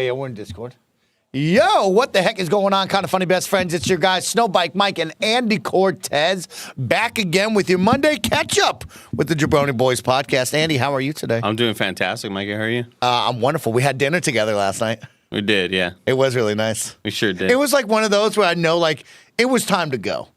Yeah, we're in Discord. Yo, what the heck is going on, kind of funny best friends? It's your guys, Snowbike Mike and Andy Cortez, back again with your Monday catch-up with the Jabroni Boys podcast. Andy, how are you today? I'm doing fantastic, Mikey. How are you? I'm wonderful. We had dinner together last night. We did, yeah. It was really nice. We sure did. It was like one of those where I know, like, it was time to go.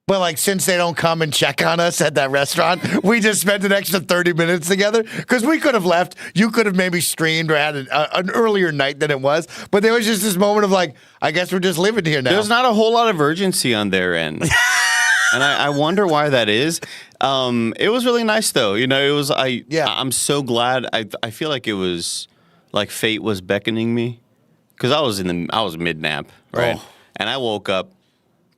But, like, since they don't come and check on us at that restaurant, we just spent an extra 30 minutes together. Because we could have left. You could have maybe streamed or had an earlier night than it was. But there was just this moment of, like, I guess we're just living here now. There's not a whole lot of urgency on their end. And I wonder why that is. It was really nice, though. You know, it was, I'm so glad. I feel like it was, like, fate was beckoning me. Because I was mid-nap, right? Oh. And I woke up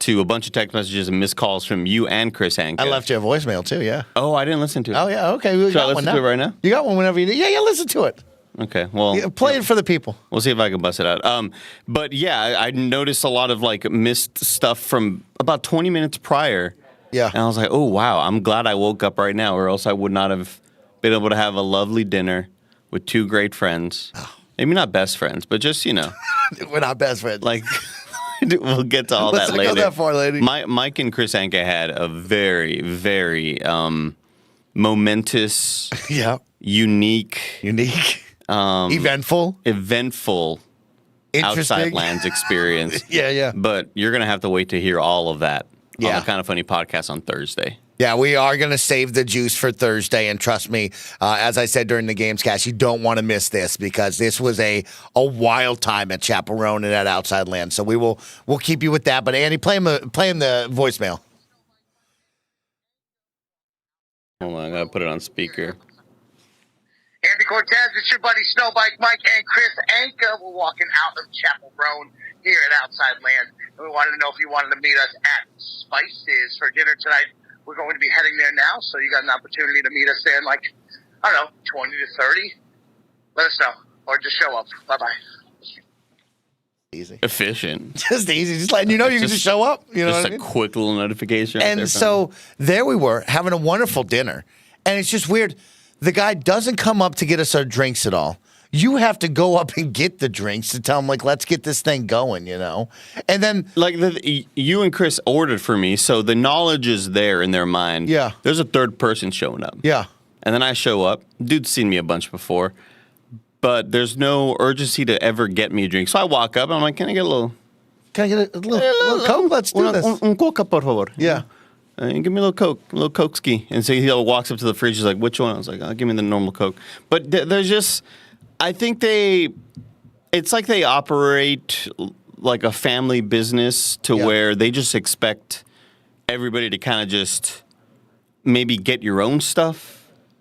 to a bunch of text messages and missed calls from you and Chris Hank. I left you a voicemail, too, yeah. Oh, I didn't listen to it. Oh, yeah, okay. Should I listen to it right now? You got one whenever you need. Yeah, listen to it. Okay, well. Yeah, play it for the people. We'll see if I can bust it out. But, yeah, I noticed a lot of, like, missed stuff from about 20 minutes prior. Yeah. And I was like, oh, wow, I'm glad I woke up right now, or else I would not have been able to have a lovely dinner with two great friends. Oh. Maybe not best friends, but just, you know. We're not best friends. Like, we'll get to all that later. Let's go that far, lady. Mike and Chris Anka had a very, very momentous, unique, eventful, outside lands experience. Yeah. But you're going to have to wait to hear all of that on the Kind of Funny podcast on Thursday. Yeah, we are going to save the juice for Thursday, and trust me, as I said during the Gamescast, you don't want to miss this because this was a wild time at Chaperone and at Outside Land. So we'll keep you with that. But Andy, play him the voicemail. Hold on, I got to put it on speaker. Andy Cortez, it's your buddy Snowbike Mike and Chris Anka. We're walking out of Chaperone here at Outside Land, and we wanted to know if you wanted to meet us at Spices for dinner tonight. We're going to be heading there now, so you got an opportunity to meet us there in, like, I don't know, 20 to 30. Let us know, or just show up. Bye-bye. Easy. Efficient. Just easy. Just letting you know you can just show up. You know just what I mean? Quick little notification. And so there we were, having a wonderful dinner. And it's just weird. The guy doesn't come up to get us our drinks at all. You have to go up and get the drinks to tell him, like, let's get this thing going, you know? And then... Like, you and Chris ordered for me, so the knowledge is there in their mind. Yeah. There's a third person showing up. Yeah. And then I show up. Dude's seen me a bunch before. But there's no urgency to ever get me a drink. So I walk up, and I'm like, can I get a little... Can I get a little Coke? Let's do this. Un Coca, por favor. Yeah. Give me a little Coke, ski. And so he walks up to the fridge. He's like, which one? I was like, give me the normal Coke. But there's just... I think it's like they operate like a family business to where they just expect everybody to kind of just maybe get your own stuff.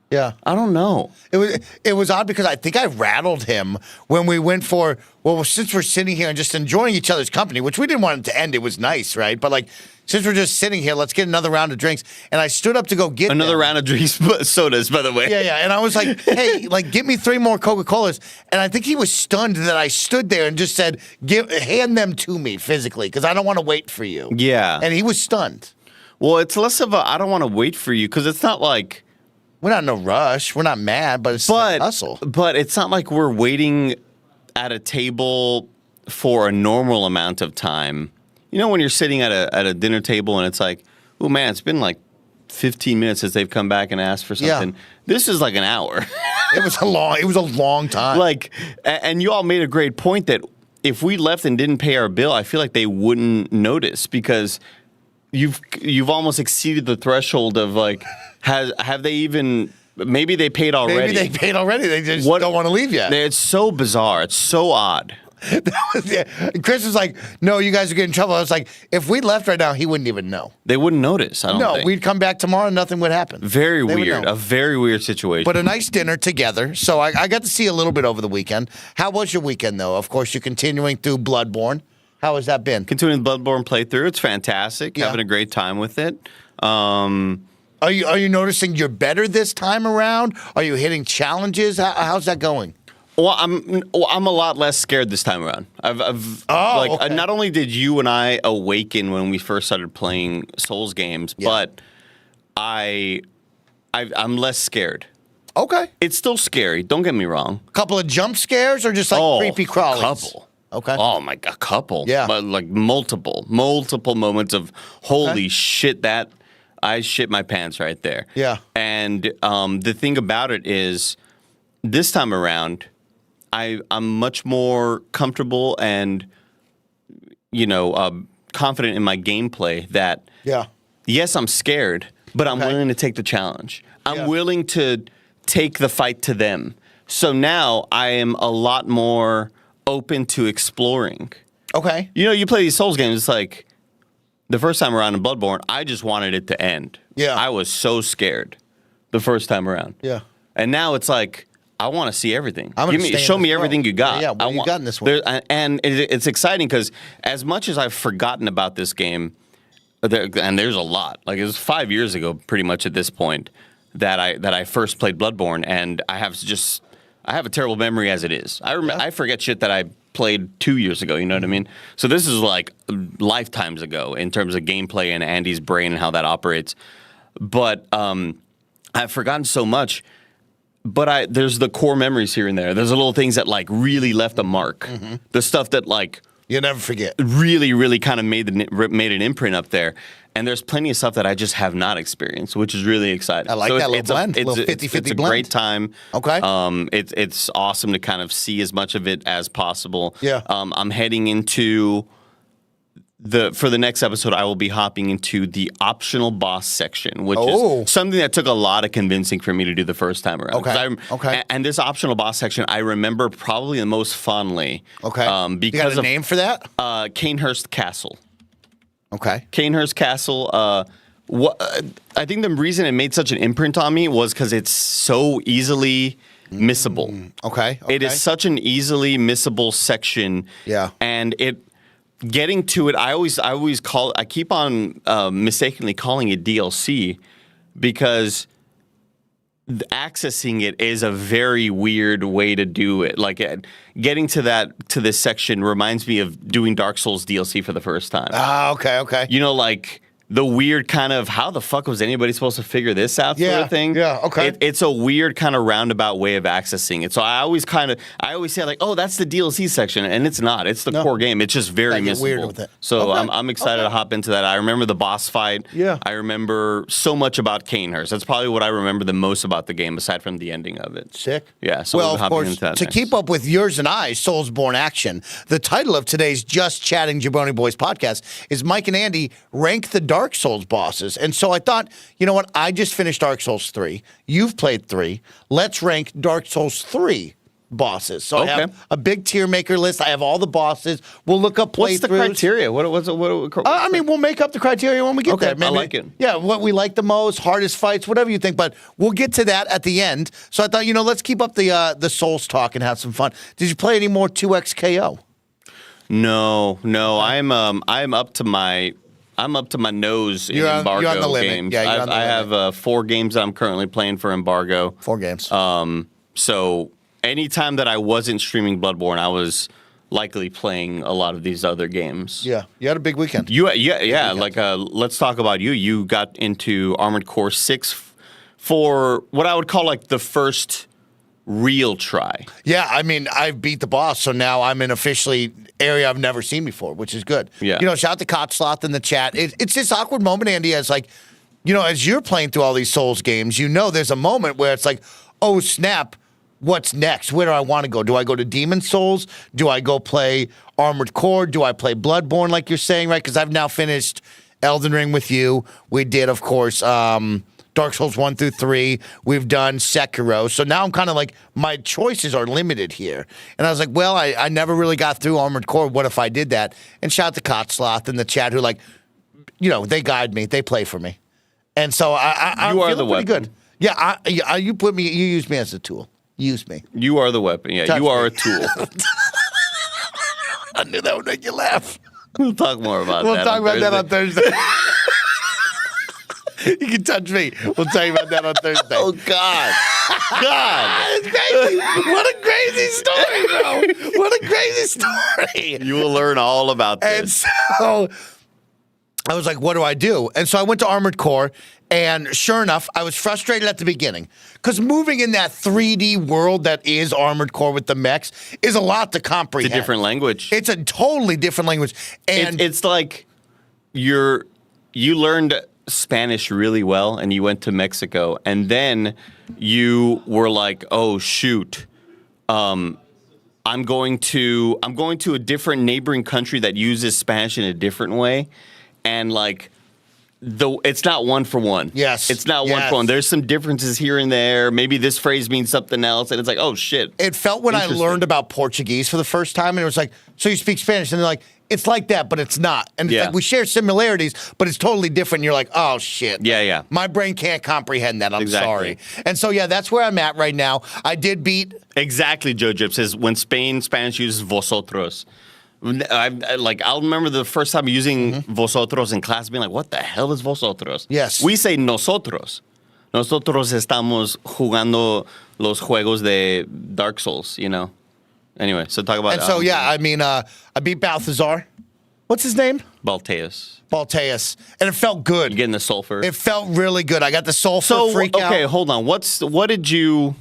Yeah. I don't know. It was odd because I think I rattled him when we went for, well, since we're sitting here and just enjoying each other's company, which we didn't want it to end. It was nice, right? But, like, since we're just sitting here, let's get another round of drinks. And I stood up to go get another round of drinks, sodas, by the way. Yeah. And I was like, hey, like, get me 3 more Coca-Colas. And I think he was stunned that I stood there and just said, hand them to me physically because I don't want to wait for you. Yeah. And he was stunned. Well, it's less of a I don't want to wait for you because it's not like... We're not in a rush. We're not mad, but it's a hustle. But it's not like we're waiting at a table for a normal amount of time. You know when you're sitting at a dinner table and it's like, oh, man, it's been like 15 minutes since they've come back and asked for something. Yeah. This is like an hour. It was a long time. Like, and you all made a great point that if we left and didn't pay our bill, I feel like they wouldn't notice because you've almost exceeded the threshold of like, have they even... Maybe they paid already. Maybe they paid already. They just don't want to leave yet. It's so bizarre. It's so odd. And Chris was like, no, you guys are getting in trouble. I was like, if we left right now, he wouldn't even know. They wouldn't notice, I don't think. No, we'd come back tomorrow and nothing would happen. Very weird. A very weird situation. But a nice dinner together. So I got to see a little bit over the weekend. How was your weekend, though? Of course, you're continuing through Bloodborne. How has that been? Continuing the Bloodborne playthrough. It's fantastic. Yeah. Having a great time with it. Are you noticing you're better this time around? Are you hitting challenges? How's that going? Well, I'm a lot less scared this time around. Okay. Not only did you and I awaken when we first started playing Souls games, but I'm less scared. Okay. It's still scary. Don't get me wrong. Couple of jump scares or just like creepy crawlies? Couple. Okay. Oh my god, couple. Yeah. But like multiple moments of holy shit, that I shit my pants right there. Yeah. And the thing about it is, this time around, I'm much more comfortable and confident in my gameplay. That yes, I'm scared, but I'm willing to take the challenge. I'm willing to take the fight to them. So now I am a lot more open to exploring. Okay. You play these Souls games, it's like the first time around in Bloodborne, I just wanted it to end. Yeah. I was so scared the first time around. Yeah. And now it's like, I want to see everything. Show me everything you got. Yeah, what you got in this one? And it's exciting because as much as I've forgotten about this game, and there's a lot. Like, it was 5 years ago, pretty much at this point, that I first played Bloodborne, and I have a terrible memory as it is. I forget shit that I played 2 years ago. You know what I mean? So this is like lifetimes ago in terms of gameplay and Andy's brain and how that operates. But I've forgotten so much. But there's the core memories here and there. There's the little things that like really left a mark. Mm-hmm. The stuff that like you'll never forget. Really, really kind of made an imprint up there. And there's plenty of stuff that I just have not experienced, which is really exciting. I like that little blend, little 50-50 It's a blend. great time. Okay. It's awesome to kind of see as much of it as possible. Yeah. I'm heading into for the next episode, I will be hopping into the optional boss section, which is something that took a lot of convincing for me to do the first time around. Okay. And this optional boss section, I remember probably the most fondly. Okay. Because you got a name for that? Canehurst Castle. Okay. Canehurst Castle. I think the reason it made such an imprint on me was because it's so easily missable. Okay. It is such an easily missable section. Yeah. And getting to it, I keep on mistakenly calling it DLC because accessing it is a very weird way to do it. Like getting to this section reminds me of doing Dark Souls DLC for the first time. Ah, okay. Like the weird kind of how the fuck was anybody supposed to figure this out sort of thing. Yeah, okay. It's a weird kind of roundabout way of accessing it. So I always say like, oh, that's the DLC section, and it's not. It's the core game. It's just very missable. Weird with it. So I'm excited to hop into that. I remember the boss fight. Yeah. I remember so much about Canehurst. That's probably what I remember the most about the game, aside from the ending of it. Sick. Yeah. So well, we'll of hopping course, into that to next. keep up with yours and I, Soulsborne action, the title of today's Just Chatting Jabroni Boys podcast is Mike and Andy rank the Dark Souls bosses. And so I thought, you know what? I just finished Dark Souls 3. You've played 3. Let's rank Dark Souls 3 bosses. So I have a big tier maker list. I have all the bosses. We'll look up playthroughs. What's the criteria? What we'll make up the criteria when we get there. Maybe, I like it. Yeah, what we like the most, hardest fights, whatever you think. But we'll get to that at the end. So I thought, let's keep up the Souls talk and have some fun. Did you play any more 2XKO? No. I'm up to my nose in embargo you're on the limit. games. Yeah, I have 4 games that I'm currently playing for embargo. 4 games. So anytime that I wasn't streaming Bloodborne, I was likely playing a lot of these other games. Yeah, you had a big weekend. Let's talk about you. You got into Armored Core 6 for what I would call like the first real try. Yeah, I mean, I beat the boss, so now I'm in officially area I've never seen before, which is good. Yeah. Shout out to Kotsloth in the chat. It's this awkward moment, Andy, as like, as you're playing through all these Souls games, there's a moment where it's like, oh, snap, what's next? Where do I want to go? Do I go to Demon Souls? Do I go play Armored Core? Do I play Bloodborne, like you're saying, right? Because I've now finished Elden Ring with you. We did, of course, Dark Souls 1 through 3. We've done Sekiro. So now I'm kind of like, my choices are limited here. And I was like, well, I never really got through Armored Core. What if I did that? And shout out to Kotsloth in the chat who they guide me. They play for me. And so I'm feeling pretty good. Yeah, you use me as a tool. Use me. You are the weapon. Yeah, Touch you are me. a tool. I knew that would make you laugh. We'll talk more about that. We'll talk about that on Thursday. You can touch me. We'll tell you about that on Thursday. Oh, God. It's crazy. What a crazy story, bro. What a crazy story. You will learn all about this. And so I was like, what do I do? And so I went to Armored Core, and sure enough, I was frustrated at the beginning because moving in that 3D world that is Armored Core with the mechs is a lot to comprehend. It's a different language. It's a totally different language. And it's like you learned Spanish really well and you went to Mexico and then you were like, oh shoot, I'm going to a different neighboring country that uses Spanish in a different way, and like it's not one for one. Yes. It's not one for one. There's some differences here and there. Maybe this phrase means something else, and it's like, oh shit. It felt when I learned about Portuguese for the first time, and it was like, so you speak Spanish, and they're like, it's like that, but it's not. And it's like we share similarities, but it's totally different. And you're like, oh shit. Yeah. My brain can't comprehend that. I'm sorry. And so that's where I'm at right now. I did beat exactly. Joe Jip says when Spanish uses vosotros. I'll remember the first time using vosotros in class, being like, what the hell is vosotros? Yes. We say nosotros. Nosotros estamos jugando los juegos de Dark Souls, you know? Anyway, so talk about... And so, I mean, I beat Balthazar. What's his name? Balteus. And it felt good. You're getting the sulfur. It felt really good. I got the sulfur freak out. Okay, hold on. What did you...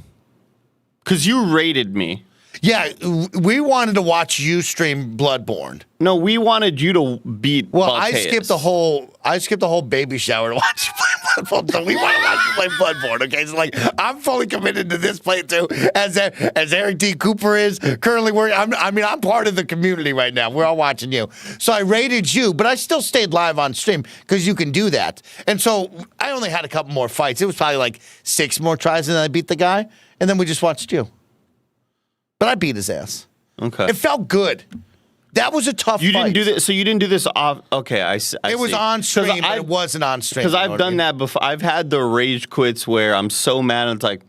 Because you rated me. Yeah, we wanted to watch you stream Bloodborne. No, we wanted you to beat Balteus. I skipped the whole baby shower to watch you play Bloodborne. So we want to watch you play Bloodborne, okay? So like I'm fully committed to this playthrough as Eric D. Cooper is currently working. I'm part of the community right now. We're all watching you. So I rated you, but I still stayed live on stream because you can do that. And so I only had a couple more fights. It was probably like 6 more tries and then I beat the guy, and then we just watched you. But I beat his ass. Okay. It felt good. That was a tough fight. Didn't do this. So you didn't do this off. Okay, I it was on stream, but it wasn't on stream. Because I've done that before. I've had the rage quits where I'm so mad and it's like,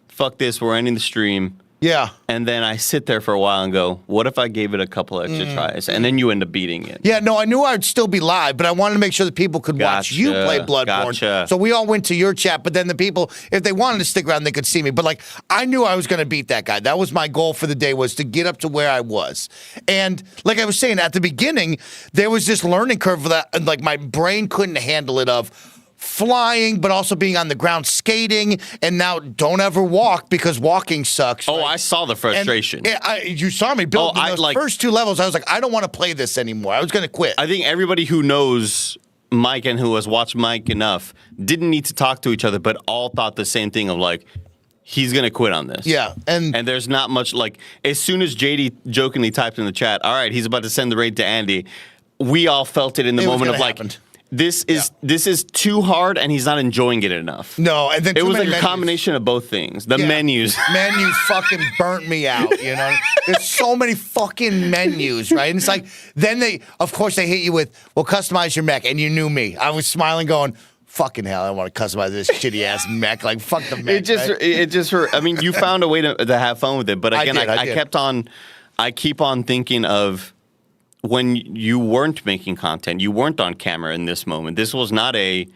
fuck this, we're ending the stream. Yeah. And then I sit there for a while and go, what if I gave it a couple extra tries? And then you end up beating it. Yeah, no, I knew I'd still be live, but I wanted to make sure that people could watch you play Bloodborne. Gotcha. So we all went to your chat, but then the people, if they wanted to stick around, they could see me. But like, I knew I was going to beat that guy. That was my goal for the day, was to get up to where I was. And like I was saying, at the beginning, there was this learning curve that like my brain couldn't handle it of flying, but also being on the ground skating, and now don't ever walk because walking sucks. Oh, right? I saw the frustration. You saw me build those first 2 levels. I was like, I don't want to play this anymore. I was going to quit. I think everybody who knows Mike and who has watched Mike enough didn't need to talk to each other, but all thought the same thing of like, he's going to quit on this. Yeah. And there's not much, like, as soon as JD jokingly typed in the chat, all right, he's about to send the raid to Andy, we all felt it in the moment of like, This is too hard, and he's not enjoying it enough. No, and then it was like a combination of both things. The menus fucking burnt me out. You know, there's so many fucking menus, right? And it's like then they hit you with, well, customize your mech, and you knew me. I was smiling, going, fucking hell, I want to customize this shitty ass mech. Like fuck the mech. It just hurt. I mean, you found a way to have fun with it, but again, I keep on thinking of. When you weren't making content, you weren't on camera in this moment. This was not a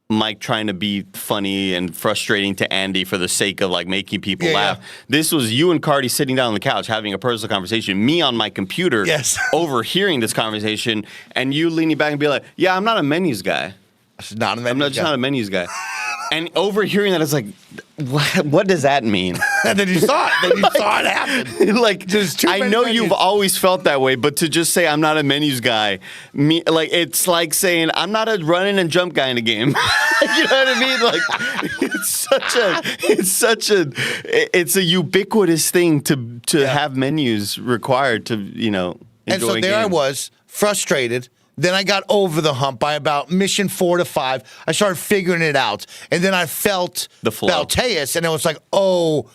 Mike trying to be funny and frustrating to Andy for the sake of like making people laugh. Yeah. This was you and Cardi sitting down on the couch having a personal conversation, me on my computer overhearing this conversation, and you leaning back and be like, yeah, I'm not a menus guy. I'm not a menus guy. And overhearing that, it's like, what does that mean? And then you saw it. Then you saw it happen. Like, I know you've always felt that way, but to just say I'm not a menus guy, it's like saying I'm not a running and jump guy in a game. You know what I mean? Like, it's a ubiquitous thing to have menus required to enjoy. And so there I was, frustrated. Then I got over the hump by about mission 4 to 5. I started figuring it out. And then I felt the flow. Balteus, and it was like, oh,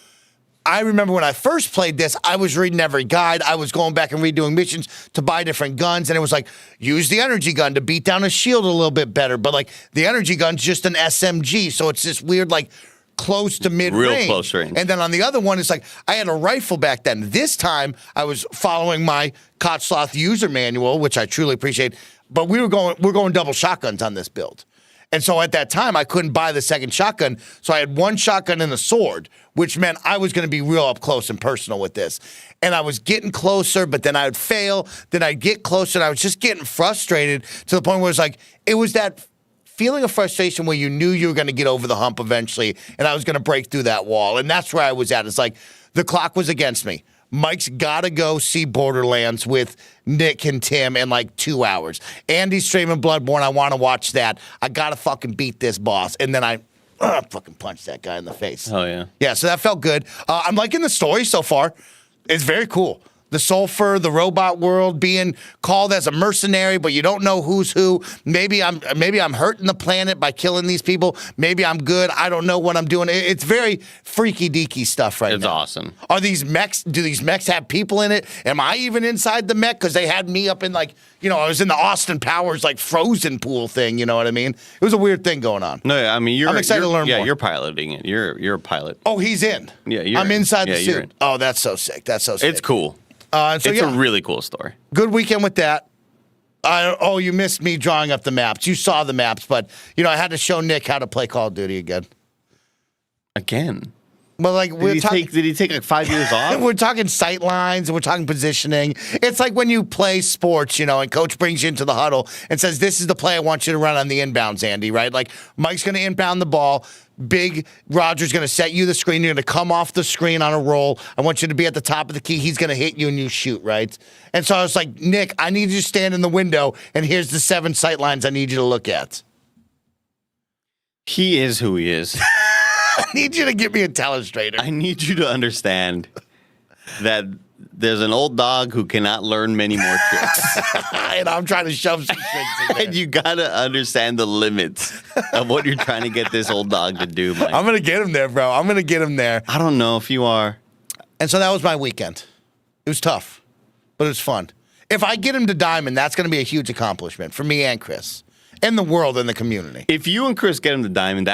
I remember when I first played this, I was reading every guide. I was going back and redoing missions to buy different guns. And it was like, use the energy gun to beat down a shield a little bit better. But like the energy gun's just an SMG. So it's this weird, like, close to mid-range. Real close range. And then on the other one, it's like, I had a rifle back then. This time, I was following my Kotzloth user manual, which I truly appreciate. But we're going double shotguns on this build. And so at that time, I couldn't buy the second shotgun. So I had one shotgun and a sword, which meant I was going to be real up close and personal with this. And I was getting closer, but then I would fail. Then I'd get closer, and I was just getting frustrated to the point where it was that feeling of frustration where you knew you were going to get over the hump eventually, and I was going to break through that wall. And that's where I was at. It's like the clock was against me. Mike's got to go see Borderlands with Nick and Tim in like 2 hours. Andy's streaming Bloodborne. I want to watch that. I got to fucking beat this boss. And then I fucking punched that guy in the face. Oh, yeah. Yeah, so that felt good. I'm liking the story so far. It's very cool. The sulfur, the robot world, being called as a mercenary, but you don't know who's who. Maybe I'm hurting the planet by killing these people. Maybe I'm good. I don't know what I'm doing. It's very freaky deaky stuff right now. It's awesome. Are these mechs? Do these mechs have people in it? Am I even inside the mech? Because they had me up in I was in the Austin Powers like frozen pool thing. You know what I mean? It was a weird thing going on. No, I mean I'm excited to learn more. Yeah, you're piloting it. You're a pilot. Oh, he's in. Yeah, I'm inside the you're suit. in. Oh, that's so sick. That's so sick. It's cool. It's a really cool story. Good weekend with that. You missed me drawing up the maps. You saw the maps, but I had to show Nick how to play Call of Duty again. Again? Well, did he take like 5 years off? We're talking sight lines and we're talking positioning. It's like when you play sports, and coach brings you into the huddle and says, "This is the play I want you to run on the inbounds, Andy." Right? Like Mike's going to inbound the ball. Big Roger's going to set you the screen. You're going to come off the screen on a roll. I want you to be at the top of the key. He's going to hit you and you shoot, right? And so I was like, Nick, I need you to stand in the window, and here's the 7 sight lines I need you to look at. He is who he is. I need you to give me a telestrator. I need you to understand that there's an old dog who cannot learn many more tricks. And I'm trying to shove some tricks in there. And you got to understand the limits of what you're trying to get this old dog to do, Mike. I'm going to get him there, bro. I'm going to get him there. I don't know if you are. And so that was my weekend. It was tough, but it was fun. If I get him to Diamond, that's going to be a huge accomplishment for me and Chris. And the world and the community. If you and Chris get him to Diamond,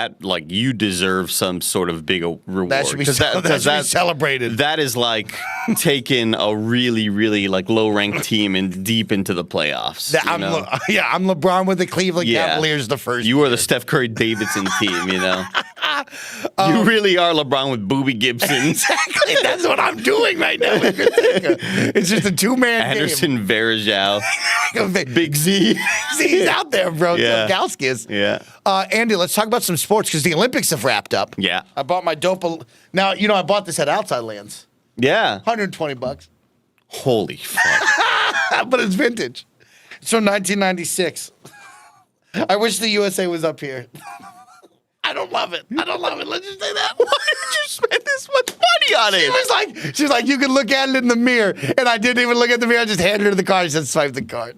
you deserve some sort of big reward. That should be, celebrated. That is like taking a really, really low-ranked team and deep into the playoffs. I'm LeBron with the Cleveland Cavaliers the first You are the Steph Curry-Davidson team, You really are LeBron with Boobie Gibson. Exactly. That's what I'm doing right now. It's just a two-man Anderson game. Varejao. Big Z. Z's out there, bro. Yeah. Gauskis. Yeah. Andy, let's talk about some sports because the Olympics have wrapped up. Yeah. I bought my dope. Now, I bought this at Outside Lands. Yeah. $120. Holy fuck. But it's vintage. It's from 1996. I wish the USA was up here. I don't love it. Let's just say that. Why did you spend this much money on it? She was like, you can look at it in the mirror. And I didn't even look at the mirror. I just handed her the card. She said, swipe the card.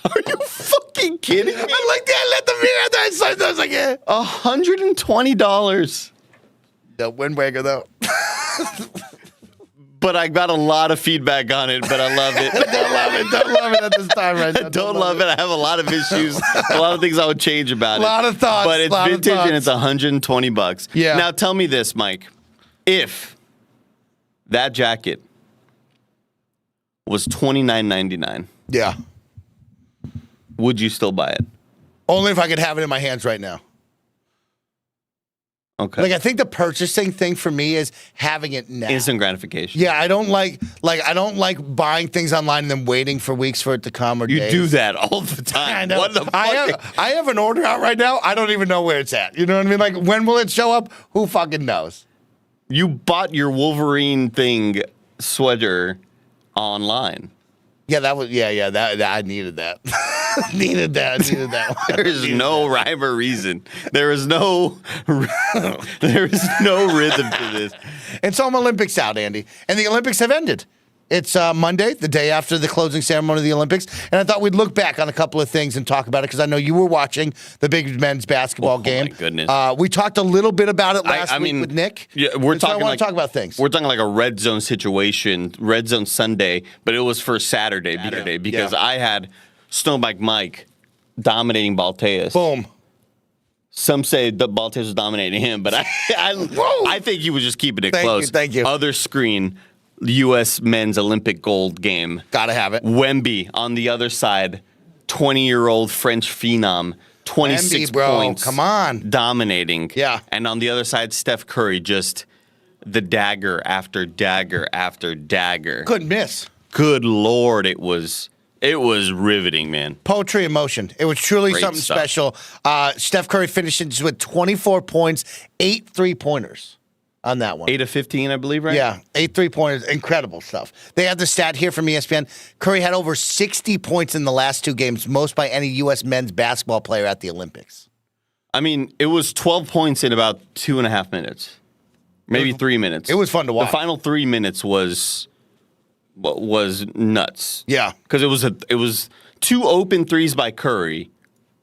Are you fucking kidding me? I looked at it, let the mirror, and then I swiped it. I was like, yeah. $120. The windbreaker, though. But I got a lot of feedback on it, but I love it. Don't love it at this time right now. Don't love it. I have a lot of issues, a lot of things I would change about it. A lot of thoughts. But it's vintage and it's $120. Yeah. Now tell me this, Mike. If that jacket was $29.99, yeah, would you still buy it? Only if I could have it in my hands right now. Okay. I think the purchasing thing for me is having it now. Instant gratification. Yeah, I don't like buying things online and then waiting for weeks for it to come or You days. do that all the time. I know. What the fuck? I have an order out right now. I don't even know where it's at. You know what I mean? Like, when will it show up? Who fucking knows? You bought your Wolverine sweater online. Yeah, that was that I needed that. needed that. There is no rhyme or reason. There is no rhythm to this. And so I'm Olympics out, Andy. And the Olympics have ended. It's Monday, the day after the closing ceremony of the Olympics. And I thought we'd look back on a couple of things and talk about it because I know you were watching the big men's basketball game. Oh, my goodness. We talked a little bit about it last week with Nick. Yeah, I want to talk about things. We're talking like a red zone situation, red zone Sunday, but it was for Saturday because I had Snowbike Mike dominating Balteus. Boom. Some say that Balteus was dominating him, but I think he was just keeping it close. Thank you. Other screen, the U.S. men's Olympic gold game. Gotta have it. Wemby on the other side, 20-year-old French phenom, 26 points. Come on. Dominating. Yeah. And on the other side, Steph Curry just the dagger after dagger after dagger. Couldn't miss. Good Lord, it was riveting, man. Poetry in motion. It was truly Great something stuff. special. Steph Curry finishes with 24 points, 8 3-pointers on that one. 8 of 15, I believe, right? Yeah, 8 3-pointers. Incredible stuff. They have the stat here from ESPN. Curry had over 60 points in the last 2 games, most by any U.S. men's basketball player at the Olympics. I mean, it was 12 points in about 2.5 minutes. Maybe 3 minutes. It was fun to watch. The final 3 minutes was nuts. Yeah. Because it was 2 open threes by Curry.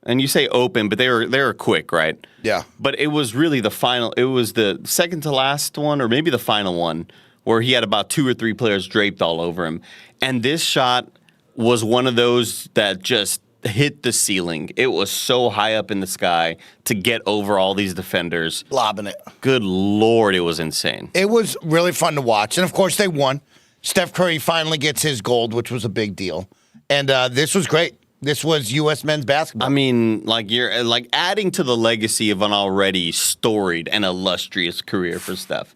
And you say open, but they were quick, right? Yeah. But it was really the final. It was the second to last one, or maybe the final one, where he had about 2 or 3 players draped all over him. And this shot was one of those that just hit the ceiling. It was so high up in the sky to get over all these defenders. Lobbing it. Good Lord, it was insane. It was really fun to watch. And, of course, they won. Steph Curry finally gets his gold, which was a big deal. And this was great. This was U.S. men's basketball. I mean, like you're like adding to the legacy of an already storied and illustrious career for Steph.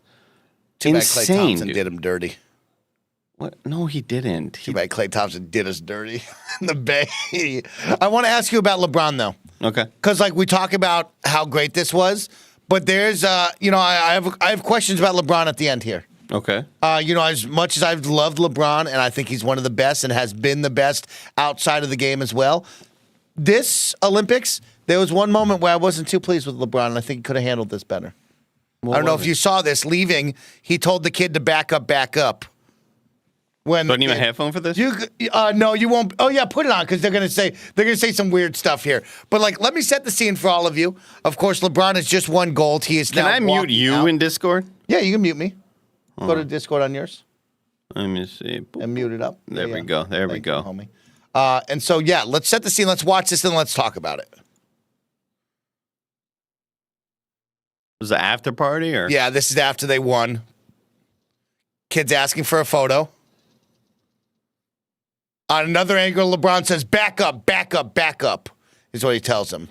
Too bad Klay Insane, Thompson dude. did him dirty. What? No, he didn't. Too bad Klay Thompson did us dirty in the Bay. I want to ask you about LeBron, though. Okay. Because, like, we talk about how great this was, but there's, I have questions about LeBron at the end here. Okay. As much as I've loved LeBron, and I think he's one of the best and has been the best outside of the game as well, this Olympics, there was one moment where I wasn't too pleased with LeBron, and I think he could have handled this better. I don't know if you saw this. Leaving, he told the kid to back up. When Don't you need a headphone for this? No, you won't. Oh yeah, put it on because they're gonna say some weird stuff here. But let me set the scene for all of you. Of course, LeBron has just won gold. He is Can now. I mute you out. in Discord? Yeah, you can mute me. Go to Discord on yours Let me see. and mute it up. There Yeah, we yeah. go. There we Thank go. you, homie. And so let's set the scene. Let's watch this and let's talk about it. Was it after party or? Yeah, this is after they won. Kids asking for a photo. On another angle, LeBron says, back up, is what he tells him.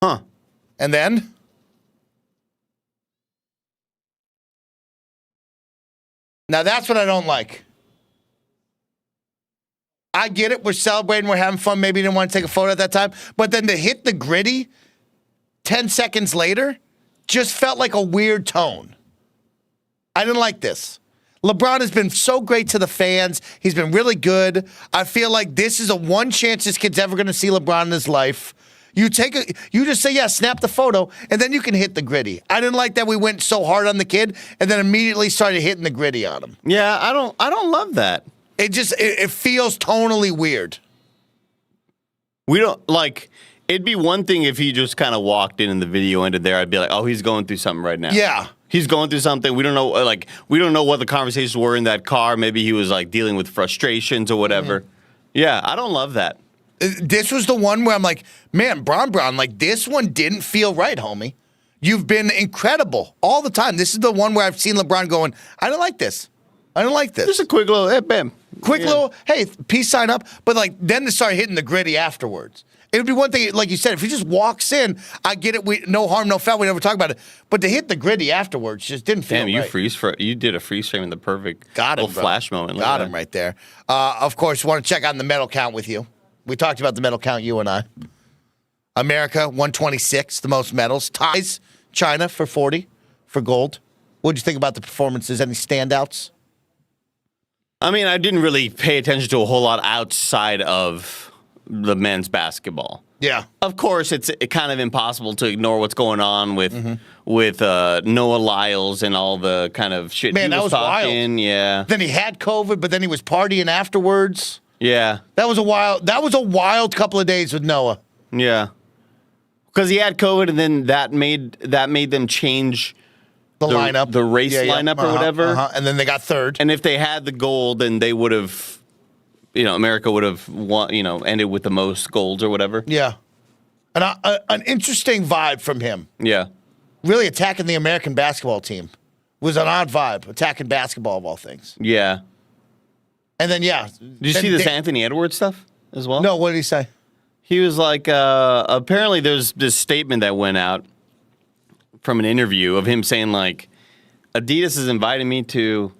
Huh. And then? Now, that's what I don't like. I get it. We're celebrating. We're having fun. Maybe you didn't want to take a photo at that time. But then to hit the gritty 10 seconds later just felt like a weird tone. I didn't like this. LeBron has been so great to the fans. He's been really good. I feel like this is a one chance this kid's ever going to see LeBron in his life. You just say, yeah, snap the photo, and then you can hit the gritty. I didn't like that we went so hard on the kid and then immediately started hitting the gritty on him. Yeah, I don't love that. It feels tonally weird. We don't like. It'd be one thing if he just kind of walked in and the video ended there. I'd be like, oh, he's going through something right now. Yeah. He's going through something. We don't know. We don't know what the conversations were in that car. Maybe he was like dealing with frustrations or whatever. Mm-hmm. Yeah, I don't love that. This was the one where I'm like, man, Brown, like this one didn't feel right, homie. You've been incredible all the time. This is the one where I've seen LeBron going, I don't like this. Just a quick little, bam. Little, hey, peace sign up. But like then to start hitting the gritty afterwards. It would be one thing, like you said, if he just walks in, I get it. No harm, no foul. We never talk about it. But to hit the gritty afterwards just didn't feel right. You did a freeze frame in the perfect Got him, little flash moment. Got him right there. Of course, want to check on the medal count with you. We talked about the medal count, you and I. America, 126, the most medals. Ties China for 40 for gold. What did you think about the performances? Any standouts? I mean, I didn't really pay attention to a whole lot outside of the men's basketball. Yeah. Of course, it's kind of impossible to ignore what's going on with Noah Lyles and all the kind of shit Man, he was talking. wild. Yeah. Then he had COVID, but then he was partying afterwards. Yeah. That was a wild couple of days with Noah. Yeah. Because he had COVID, and then that made them change the lineup, the race lineup or whatever. And then they got third. And if they had the gold, then they would have, America would have won, ended with the most golds or whatever. Yeah. And an interesting vibe from him. Yeah. Really attacking the American basketball team. Was an odd vibe, attacking basketball of all things. Yeah. And then, yeah. Did you see this Anthony Edwards stuff as well? No, what did he say? He was like, apparently there's this statement that went out from an interview of him saying, like, Adidas is inviting me to,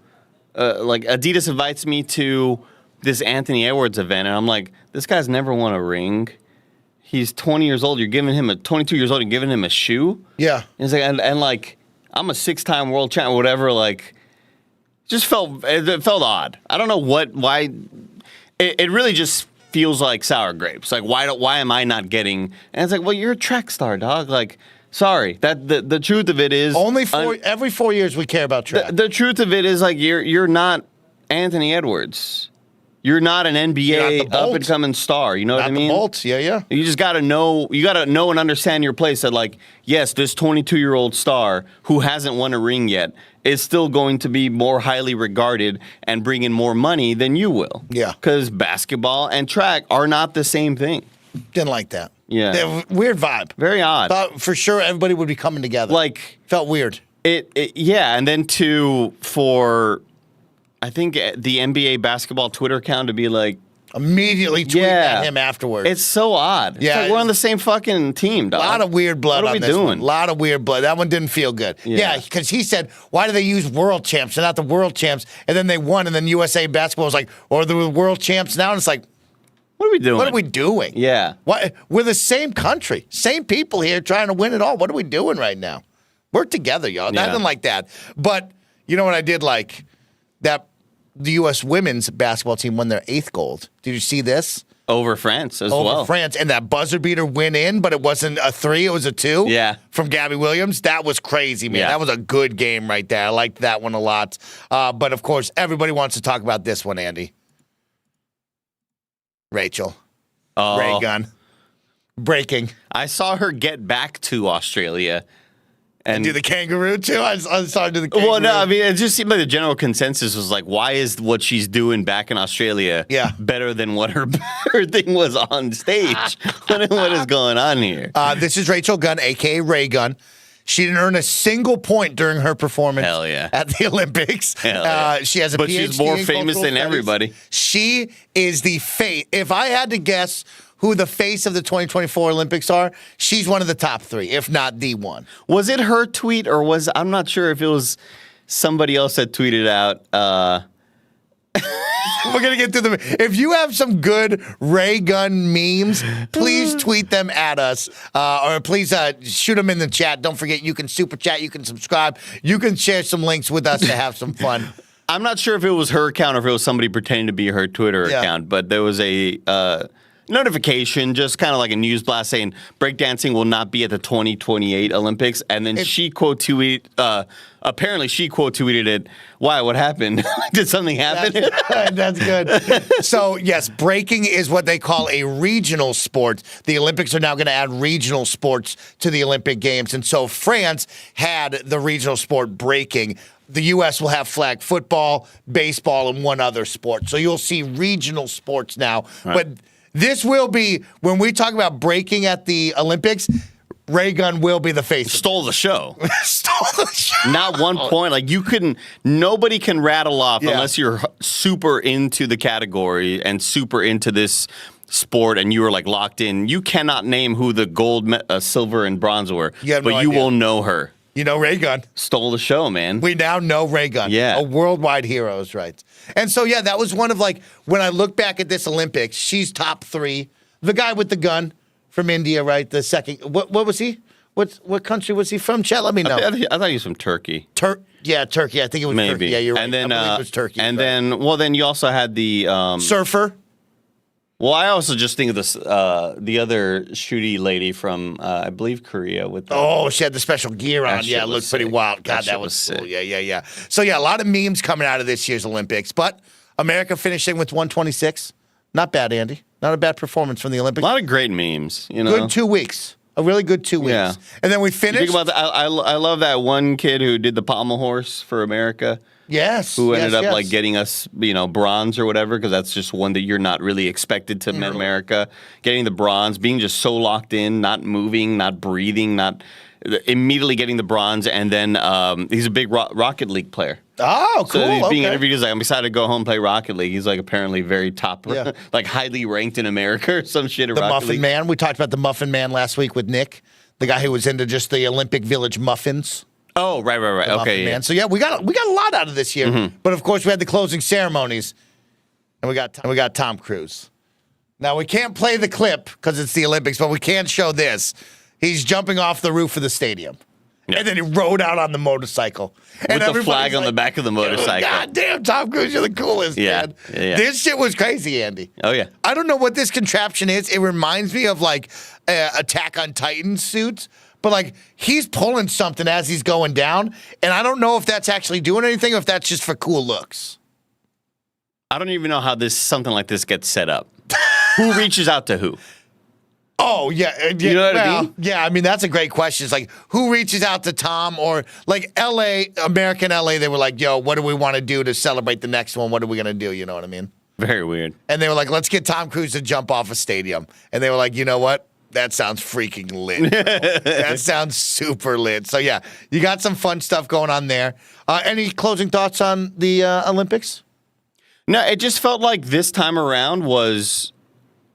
Adidas invites me to this Anthony Edwards event. And I'm like, this guy's never won a ring. He's 20 years old. You're giving him 22 years old. You're giving him a shoe. Yeah. And he's like, and like, I'm a 6-time world champion, whatever. Like, it felt odd. I don't know why. It really just feels like sour grapes. Like, why am I not getting? And it's like, well, you're a track star, dog. Like, sorry. That the truth of it is every 4 years we care about track. The truth of it is, like, you're not Anthony Edwards. You're not an NBA up and coming star. You know what I mean? The Bolts. Yeah. You just gotta know. You gotta know and understand your place. That, like, yes, this 22-year-old star who hasn't won a ring yet is still going to be more highly regarded and bring in more money than you will. Yeah. Because basketball and track are not the same thing. Didn't like that. Yeah. Weird vibe. Very odd. Thought for sure everybody would be coming together. Like, felt weird. Yeah, and then for I think the NBA basketball Twitter account to be like immediately tweeting at him afterwards. It's so odd. Yeah, it's like we're on the same fucking team, dog. A lot of weird blood on this one. What are we doing? A lot of weird blood. That one didn't feel good. Yeah, because he said, why do they use world champs? They're not the world champs. And then they won, and then USA Basketball was like, or the world champs now? And it's like, what are we doing? What are we doing? Yeah. We're the same country, same people here trying to win it all. What are we doing right now? Work together, y'all. Nothing like that. But you know what I did like? That the U.S. women's basketball team won their 8th gold. Did you see this? Over France as well. Over France. And that buzzer beater went in, but it wasn't a 3, it was a 2. Yeah. From Gabby Williams. That was crazy, man. Yeah. That was a good game right there. I liked that one a lot. But, of course, everybody wants to talk about this one, Andy. Rachel. Ray gun. Breaking. I saw her get back to Australia. And do the kangaroo, too? I saw her do the kangaroo. Well, no, I mean, it just seemed like the general consensus was like, why is what she's doing back in Australia better than what her thing was on stage? What is going on here? This is Rachel Gunn, a.k.a. Ray Gunn. She didn't earn a single point during her performance at the Olympics. She has a PhD but she's more famous than everybody. She is the face. If I had to guess who the face of the 2024 Olympics are, she's one of the top 3, if not the one. Was it her tweet or I'm not sure if it was somebody else that tweeted out. We're going to get through them. If you have some good Ray Gun memes, please tweet them at us. Or please shoot them in the chat. Don't forget, you can super chat, you can subscribe, you can share some links with us to have some fun. I'm not sure if it was her account or if it was somebody pretending to be her Twitter account, but there was a notification, just kind of like a news blast saying breakdancing will not be at the 2028 Olympics. And then she quote tweeted, apparently she quote tweeted it. Why? What happened? Did something happen? That's good. So, yes, breaking is what they call a regional sport. The Olympics are now going to add regional sports to the Olympic Games. And so France had the regional sport breaking. The U.S. will have flag football, baseball, and one other sport. So you'll see regional sports now. Right. But this will be, when we talk about breaking at the Olympics, Ray Gun will be the face. Stole the show. Stole the show. Not one point. Like, nobody can rattle off unless you're super into the category and super into this sport and you were like locked in. You cannot name who the gold, silver, and bronze were, but you will know her. You know Ray Gun. Stole the show, man. We now know Ray Gun. Yeah. A worldwide hero is right. And so, that was one of, like, when I look back at this Olympics, she's top 3. The guy with the gun from India, right? The second. What was he? What country was he from? Chat, let me know. I thought he was from Turkey. Turkey. I think it was Turkey. Yeah, you're right. And then, I believe it was Turkey. And then you also had the surfer. Well, I also just think of this the other shooty lady from I believe Korea with she had the special gear on. Yeah, it looked pretty wild. God, that was cool. Yeah. So a lot of memes coming out of this year's Olympics, but America finishing with 126. Not bad, Andy. Not a bad performance from the Olympics. A lot of great memes. Good 2 weeks. A really good 2 weeks. Yeah. And then we finished. Think about I love that one kid who did the pommel horse for America. Yes. Who ended up like getting us, bronze or whatever, because that's just one that you're not really expected to in America. Getting the bronze, being just so locked in, not moving, not breathing, immediately getting the bronze, and then he's a big Rocket League player. Oh, cool. So he's being okay. interviewed. He's like, I'm excited to go home and play Rocket League. He's like apparently very top, like highly ranked in America or some shit. The Rocket Muffin League. Man. We talked about the Muffin Man last week with Nick, the guy who was into just the Olympic Village muffins. Oh, right. Okay, Man. So yeah, we got a lot out of this year. Mm-hmm. But of course, we had the closing ceremonies, and we got Tom Cruise. Now we can't play the clip because it's the Olympics, but we can show this. He's jumping off the roof of the stadium. Yeah. And then he rode out on the motorcycle. With the flag on the back of the motorcycle. God damn, Tom Cruise, you're the coolest, man. Yeah. This shit was crazy, Andy. Oh, yeah. I don't know what this contraption is. It reminds me of, like, Attack on Titan suits. But, like, he's pulling something as he's going down. And I don't know if that's actually doing anything or if that's just for cool looks. I don't even know how something like this gets set up. Who reaches out to who? Oh, yeah. You know what I mean? Yeah, I mean, that's a great question. It's like, who reaches out to Tom or, like, American LA, they were like, yo, what do we want to do to celebrate the next one? What are we going to do? You know what I mean? Very weird. And they were like, let's get Tom Cruise to jump off a stadium. And they were like, you know what? That sounds freaking lit. That sounds super lit. So, yeah, you got some fun stuff going on there. Any closing thoughts on the Olympics? No, it just felt like this time around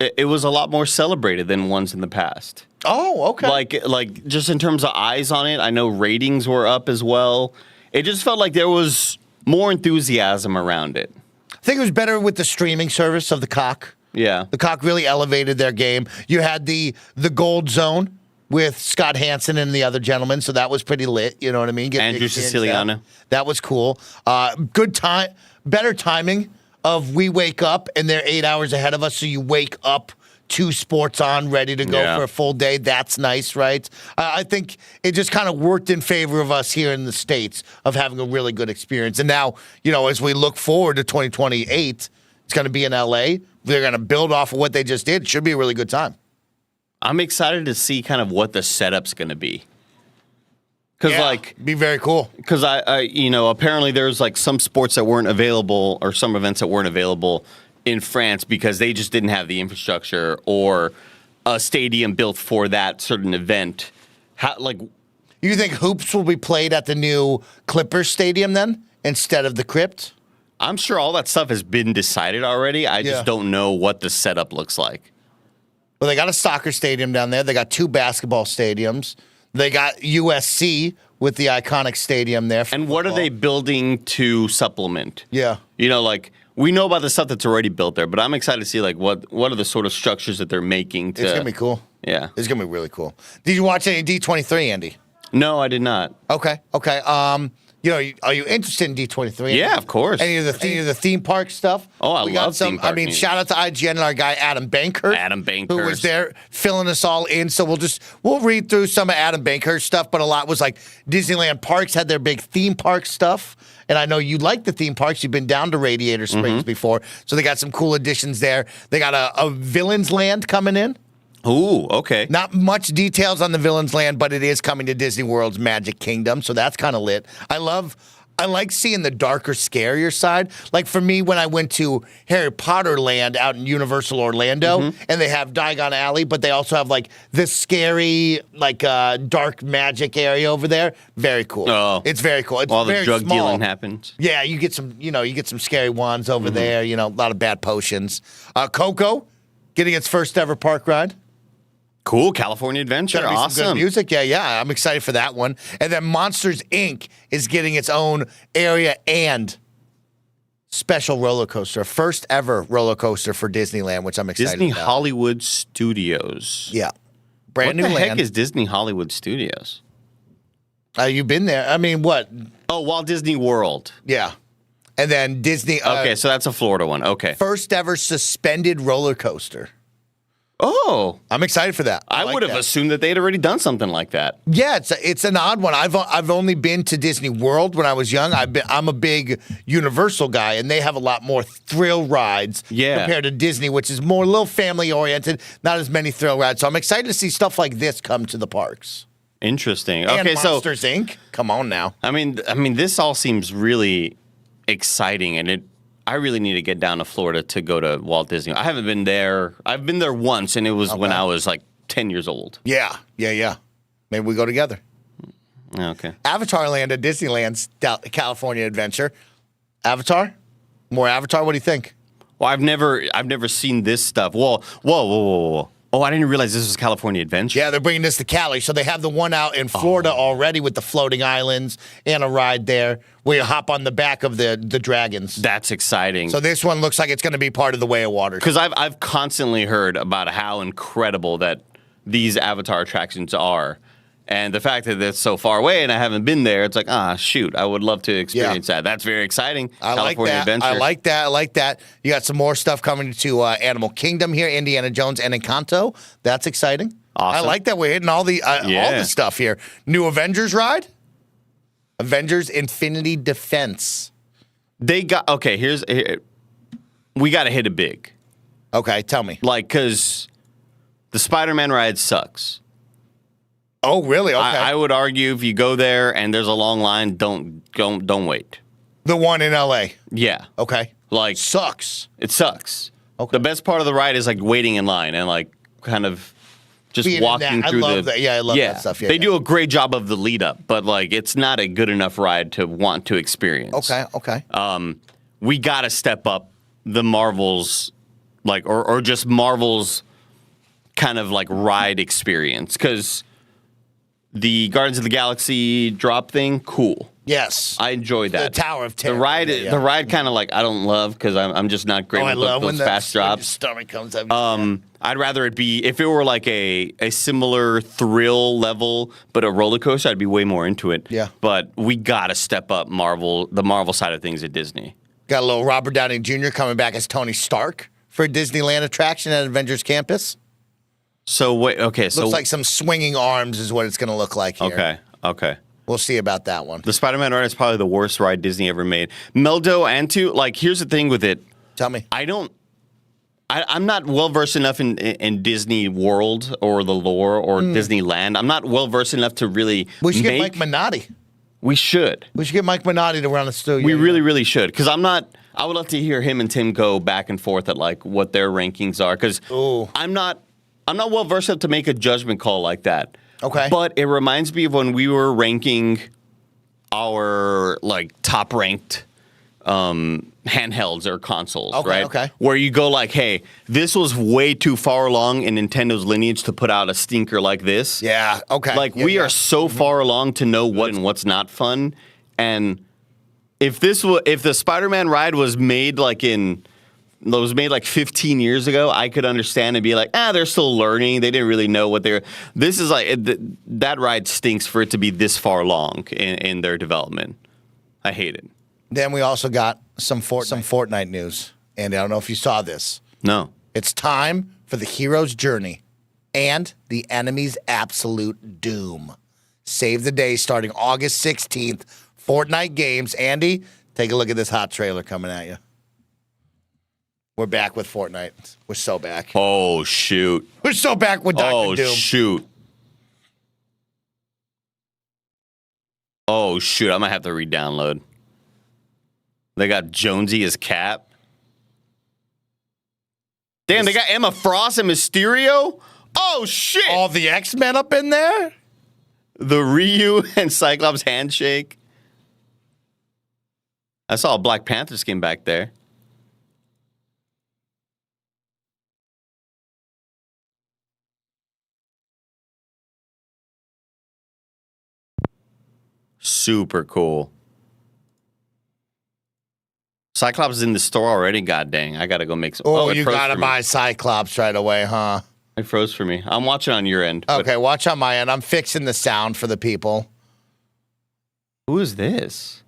it was a lot more celebrated than ones in the past. Oh, okay. Like just in terms of eyes on it, I know ratings were up as well. It just felt like there was more enthusiasm around it. I think it was better with the streaming service of the Cock. Yeah. The Cock really elevated their game. You had the Gold Zone with Scott Hansen and the other gentleman, so that was pretty lit. You know what I mean? Andrew Siciliano. That was cool. Good time, better timing of we wake up and they're 8 hours ahead of us, so you wake up 2 sports on, ready to go for a full day. That's nice, right? I think it just kind of worked in favor of us here in the States of having a really good experience. And now, you know, as we look forward to 2028, it's going to be in LA. They're going to build off of what they just did. It should be a really good time. I'm excited to see kind of what the setup's going to be. Because be very cool. Because I apparently there's like some sports that weren't available or some events that weren't available in France because they just didn't have the infrastructure or a stadium built for that certain event. You think hoops will be played at the new Clippers stadium then instead of the Crypt? I'm sure all that stuff has been decided already. I just don't know what the setup looks like. Well, they got a soccer stadium down there. They got 2 basketball stadiums. They got USC with the iconic stadium there. And what are they building to supplement? Yeah. You know, like, we know about the stuff that's already built there, but I'm excited to see, like, what are the sort of structures that they're making to... It's going to be cool. Yeah. It's going to be really cool. Did you watch any D23, Andy? No, I did not. Okay. You know, are you interested in D23? Yeah, of course. Any of the theme park stuff? Oh, I love some. theme park news. Shout out to IGN and our guy Adam Bankhurst. Who was there filling us all in. So we'll read through some of Adam Bankhurst stuff, but a lot was like Disneyland Parks had their big theme park stuff. And I know you like the theme parks. You've been down to Radiator Springs before. So they got some cool additions there. They got a Villains Land coming in. Ooh, okay. Not much details on the Villains Land, but it is coming to Disney World's Magic Kingdom, so that's kind of lit. I like seeing the darker, scarier side. Like for me, when I went to Harry Potter Land out in Universal Orlando, and they have Diagon Alley, but they also have like the scary, like dark magic area over there. Very cool. Oh, it's very cool. It's all very the drug small. dealing happens. Yeah, you get some scary wands over there. You know, a lot of bad potions. Coco getting its first ever park ride. Cool, California Adventure, awesome. Some good music, yeah. I'm excited for that one. And then Monsters, Inc. is getting its own area and special roller coaster. First ever roller coaster for Disneyland, which I'm excited Disney about. Hollywood Studios. Yeah. Brand new land. What the heck is Disney Hollywood Studios? You've been there. I mean, what? Oh, Walt Disney World. Yeah. And then Disney. Okay, so that's a Florida one. Okay. First ever suspended roller coaster. Oh, I'm excited for that. I would have assumed that they'd already done something like that. Yeah, it's an odd one. I've only been to Disney World when I was young. I'm a big Universal guy, and they have a lot more thrill rides compared to Disney, which is more a little family oriented, not as many thrill rides. So I'm excited to see stuff like this come to the parks. Interesting. And okay, Monsters Inc. Come on now. I mean, this all seems really exciting, and I really need to get down to Florida to go to Walt Disney. I haven't been there. I've been there once, and it was when I was like 10 years old. Yeah. Maybe we go together. Okay. Avatar Land at Disneyland's California Adventure. Avatar? More Avatar? What do you think? Well, I've never seen this stuff. Whoa. Oh, I didn't realize this was California Adventure. Yeah, they're bringing this to Cali. So they have the one out in Florida already with the floating islands and a ride there where you hop on the back of the dragons. That's exciting. So this one looks like it's going to be part of the Way of Water. Because I've constantly heard about how incredible that these Avatar attractions are. And the fact that it's so far away and I haven't been there, it's like, shoot, I would love to experience that. That's very exciting. I California like that. Adventure. I like that. You got some more stuff coming to Animal Kingdom here, Indiana Jones and Encanto. That's exciting. Awesome. I like that we're hitting all the stuff here. New Avengers ride. Avengers Infinity Defense. They got, we got to hit it big. Okay, tell me. Like, because the Spider-Man ride sucks. Oh, really? Okay. I would argue if you go there and there's a long line, don't wait. The one in LA. Yeah. Okay. Like Sucks. It sucks. Okay. The best part of the ride is like waiting in line and like kind of just Being in walking that. through I love that. Yeah, I love that stuff. Yeah, they do a great job of the lead up, but like it's not a good enough ride to want to experience. Okay. We got to step up the Marvel's like or just Marvel's kind of like ride experience because the Guardians of the Galaxy drop thing, cool. Yes. I enjoyed that. The Tower of Terror. The ride kind of like I don't love because I'm just not great with those fast drops. When your stomach comes up. I'd rather it be if it were like a similar thrill level, but a roller coaster. I'd be way more into it. Yeah. But we gotta step up the Marvel side of things at Disney. Got a little Robert Downey Jr. coming back as Tony Stark for a Disneyland attraction at Avengers Campus. So wait, okay. So looks like some swinging arms is what it's going to look like here. Okay. We'll see about that one. The Spider-Man ride is probably the worst ride Disney ever made. Meldo and like here's the thing with it. Tell me. I'm not well versed enough in Disney World or the lore or Disneyland. I'm not well versed enough to really. We should get Mike Minotti. We should. We should get Mike Minotti to run the studio. We really should because I'm not. I would love to hear him and Tim go back and forth at like what their rankings are because I'm not well versed enough to make a judgment call like that. Okay. But it reminds me of when we were ranking our like top ranked handhelds or consoles, right? Okay. Where you go like, hey, this was way too far along in Nintendo's lineage to put out a stinker like this. Yeah. Okay. Like we are so far along to know what and what's not fun. And if the Spider-Man ride was made like 15 years ago, I could understand and be like, they're still learning. They didn't really know what they're. This is like that ride stinks for it to be this far along in their development. I hate it. Then we also got some Fortnite news. And I don't know if you saw this. No. It's time for the hero's journey and the enemy's absolute doom. Save the day starting August 16th. Fortnite games. Andy, take a look at this hot trailer coming at you. We're back with Fortnite. We're so back. Oh, shoot. We're so back with Dr. Doom. Oh, shoot. Oh, shoot. I might have to re-download. They got Jonesy as Cap. Damn, they got Emma Frost and Mysterio? Oh, shit. All the X-Men up in there? The Ryu and Cyclops handshake. I saw a Black Panther skin back there. Super cool. Cyclops is in the store already? God dang. I gotta go make some. Oh, you gotta buy Cyclops right away, huh? It froze for me. I'm watching on your end. Okay, watch on my end. I'm fixing the sound for the people. Who is this?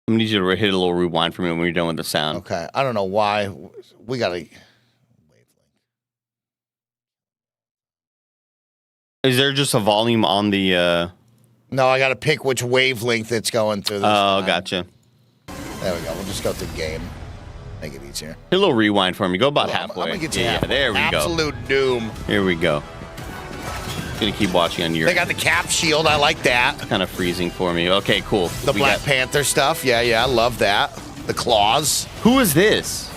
I need you to hit a little rewind for me when you're done with the sound. Okay. I don't know why. We gotta. Is there just a volume on the... No, I got to pick which wavelength it's going through. Gotcha. There we go. We'll just go through game. Make it easier. Hit a little rewind for me. Go about halfway. I'm going to get you halfway. There we go. Absolute doom. Here we go. Gonna keep watching on your... They got the cap shield. I like that. Kind of freezing for me. Okay, cool. The Black Panther stuff. Yeah, I love that. The claws. Who is this?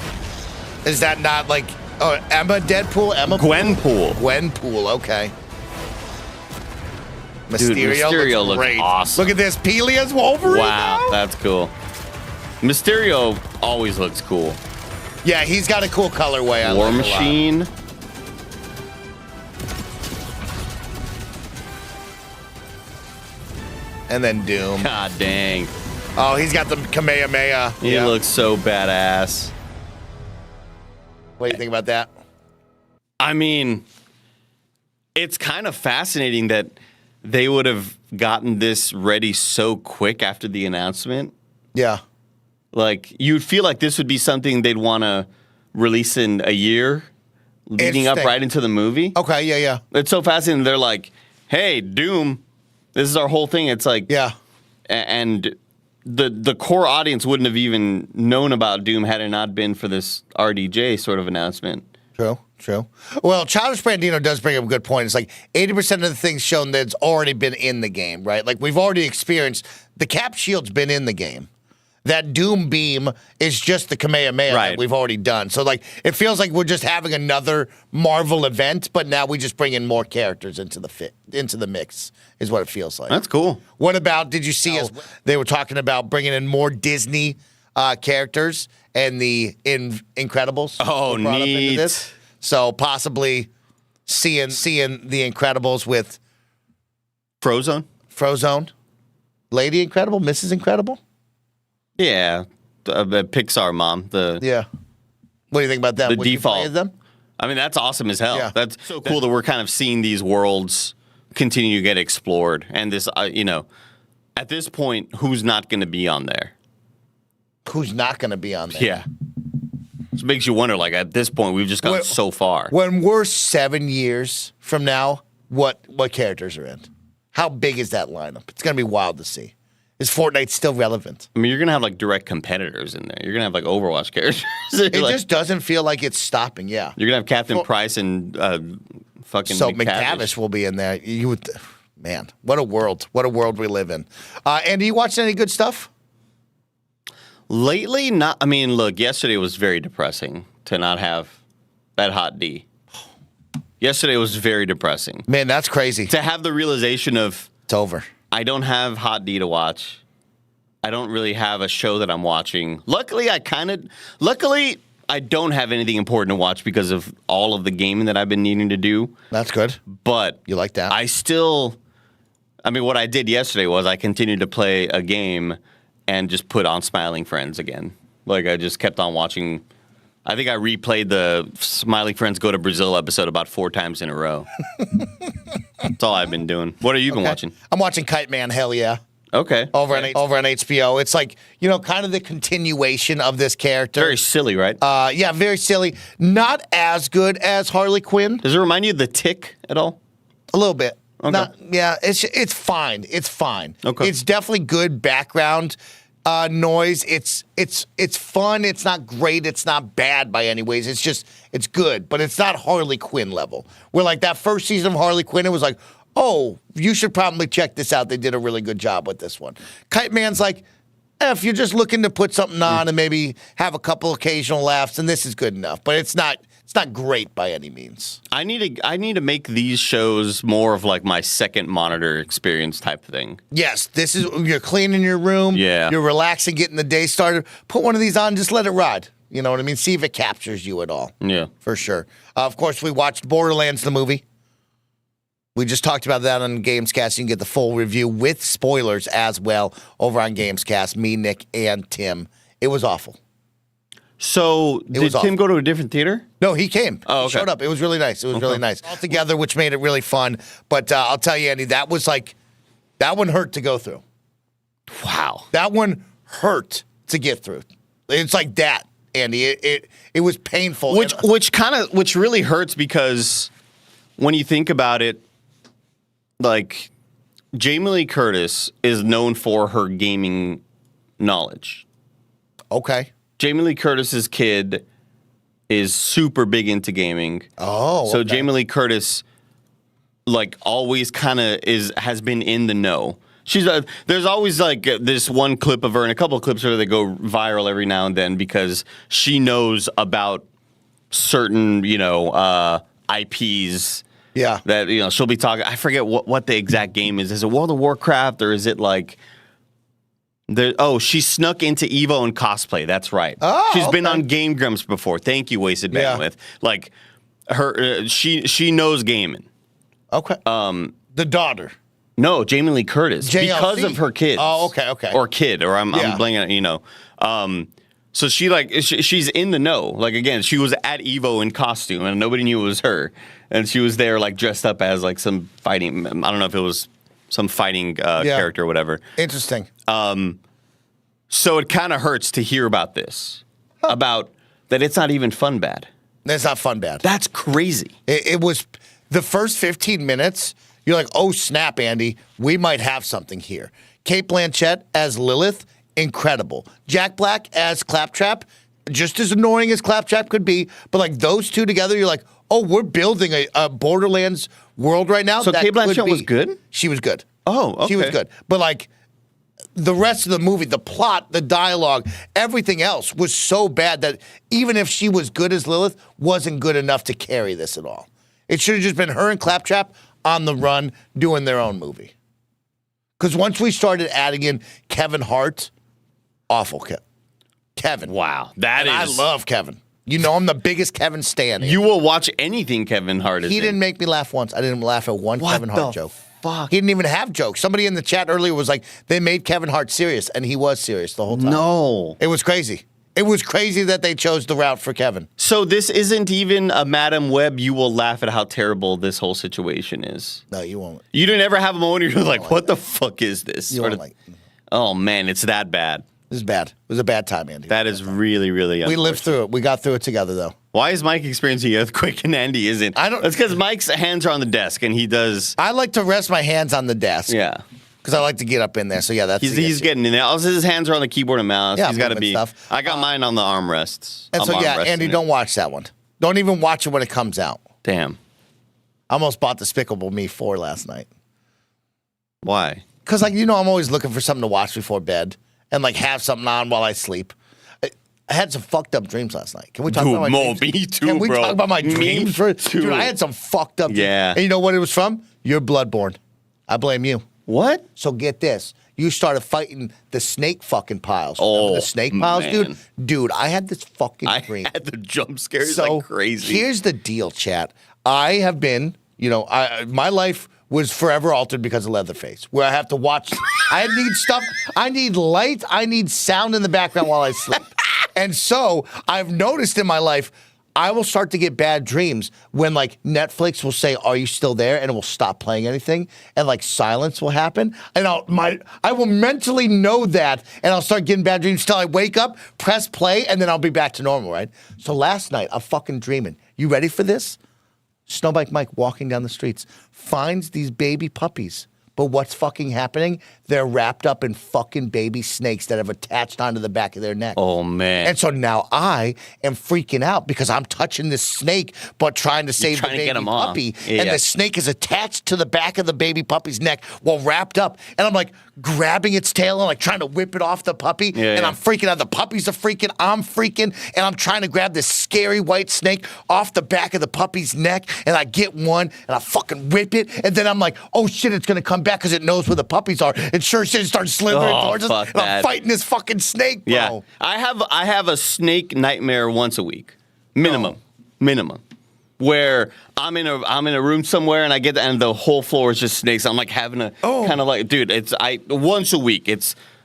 Is that not like Oh, Emma Deadpool? Emma Gwenpool. Gwenpool, okay. Dude, Mysterio looks great. awesome. Look at this. Pelia's Wolverine. Wow, now? that's cool. Mysterio always looks cool. Yeah, he's got a cool colorway. I War like Machine. And then Doom. God dang. Oh, he's got the Kamehameha. He looks so badass. What do you think about that? I mean, it's kind of fascinating that they would have gotten this ready so quick after the announcement. Yeah. Like, you'd feel like this would be something they'd want to release in a year, leading up right into the movie. Okay, yeah. It's so fascinating. They're like, hey, Doom, this is our whole thing. It's like, yeah. And the core audience wouldn't have even known about Doom had it not been for this RDJ sort of announcement. True. Well, Childish Brandino does bring up a good point. It's like 80% of the things shown that's already been in the game, right? Like we've already experienced the Cap Shield's been in the game. That Doom Beam is just the Kamehameha that we've already done. So like it feels like we're just having another Marvel event, but now we just bring in more characters into the mix. Is what it feels like. That's cool. What about? Did you see? They were talking about bringing in more Disney characters and the Incredibles. Oh, neat. So possibly seeing the Incredibles with Frozone, Lady Incredible, Mrs. Incredible. Yeah, Pixar mom. What do you think about that? The default of them. I mean, that's awesome as hell. Yeah. That's so cool that we're kind of seeing these worlds continue to get explored. And this, at this point, who's not going to be on there? Who's not going to be on there? Yeah. It makes you wonder, like, at this point, we've just gone so far. When we're 7 years from now, what characters are in? How big is that lineup? It's going to be wild to see. Is Fortnite still relevant? I mean, you're going to have, like, direct competitors in there. You're going to have, like, Overwatch characters. It just doesn't feel like it's stopping, yeah. You're going to have Captain Price and fucking So McTavish. McTavish will be in there. You would, man, what a world. What a world we live in. Andy, you watching any good stuff? Lately, not. I mean, look, yesterday was very depressing to not have that hot D. Yesterday was very depressing. Man, that's crazy. To have the realization of it's over. I don't have hot D to watch. I don't really have a show that I'm watching. Luckily, I don't have anything important to watch because of all of the gaming that I've been needing to do. That's good. But you like that? What I did yesterday was I continued to play a game and just put on Smiling Friends again. Like, I just kept on watching. I think I replayed the Smiling Friends Go to Brazil episode about 4 times in a row. That's all I've been doing. What have you been watching? I'm watching Kite Man, hell yeah. Okay. Over on HBO. It's like, kind of the continuation of this character. Very silly, right? Yeah, very silly. Not as good as Harley Quinn. Does it remind you of The Tick at all? A little bit. Okay. It's fine. It's fine. Okay. It's definitely good background noise. It's fun. It's not great. It's not bad by any ways. It's good, but it's not Harley Quinn level. Where like that first season of Harley Quinn, it was like, oh, you should probably check this out. They did a really good job with this one. Kite Man's like, if you're just looking to put something on and maybe have a couple occasional laughs, then this is good enough. But it's not great by any means. I need to make these shows more of like my second monitor experience type thing. Yes, this is you're cleaning your room. Yeah. You're relaxing, getting the day started. Put one of these on, just let it ride. You know what I mean? See if it captures you at all. Yeah. For sure. Of course, we watched Borderlands, the movie. We just talked about that on Gamescast. You can get the full review with spoilers as well over on Gamescast. Me, Nick, and Tim. It was awful. So, did Tim go to a different theater? No, he came. Oh, okay. He showed up. It was really nice. It was really nice. All together, which made it really fun. But I'll tell you, Andy, that one hurt to go through. Wow. That one hurt to get through. It's like that, Andy. It was painful. Which really hurts because when you think about it, like Jamie Lee Curtis is known for her gaming knowledge. Okay. Jamie Lee Curtis's kid is super big into gaming. Oh, so Jamie Lee Curtis, like, always kind of has been in the know. She's there's always like this one clip of her and a couple of clips of her that go viral every now and then because she knows about certain, IPs. Yeah. That, she'll be talking. I forget what the exact game is. Is it World of Warcraft or is it like... she snuck into Evo and cosplay. That's right. Oh, She's been on Game Grumps before. Thank you, Wasted Bandwidth. Like, her, she knows gaming. Okay. The daughter. No, Jamie Lee Curtis. JLC. Because of her kids. Oh, okay. Or kid, or I'm blanking out, so she's in the know. Like, again, she was at Evo in costume, and nobody knew it was her. And she was there, like, dressed up as, like, some fighting... I don't know if it was some fighting character or whatever. Interesting. So it kind of hurts to hear about this. About that it's not even fun bad. It's not fun bad. That's crazy. It was... The first 15 minutes, you're like, oh, snap, Andy. We might have something here. Kate Blanchett as Lilith, incredible. Jack Black as Claptrap, just as annoying as Claptrap could be. But, like, those two together, you're like, oh, we're building a Borderlands world right now. So Kate Blanchett was good? She was good. Oh, okay. She was good. But, like, the rest of the movie, the plot, the dialogue, everything else was so bad that even if she was good as Lilith, wasn't good enough to carry this at all. It should have just been her and Claptrap on the run doing their own movie. Because once we started adding in Kevin Hart, awful Kevin. Wow. I love Kevin. You know I'm the biggest Kevin stan. You will watch anything Kevin Hart is He in. didn't make me laugh once. I didn't laugh at one Kevin Hart joke. Fuck. He didn't even have jokes. Somebody in the chat earlier was like, they made Kevin Hart serious, and he was serious the whole time. No. It was crazy. It was crazy that they chose the route for Kevin. So this isn't even a Madam Web. You will laugh at how terrible this whole situation is. No, you won't. You didn't ever have a moment where you're like, what the fuck is this? You won't like. Oh, man, it's that bad. This is bad. It was a bad time, Andy. That is really, really unfortunate. We lived through it. We got through it together, though. Why is Mike experiencing the earthquake and Andy isn't? It's because Mike's hands are on the desk and he does. I like to rest my hands on the desk. Yeah. Because I like to get up in there. So, yeah, that's He's getting in there. Also, his hands are on the keyboard and mouse. Yeah, he's got to be. stuff. I got mine on the armrests. And so, yeah, Andy, don't watch that one. Don't even watch it when it comes out. Damn. I almost bought Despicable Me 4 last night. Why? Because, like, I'm always looking for something to watch before bed and, like, have something on while I sleep. I had some fucked up dreams last night. Can we talk about my dreams? Me too, Can we bro. talk about my dreams? Dude, I had some fucked up dreams. Yeah. And you know what it was from? Your Bloodborne. I blame you. What? So get this. You started fighting the snake fucking piles. Oh, remember the snake piles, man. dude? Dude, I had this fucking dream. I had the jump scares like crazy. Here's the deal, chat. I have been, my life was forever altered because of Leatherface, where I have to watch. I need stuff. I need light. I need sound in the background while I sleep. And so I've noticed in my life, I will start to get bad dreams when, like, Netflix will say, "Are you still there?" and it will stop playing anything, and, like, silence will happen, and I will mentally know that, and I'll start getting bad dreams till I wake up, press play, and then I'll be back to normal, right? So last night, I'm fucking dreaming. You ready for this? Snowbike Mike walking down the streets finds these baby puppies. But what's fucking happening? They're wrapped up in fucking baby snakes that have attached onto the back of their neck. Oh, man. And so now I am freaking out because I'm touching this snake, but trying to save the baby puppy. Yeah. And the snake is attached to the back of the baby puppy's neck while wrapped up. And I'm like grabbing its tail and like trying to whip it off the puppy. And I'm freaking out. The puppies are freaking. I'm freaking. And I'm trying to grab this scary white snake off the back of the puppy's neck. And I get one and I fucking whip it. And then I'm like, oh shit, it's going to come back because it knows where the puppies are. And sure shit, it starts slithering towards us. And I'm fighting this fucking snake, bro. Yeah. I have a snake nightmare once a week. Minimum. Where I'm in a room somewhere and I get and the whole floor is just snakes. I'm like having a kind of like, dude, once a week.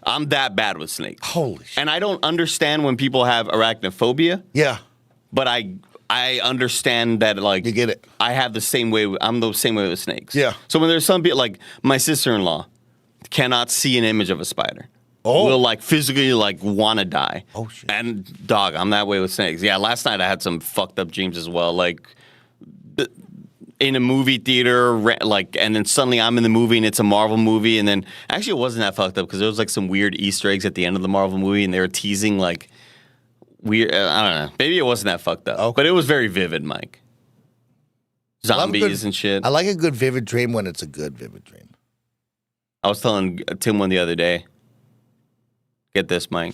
I'm that bad with snakes. Holy shit. And I don't understand when people have arachnophobia. Yeah. But I understand that, like, you get it. I have the same way. I'm the same way with snakes. Yeah. So when there's some people, like my sister-in-law, cannot see an image of a spider. Oh. Will like physically like want to die. Oh shit. And dog, I'm that way with snakes. Yeah. Last night I had some fucked up dreams as well. Like in a movie theater, like, and then suddenly I'm in the movie and it's a Marvel movie, and then actually it wasn't that fucked up because there was like some weird Easter eggs at the end of the Marvel movie, and they were teasing like. Weird. I don't know. Maybe it wasn't that fucked up, but it was very vivid, Mike. Zombies and shit. I like a good vivid dream when it's a good vivid dream. I was telling Tim one the other day. Get this, Mike.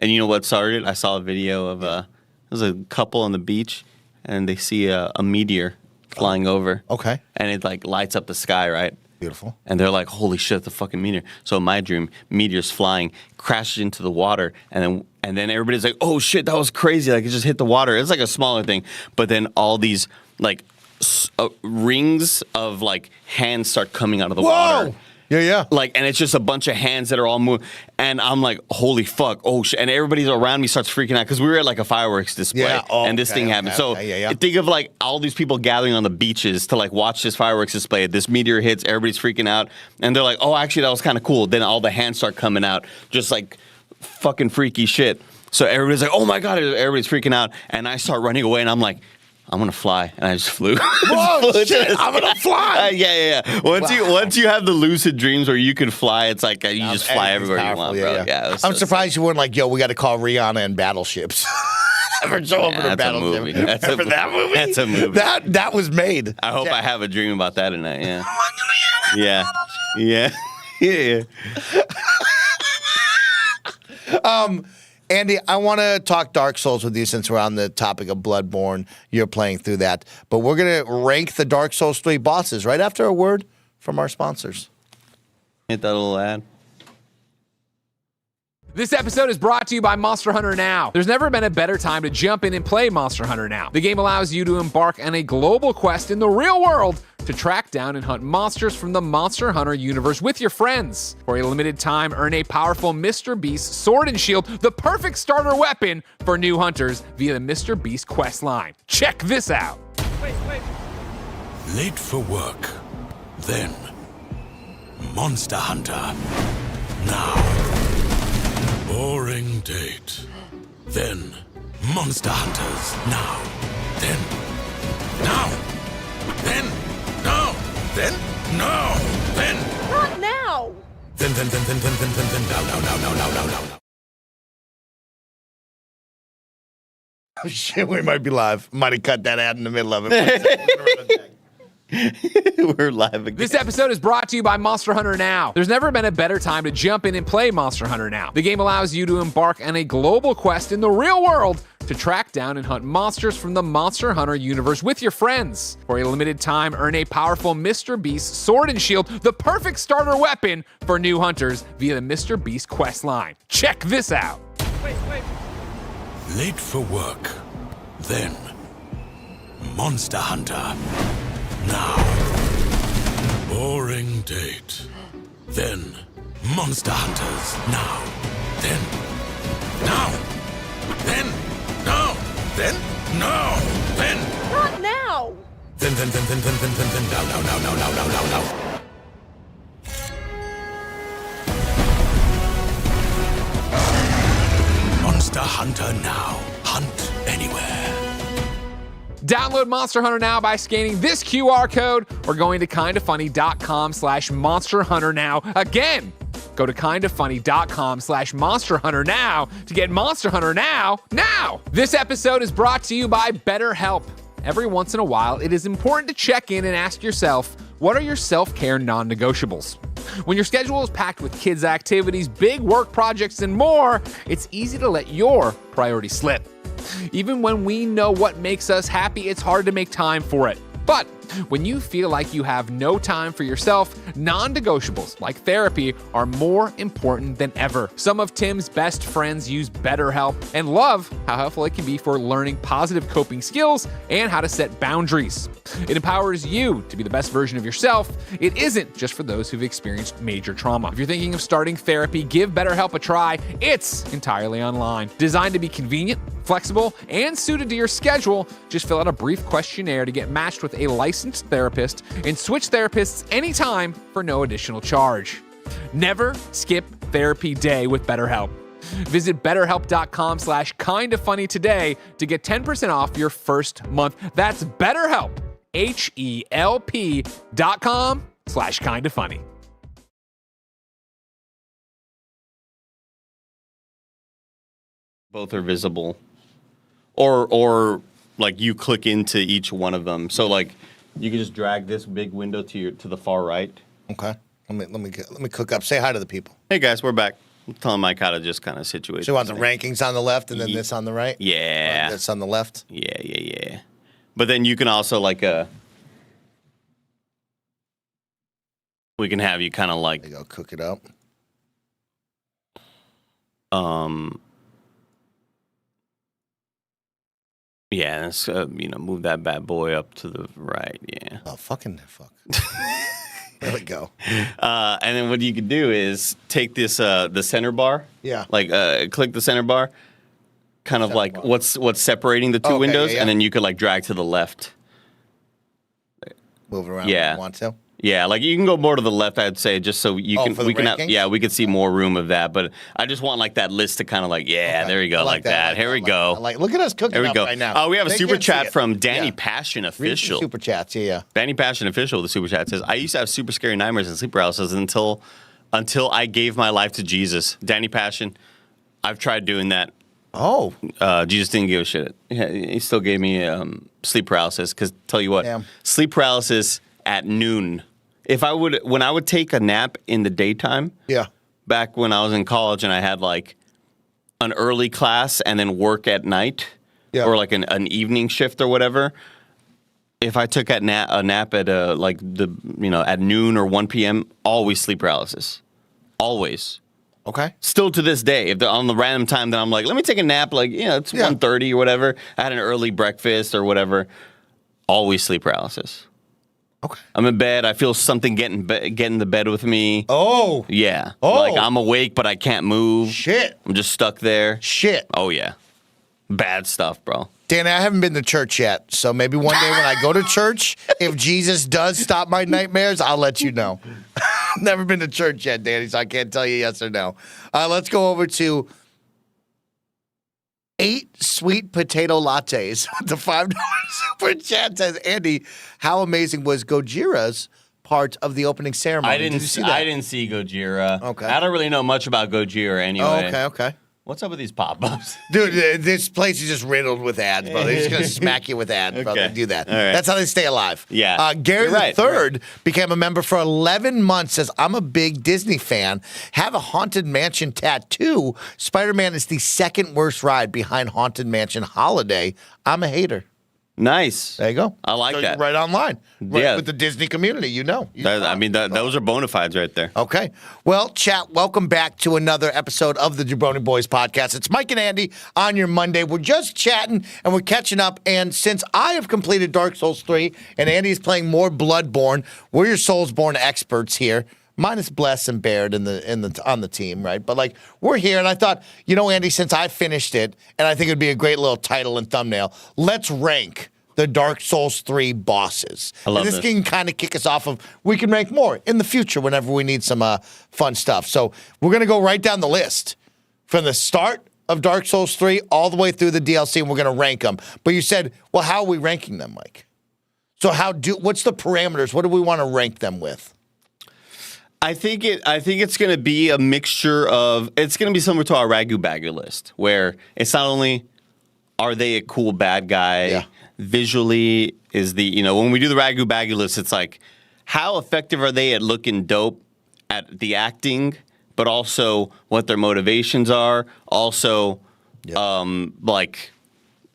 And you know what started? I saw a video of it There's a couple on the beach, and they see a meteor flying over. Okay. And it like lights up the sky, right? Beautiful. And they're like, holy shit, the fucking meteor. So in my dream, meteor's flying, crashes into the water, and then everybody's like, oh shit, that was crazy. Like it just hit the water. It's like a smaller thing. But then all these like rings of like hands start coming out of the water. Yeah. Like, and it's just a bunch of hands that are all moving. And I'm like, holy fuck. Oh, shit. And everybody around me starts freaking out because we were at like a fireworks display. Yeah. Oh, and this thing happened. So think of like all these people gathering on the beaches to like watch this fireworks display. This meteor hits, everybody's freaking out. And they're like, oh, actually, that was kind of cool. Then all the hands start coming out, just like fucking freaky shit. So everybody's like, oh my God, everybody's freaking out. And I start running away and I'm like, I'm gonna fly, and I just flew. Whoa, shit, I'm gonna fly. Yeah. Once you have the lucid dreams where you can fly, it's like you just fly everywhere you want, bro. Yeah, I'm surprised you weren't like, yo, we got to call Rihanna and battleships. Ever show up in a battleship? Remember that movie? That's a movie. That was made. I hope I have a dream about that tonight. Yeah. Andy, I want to talk Dark Souls with you since we're on the topic of Bloodborne. You're playing through that. But we're going to rank the Dark Souls 3 bosses right after a word from our sponsors. Hit that little ad. This episode is brought to you by Monster Hunter Now. There's never been a better time to jump in and play Monster Hunter Now. The game allows you to embark on a global quest in the real world to track down and hunt monsters from the Monster Hunter universe with your friends. For a limited time, earn a powerful Mr. Beast sword and shield, the perfect starter weapon for new hunters via the Mr. Beast quest line. Check this out. Wait. Late for work. Then Monster Hunter Now. Boring date. Then Monster Hunters Now. Then now. Then no. Then no. Then not now. Then now. Oh shit, we might be live. Might have cut that ad in the middle of it. We're live again. This episode is brought to you by Monster Hunter Now. There's never been a better time to jump in and play Monster Hunter Now. The game allows you to embark on a global quest in the real world to track down and hunt monsters from the Monster Hunter universe with your friends. For a limited time, earn a powerful Mr. Beast sword and shield, the perfect starter weapon for new hunters via the Mr. Beast quest line. Check this out. Wait. Late for work. Then Monster Hunter Now. Boring date. Then Monster Hunters Now. Then now. Then no. Then no. Then not now. Then now. Monster Hunter Now. Hunt anywhere. Download Monster Hunter Now by scanning this QR code or going to kindafunny.com/Monster Hunter Now. Again, go to kindafunny.com/Monster Hunter Now to get Monster Hunter Now. This episode is brought to you by BetterHelp. Every once in a while, it is important to check in and ask yourself, what are your self-care non-negotiables? When your schedule is packed with kids' activities, big work projects, and more, it's easy to let your priorities slip. Even when we know what makes us happy, it's hard to make time for it. But when you feel like you have no time for yourself, non-negotiables like therapy are more important than ever. Some of Tim's best friends use BetterHelp and love how helpful it can be for learning positive coping skills and how to set boundaries. It empowers you to be the best version of yourself. It isn't just for those who've experienced major trauma. If you're thinking of starting therapy, give BetterHelp a try. It's entirely online, designed to be convenient, flexible, and suited to your schedule. Just fill out a brief questionnaire to get matched with a licensed therapist and switch therapists anytime for no additional charge. Never skip therapy day with BetterHelp. Visit betterhelp.com/kindafunny today to get 10% off your first month. That's BetterHelp, HELP.com/kindafunny. Both are visible. Or like you click into each one of them. So like you can just drag this big window to the far right. Okay. Let me cook up. Say hi to the people. Hey guys, we're back. telling Mike how to just kind of situate. So you want the rankings on the left and then this on the right? Yeah. Or this on the left? Yeah. But then you can also we can have you kind of like There you go, cook it up. Yeah, let's, move that bad boy up to the right. Yeah. Oh, fuck. There we go. And then what you could do is take this the center bar. Yeah. Click the center bar. Kind of like bar. what's separating the two windows, yeah. and then you could like drag to the left. Move it around Yeah. if you want to. Yeah, like you can go more to the left, I'd say, just so you can for the we can rankings? we could see more room of that. But I just want like that list to kind of like Okay. there you go, I like that. Here we go. Look at us cooking There we up go. right now. Oh, we have a They super can't see chat it. from Danny Yeah. Passion Read some Official. super chats, yeah. Danny Passion Official, the super chat says, I used to have super scary nightmares and sleep paralysis until I gave my life to Jesus. Danny Passion, I've tried doing that. Oh. Jesus didn't give a shit. He still gave me sleep paralysis. Because tell you what, Damn. sleep paralysis at noon. When I would take a nap in the daytime, Yeah. back when I was in college and I had like an early class and then work at night, Yeah. or like an evening shift or whatever. If I took a nap at at noon or 1 p.m., always sleep paralysis, always. Okay. Still to this day, if on the random time that I'm like, let me take a nap, it's 1:30 or whatever. I had an early breakfast or whatever. Always sleep paralysis. Okay. I'm in bed. I feel something getting the bed with me. Oh. Yeah. Oh. Like I'm awake, but I can't move. Shit. I'm just stuck there. Shit. Oh, yeah. Bad stuff, bro. Danny, I haven't been to church yet, so maybe one day when I go to church, if Jesus does stop my nightmares, I'll let you know. Never been to church yet, Danny, so I can't tell you yes or no. Let's go over to 8 sweet potato lattes. The $5 super chat says, Andy, how amazing was Gojira's part of the opening ceremony? Did you see that? I didn't see Gojira. Okay. I don't really know much about Gojira anyway. Oh, okay. What's up with these pop-ups? Dude, this place is just riddled with ads, bro. They're just going to smack you with ads, bro. Okay. They do that. All right. That's how they stay alive. Yeah. Gary You're right. III became a member for 11 months, says, I'm a big Disney fan. Have a Haunted Mansion tattoo. Spider-Man is the second worst ride behind Haunted Mansion Holiday. I'm a hater. Nice. There you go. I like So that. Right online. Right Yeah. with the Disney community, you know. Those are bona fides right there. Okay. Well, chat, welcome back to another episode of the Jabroni Boys podcast. It's Mike and Andy on your Monday. We're just chatting and we're catching up. And since I have completed Dark Souls 3 and Andy is playing more Bloodborne, we're your Soulsborne experts here. Minus Bless and Baird on the team, right? But we're here, and I thought, Andy, since I finished it, and I think it'd be a great little title and thumbnail, let's rank the Dark Souls 3 bosses. I love and this this. can kind of kick us off of we can rank more in the future whenever we need some fun stuff. So we're gonna go right down the list from the start of Dark Souls 3 all the way through the DLC, and we're gonna rank them. But you said, well, how are we ranking them, Mike? So what's the parameters? What do we want to rank them with? I think it's going to be a mixture of. It's going to be similar to our Ragu Bagger list, where it's not only are they a cool bad guy, Yeah. visually is the when we do the Ragu Bagger list, it's like how effective are they at looking dope at the acting, but also what their motivations are, also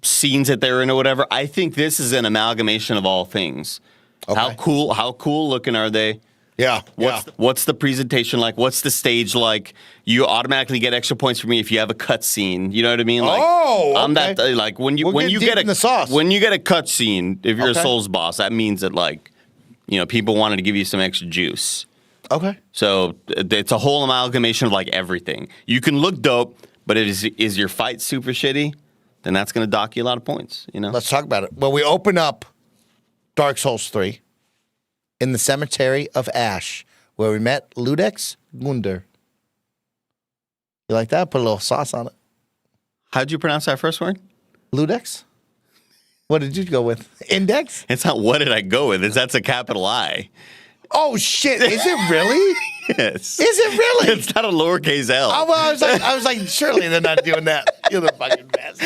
scenes that they're in or whatever. I think this is an amalgamation of all things. Okay. How cool looking are they? Yeah. What's the presentation like? What's the stage like? You automatically get extra points for me if you have a cut scene. You know what I mean? I'm okay. that when you We'll get deep in the sauce. when you get a cut scene, if you're Okay. a Souls boss, that means that people wanted to give you some extra juice. Okay. So it's a whole amalgamation of everything. You can look dope, but is your fight super shitty? Then that's going to dock you a lot of points. Let's talk about it. Well, we open up Dark Souls 3 in the Cemetery of Ash, where we met Ludex Gunder. You like that? Put a little sauce on it. How'd you pronounce that first word? Ludex? What did you go with? Index? It's not what did I go with. That's a capital I. Oh, shit. Is it really? Yes. Is it really? It's not a lowercase L. Oh, well, I was like, surely they're not doing that. You're the fucking best.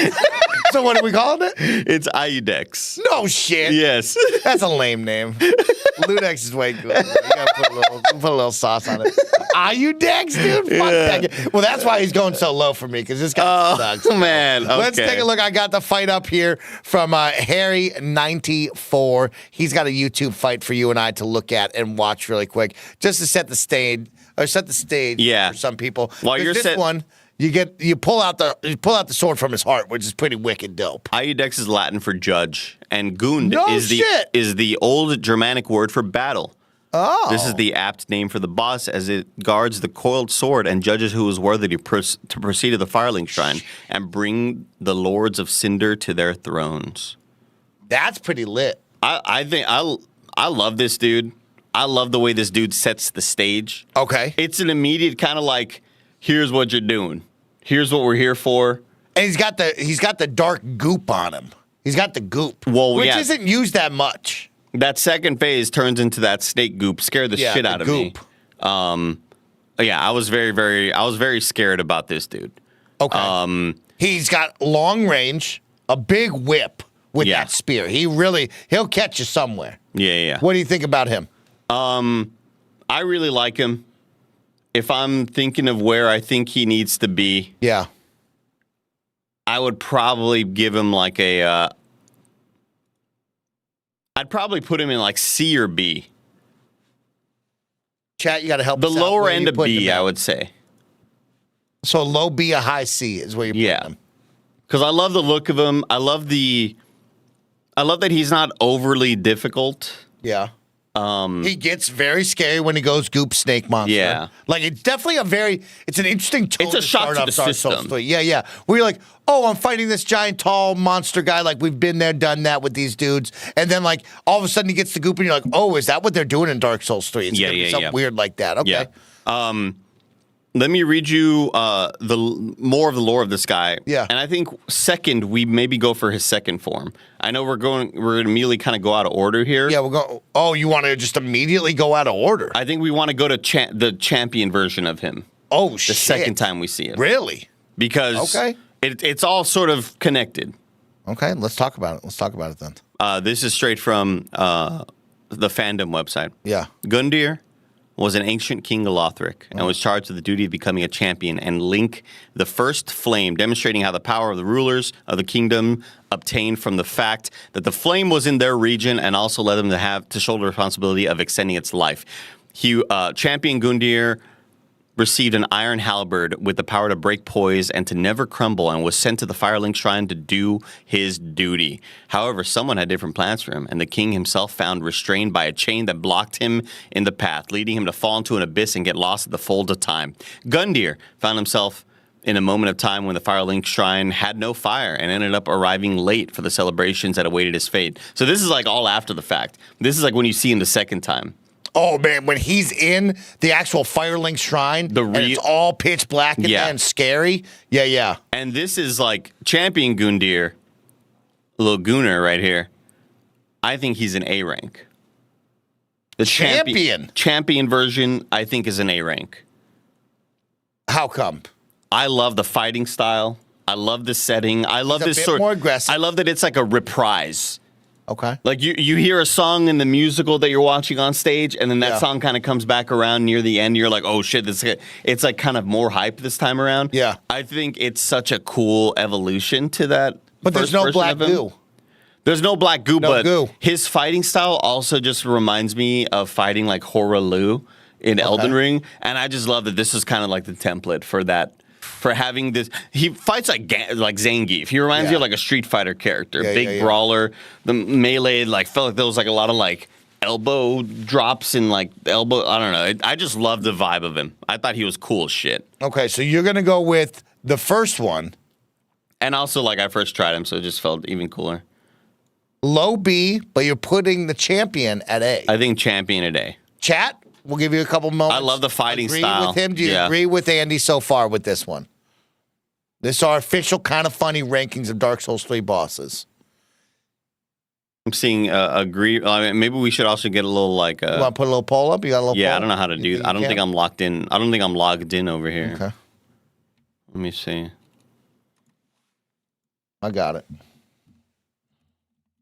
So what are we calling it? It's Iudex. No shit. Yes. That's a lame name. Ludex is way good. You gotta put a little sauce on it. Iudex, dude? Fuck that. Well, that's why he's going so low for me, because this guy sucks. Man. Okay. Let's take a look. I got the fight up here from Harry94. He's got a YouTube fight for you and I to look at and watch really quick, just to set the stage for some people. While you're this one, you pull out the sword from his heart, which is pretty wicked dope. Iudex is Latin for judge, and Gund No is shit. the old Germanic word for battle. Oh. This is the apt name for the boss, as it guards the coiled sword and judges who is worthy to proceed to the Firelink Shrine and bring the lords of Cinder to their thrones. That's pretty lit. I think I love this dude. I love the way this dude sets the stage. Okay. It's an immediate kind of like, here's what you're doing. Here's what we're here for. And he's got the dark goop on him. He's got the goop, which isn't used that much. That second phase turns into that snake goop. Scared the shit out of me. I was very scared about this dude. Okay. He's got long range, a big whip with that spear. He'll catch you somewhere. Yeah. What do you think about him? I really like him. If I'm thinking of where I think he needs to be, I would probably give him like I'd probably put him in like C or B. Chat, you got to help the us out. lower Where end of B, I would say. So a low B, a high C is where you're putting him. Because I love the look of him. I love that he's not overly difficult. Yeah. He gets very scary when he goes goop snake monster. Yeah. Like, it's definitely it's an interesting tone. It's a shock to the system. Yeah. Where you're like, oh, I'm fighting this giant, tall monster guy. Like, we've been there, done that with these dudes. And then, like, all of a sudden he gets the goop and you're like, oh, is that what they're doing in Dark Souls 3? It's gonna be something weird like that. Okay. Yeah. Let me read you more of the lore of this guy. Yeah. And I think second, we maybe go for his second form. I know we're going to immediately kind of go out of order here. Yeah, we'll go. Oh, you want to just immediately go out of order? I think we want to go to the champion version of him. Oh, shit. The second time we see him. Really? Because it's all sort of connected. Okay, let's talk about it. Let's talk about it then. This is straight from the fandom website. Yeah. Gundyr was an ancient king of Lothric and was charged with the duty of becoming a champion and link the first flame, demonstrating how the power of the rulers of the kingdom obtained from the fact that the flame was in their region and also led them to shoulder the responsibility of extending its life. Champion Gundyr received an iron halberd with the power to break poise and to never crumble, and was sent to the Firelink Shrine to do his duty. However, someone had different plans for him, and the king himself found restrained by a chain that blocked him in the path, leading him to fall into an abyss and get lost at the fold of time. Gundyr found himself in a moment of time when the Firelink Shrine had no fire and ended up arriving late for the celebrations that awaited his fate. So this is like all after the fact. This is like when you see him the second time. Oh, man, when he's in the actual Firelink Shrine, and it's all pitch black and scary. Yeah. And this is like Champion Gundyr, little Gunnar right here. I think he's an A rank. The champion version, I think, is an A rank. How come? I love the fighting style. I love the setting. I love this sort. More aggressive. I love that it's like a reprise. Okay. Like you hear a song in the musical that you're watching on stage, and then that song kind of comes back around near the end. You're like, oh shit, it's like kind of more hype this time around. Yeah. I think it's such a cool evolution to that. But there's no black goo. There's no black goo, but goo. His fighting style also just reminds me of fighting like Horalu in Elden Ring, and I just love that this is kind of like the template for that. For having this, he fights like Zangief. He reminds me of like a Street Fighter character, big brawler. The melee felt like there was like a lot of like elbow drops and like elbow. I don't know. I just love the vibe of him. I thought he was cool as shit. Okay, so you're gonna go with the first one, and also like I first tried him, so it just felt even cooler. Low B, but you're putting the champion at A. I think champion at A. Chat. We'll give you a couple moments. I love the fighting Agree style. with him? Do you agree with Andy so far with this one? This is our official kind of funny rankings of Dark Souls 3 bosses. I'm seeing agree. I mean, maybe we should also get a little like. You want to put a little poll up? You got a little poll? I don't know how to do that. I don't think I'm locked in. I don't think I'm logged in over here. Okay. Let me see. I got it.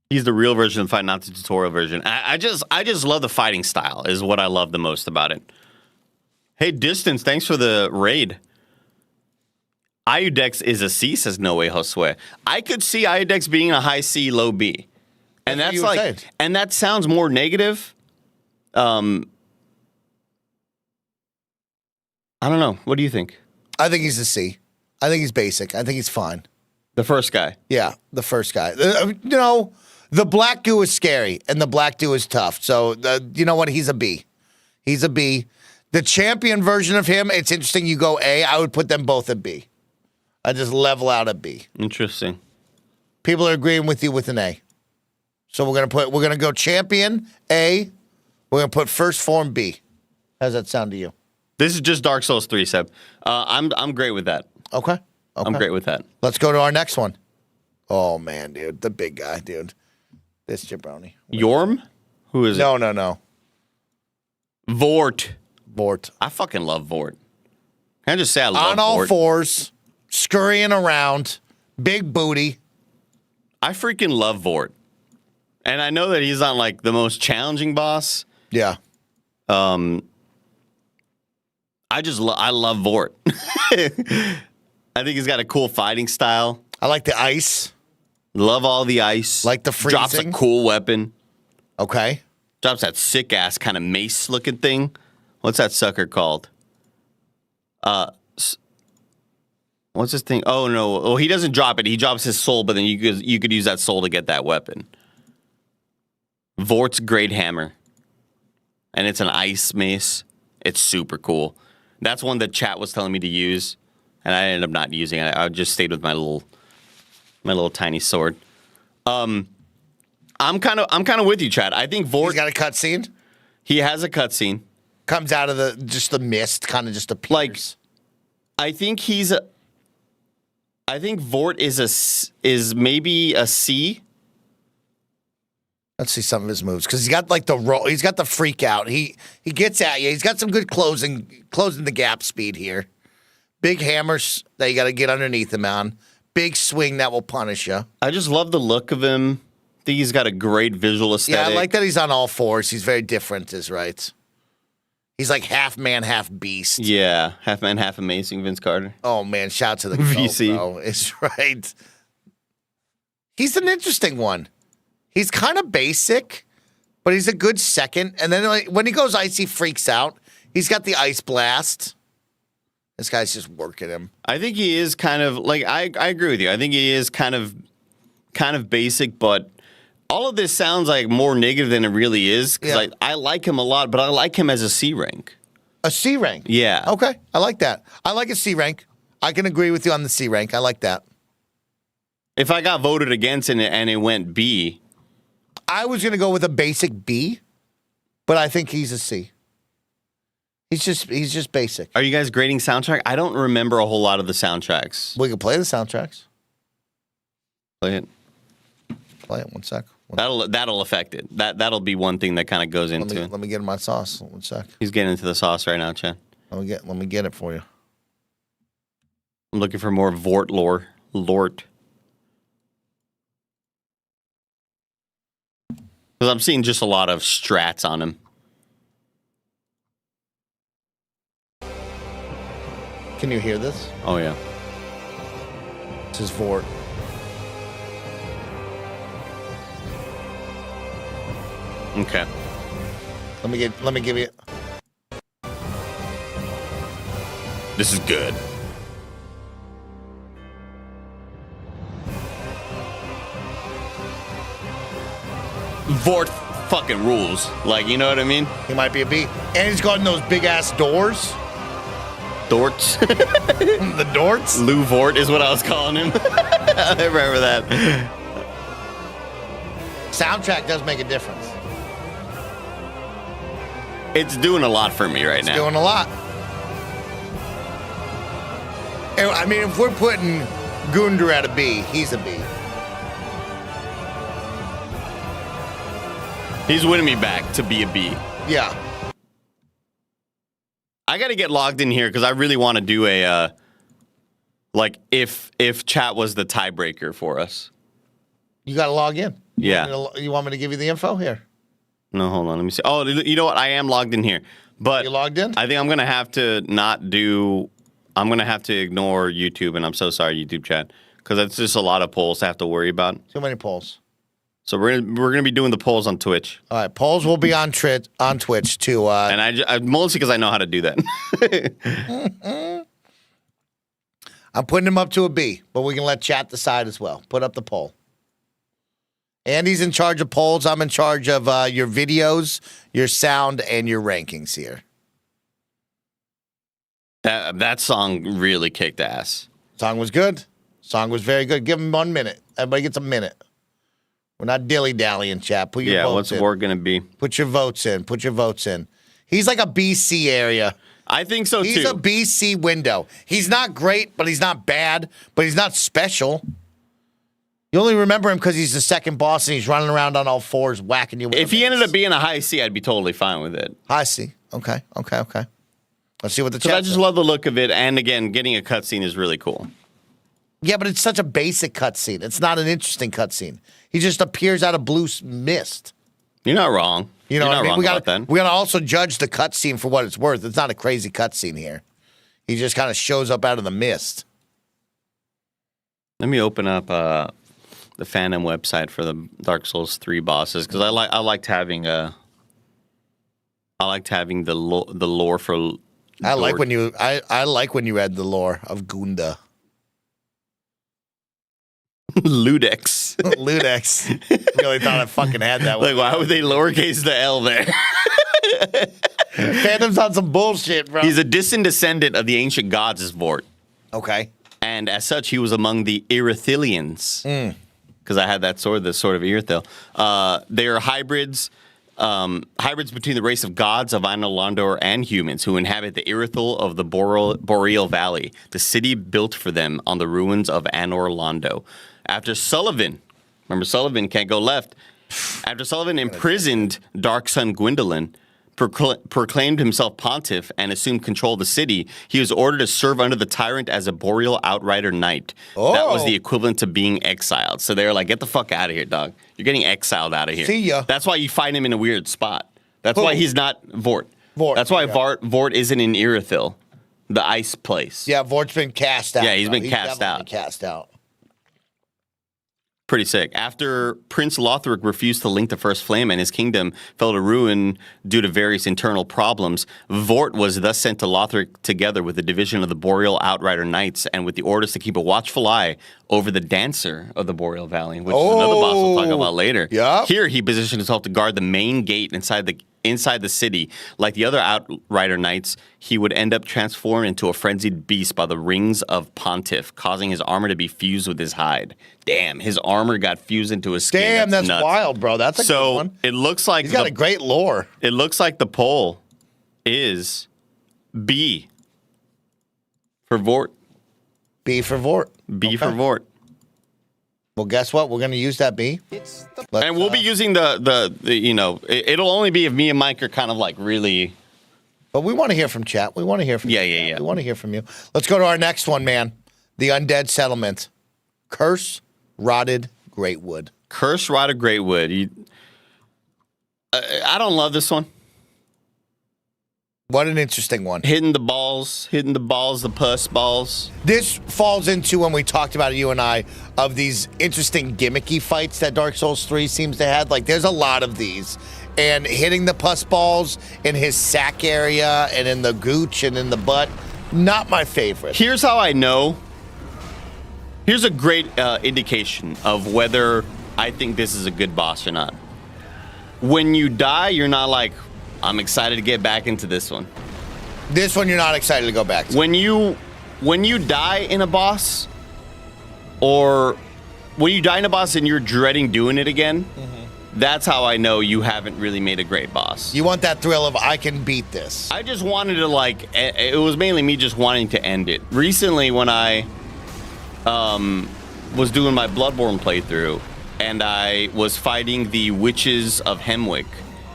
He's the real version of the fight, not the tutorial version. I just love the fighting style. Is what I love the most about it. Hey, Distance, thanks for the raid. Iudex is a C, says No Way Josue. I could see Iudex being a high C, low B. And that's like, and that sounds more negative. I don't know. What do you think? I think he's a C. I think he's basic. I think he's fine. The first guy. Yeah, the first guy. You know, the black goo is scary, and the black goo is tough. So, you know what? He's a B. He's a B. The champion version of him, it's interesting you go A. I would put them both at B. I just level out at B. Interesting. People are agreeing with you with an A. So we're gonna go champion A. We're gonna put first form B. How's that sound to you? This is just Dark Souls 3, Seb. I'm great with that. Okay. I'm great with that. Let's go to our next one. Oh man, dude, the big guy, dude. This jabroni. Yorm? Who is it? No. Vort. Vort. I fucking love Vort. Can I just say I love Vort? On all fours, scurrying around, big booty. I freaking love Vort. And I know that he's not like the most challenging boss. Yeah. I love Vort. I think he's got a cool fighting style. I like the ice. Love all the ice. Like the freezing. Drops a cool weapon. Okay. Drops that sick ass kind of mace looking thing. What's that sucker called? What's this thing? Oh no! Oh, he doesn't drop it. He drops his soul, but then you could use that soul to get that weapon. Vort's Great Hammer, and it's an ice mace. It's super cool. That's one that chat was telling me to use, and I ended up not using it. I just stayed with my little tiny sword. I'm kind of with you, Chad. I think Vort. He's got a cutscene. He has a cutscene. Comes out of the mist, kind of just appears. Like, I think Vort is maybe a C. Let's see some of his moves because he's got like the roll. He's got the freak out. He gets at you. He's got some good closing the gap speed here. Big hammers that you got to get underneath him on. Big swing that will punish you. I just love the look of him. I think he's got a great visual aesthetic. Yeah, I like that he's on all fours. He's very different, is right. He's like half man, half beast. Yeah, half man, half amazing, Vince Carter. Oh, man, shout to the VC. bro. It's right. He's an interesting one. He's kind of basic, but he's a good second. And then like, when he goes ice, he freaks out. He's got the ice blast. This guy's just working him. I think he is kind of, like, I agree with you. I think he is kind of basic, but all of this sounds like more negative than it really is. Because I like him a lot, but I like him as a C rank. A C rank? Yeah. Okay, I like that. I like a C rank. I can agree with you on the C rank. I like that. If I got voted against and it went B. I was going to go with a basic B, but I think he's a C. He's just basic. Are you guys grading soundtrack? I don't remember a whole lot of the soundtracks. We can play the soundtracks. Play it. Play it. 1 sec. That'll affect it. That'll be one thing that kind of goes into it. Let me get in my sauce. 1 sec. He's getting into the sauce right now, Chad. Let me get it for you. I'm looking for more Vort lore. Lort. Because I'm seeing just a lot of strats on him. Can you hear this? Oh, yeah. This is Vort. Okay. Let me give you. This is good. Vort fucking rules. Like, you know what I mean? He might be a B. And he's got those big ass doors. Dorts. The Dorts? Lou Vort is what I was calling him. I remember that. Soundtrack does make a difference. It's doing a lot for me right now. It's doing a lot. I mean, if we're putting Gundur at a B, he's a B. He's winning me back to be a B. Yeah. I got to get logged in here because I really want to do Like if chat was the tiebreaker for us. You got to log in. Yeah. You want me to give you the info here? No, hold on. Let me see. Oh, you know what? I am logged in here. But You logged in? I think I'm going to have to I'm going to have to ignore YouTube, and I'm so sorry, YouTube chat, because it's just a lot of polls to have to worry about. Too many polls. So we're gonna be doing the polls on Twitch. All right, polls will be on Twitch too. And I mostly because I know how to do that. I'm putting him up to a B, but we can let chat decide as well. Put up the poll. Andy's in charge of polls. I'm in charge of your videos, your sound, and your rankings here. That song really kicked ass. Song was good. Song was very good. Give him 1 minute. Everybody gets a minute. We're not dilly-dallying, chat. Put your votes what's in. the war gonna be? Put your votes in. Put your votes in. He's like a BC area. I think so, He's too. a BC window. He's not great, but he's not bad, but he's not special. You only remember him because he's the second boss and he's running around on all fours whacking you with If he ended up being a high C, I'd be totally fine with it. High C. Okay. Let's see what the Because chat I just says. love the look of it, and again, getting a cutscene is really cool. Yeah, but it's such a basic cutscene. It's not an interesting cutscene. He just appears out of blue mist. You're not wrong. You know You're what I not mean? wrong about that. We gotta also judge the cutscene for what it's worth. It's not a crazy cutscene here. He just kind of shows up out of the mist. Let me open up the fandom website for the Dark Souls 3 bosses because I liked having the lore for. I like when you read the lore of Gunda. Ludex. Ludex. Really thought I fucking had that one. Like, why would they lowercase the L there? Phantom's on some bullshit, bro. He's a distant descendant of the ancient gods, is Vort. Okay. And as such, he was among the Irithilians. Because I had the sword of Irithil. They are hybrids between the race of gods of Anor Londo and humans who inhabit the Irithil of the Boreal Valley, the city built for them on the ruins of Anor Londo. After Sullivan, remember Sullivan can't go left. After Sullivan imprisoned Dark Sun Gwendolyn, proclaimed himself pontiff, and assumed control of the city, he was ordered to serve under the tyrant as a Boreal Outrider Knight. Oh. That was the equivalent to being exiled. So they were like, get the fuck out of here, dog. You're getting exiled out of here. See ya. That's why you find him in a weird spot. That's Who? why he's not Vort. That's why Vort isn't in Irithil, the ice place. Yeah, Vort's been cast out. Yeah, he's been cast definitely out. been cast out. Pretty sick. After Prince Lothric refused to link the First Flame and his kingdom fell to ruin due to various internal problems, Vort was thus sent to Lothric together with the division of the Boreal Outrider Knights and with the orders to keep a watchful eye over the Dancer of the Boreal Valley, which is another boss we'll talk about later. Yep. Here, he positioned himself to guard the main gate inside the city. Like the other Outrider Knights, he would end up transformed into a frenzied beast by the rings of Pontiff, causing his armor to be fused with his hide. Damn, his armor got fused into his skin. Damn, that's nuts. wild, bro. That's a good one. It looks like He's got a great lore. It looks like the poll is B for Vort. B for Vort. B for Vort. Well, guess what? We're going to use that B. And we'll be using the it'll only be if me and Mike are kind of like really. But we want to hear from chat. We want to hear from you. Yeah. We want to hear from you. Let's go to our next one, man. The Undead Settlement. Curse Rotted Greatwood. Curse Rotted Greatwood. I don't love this one. What an interesting one. Hitting the balls, the puss balls. This falls into when we talked about it, you and I, of these interesting gimmicky fights that Dark Souls 3 seems to have. Like, there's a lot of these. And hitting the puss balls in his sack area and in the gooch and in the butt, not my favorite. Here's how I know. Here's a great indication of whether I think this is a good boss or not. When you die, you're not like, I'm excited to get back into this one. This one you're not excited to go back to. When you die in a boss, or when you die in a boss and you're dreading doing it again, that's how I know you haven't really made a great boss. You want that thrill of, I can beat this. I just wanted to it was mainly me just wanting to end it. Recently when I was doing my Bloodborne playthrough and I was fighting the Witches of Hemwick.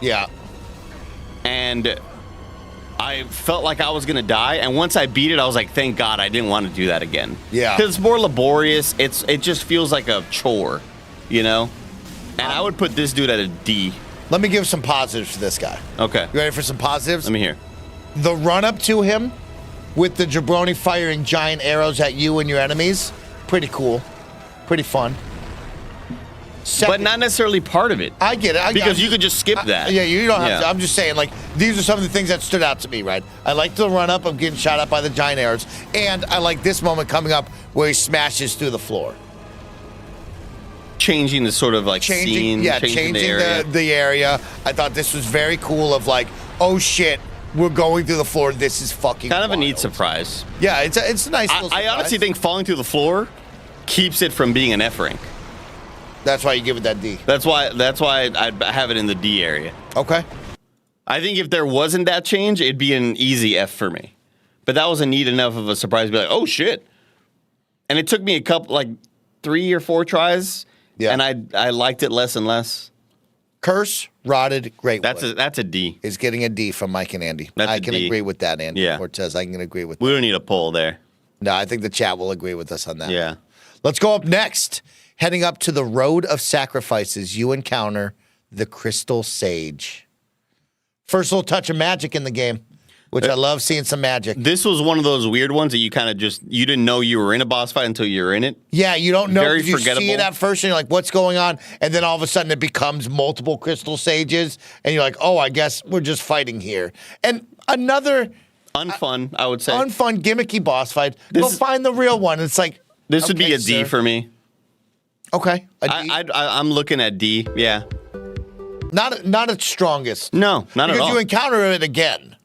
Yeah. And I felt like I was going to die. And once I beat it, I was like, thank God I didn't want to do that again. Yeah. Because it's more laborious. It just feels like a chore, you know? And I would put this dude at a D. Let me give some positives to this guy. Okay. You ready for some positives? Let me hear. The run up to him with the jabroni firing giant arrows at you and your enemies, pretty cool. Pretty fun. But not necessarily part of it. I get it. Because you could just skip that. Yeah, you don't have to. I'm just saying, like, these are some of the things that stood out to me, right? I like the run up of getting shot at by the giant arrows, and I like this moment coming up where he smashes through the floor. Changing the sort of like scene, changing the area. The area. I thought this was very cool of like, oh shit, we're going through the floor. This is fucking kind of wild. a neat surprise. Yeah, it's a nice little surprise. I honestly think falling through the floor keeps it from being an F rank. That's why you give it that D. That's why I'd have it in the D area. Okay. I think if there wasn't that change, it'd be an easy F for me. But that was a neat enough of a surprise to be like, oh shit. And it took me a couple, like 3 or 4 tries. Yeah. And I liked it less and less. Curse, rotted, great. That's a D. Is getting a D from Mike and Andy. I can agree with that, Andy. Yeah. Cortez, I can agree with that. We don't need a poll there. No, I think the chat will agree with us on that. Yeah. Let's go up next. Heading up to the Road of Sacrifices, you encounter the Crystal Sage. First little touch of magic in the game, which I love seeing some magic. This was one of those weird ones that you kind of you didn't know you were in a boss fight until you're in it. Yeah, you don't know. Very you forgettable. see it at first and you're like, what's going on? And then all of a sudden it becomes multiple Crystal Sages. And you're like, oh, I guess we're just fighting here. And another... Unfun, I would say. Unfun, gimmicky boss fight. Go find the real one. It's like... This would be a D for me. Okay. I'm looking at D, yeah. Not its strongest. No, not at all. Because you encounter it again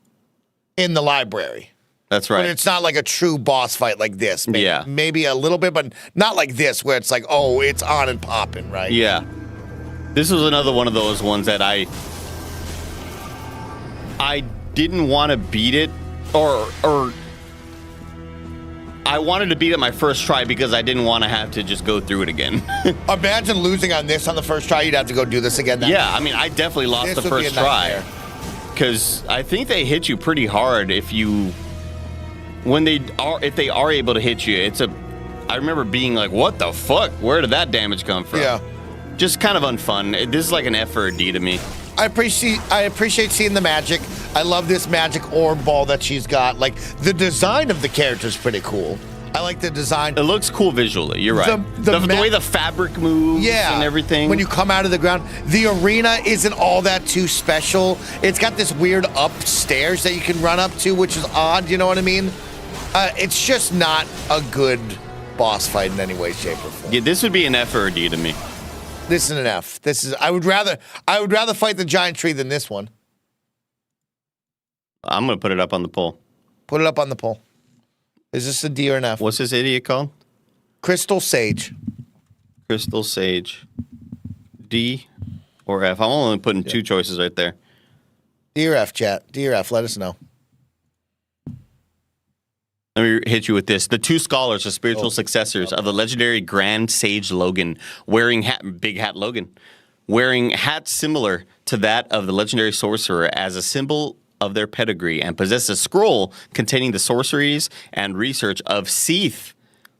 in the library. That's right. But it's not like a true boss fight like this. Maybe, yeah. Maybe a little bit, but not like this where it's like, oh, it's on and popping, right? Yeah. This was another one of those ones that I didn't want to beat it or I wanted to beat it my first try because I didn't want to have to just go through it again. Imagine losing on this on the first try. You'd have to go do this again. Yeah, I mean, I definitely lost the first try. Because I think they hit you pretty hard if they are able to hit you. I remember being like, what the fuck? Where did that damage come from? Yeah. Just kind of unfun. This is like an F or a D to me. I appreciate seeing the magic. I love this magic orb ball that she's got. Like, the design of the character is pretty cool. I like the design. It looks cool visually. You're right. The way the fabric moves and everything. When you come out of the ground, the arena isn't all that too special. It's got this weird upstairs that you can run up to, which is odd. You know what I mean? It's just not a good boss fight in any way, shape, or form. Yeah, this would be an F or a D to me. This is an F. I would rather fight the giant tree than this one. I'm gonna put it up on the poll. Put it up on the poll. Is this a D or an F? What's this idiot called? Crystal Sage. Crystal Sage. D or F? I'm only putting 2 choices right there. D or F, chat. D or F. Let us know. Let me hit you with this. The 2 scholars are spiritual successors of the legendary Grand Sage Logan, big hat Logan, wearing hats similar to that of the legendary sorcerer as a symbol of their pedigree, and possess a scroll containing the sorceries and research of Seath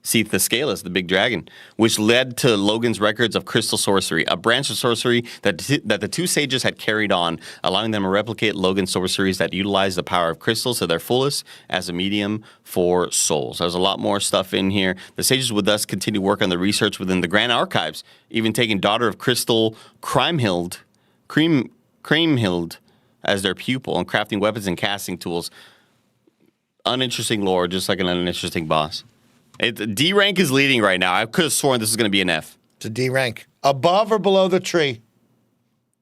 the Scaleless, the big dragon, which led to Logan's records of crystal sorcery, a branch of sorcery that the 2 sages had carried on, allowing them to replicate Logan's sorceries that utilize the power of crystals to their fullest as a medium for souls. There's a lot more stuff in here. The sages would thus continue work on the research within the Grand Archives, even taking Daughter of Crystal Crimehild as their pupil and crafting weapons and casting tools. Uninteresting lore, just like an uninteresting boss. D rank is leading right now. I could have sworn this was going to be an F. It's a D rank. Above or below the tree?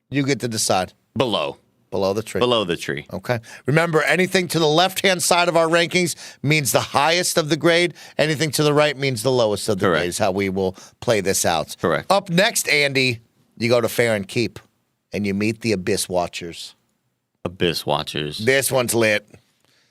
You get to decide. Below. Below the tree. Below the tree. Okay. Remember, anything to the left-hand side of our rankings means the highest of the grade. Anything to the right means the lowest of the grade is how we will play this out. Correct. Up next, Andy, you go to Fair and Keep, and you meet the Abyss Watchers. Abyss Watchers. This one's lit.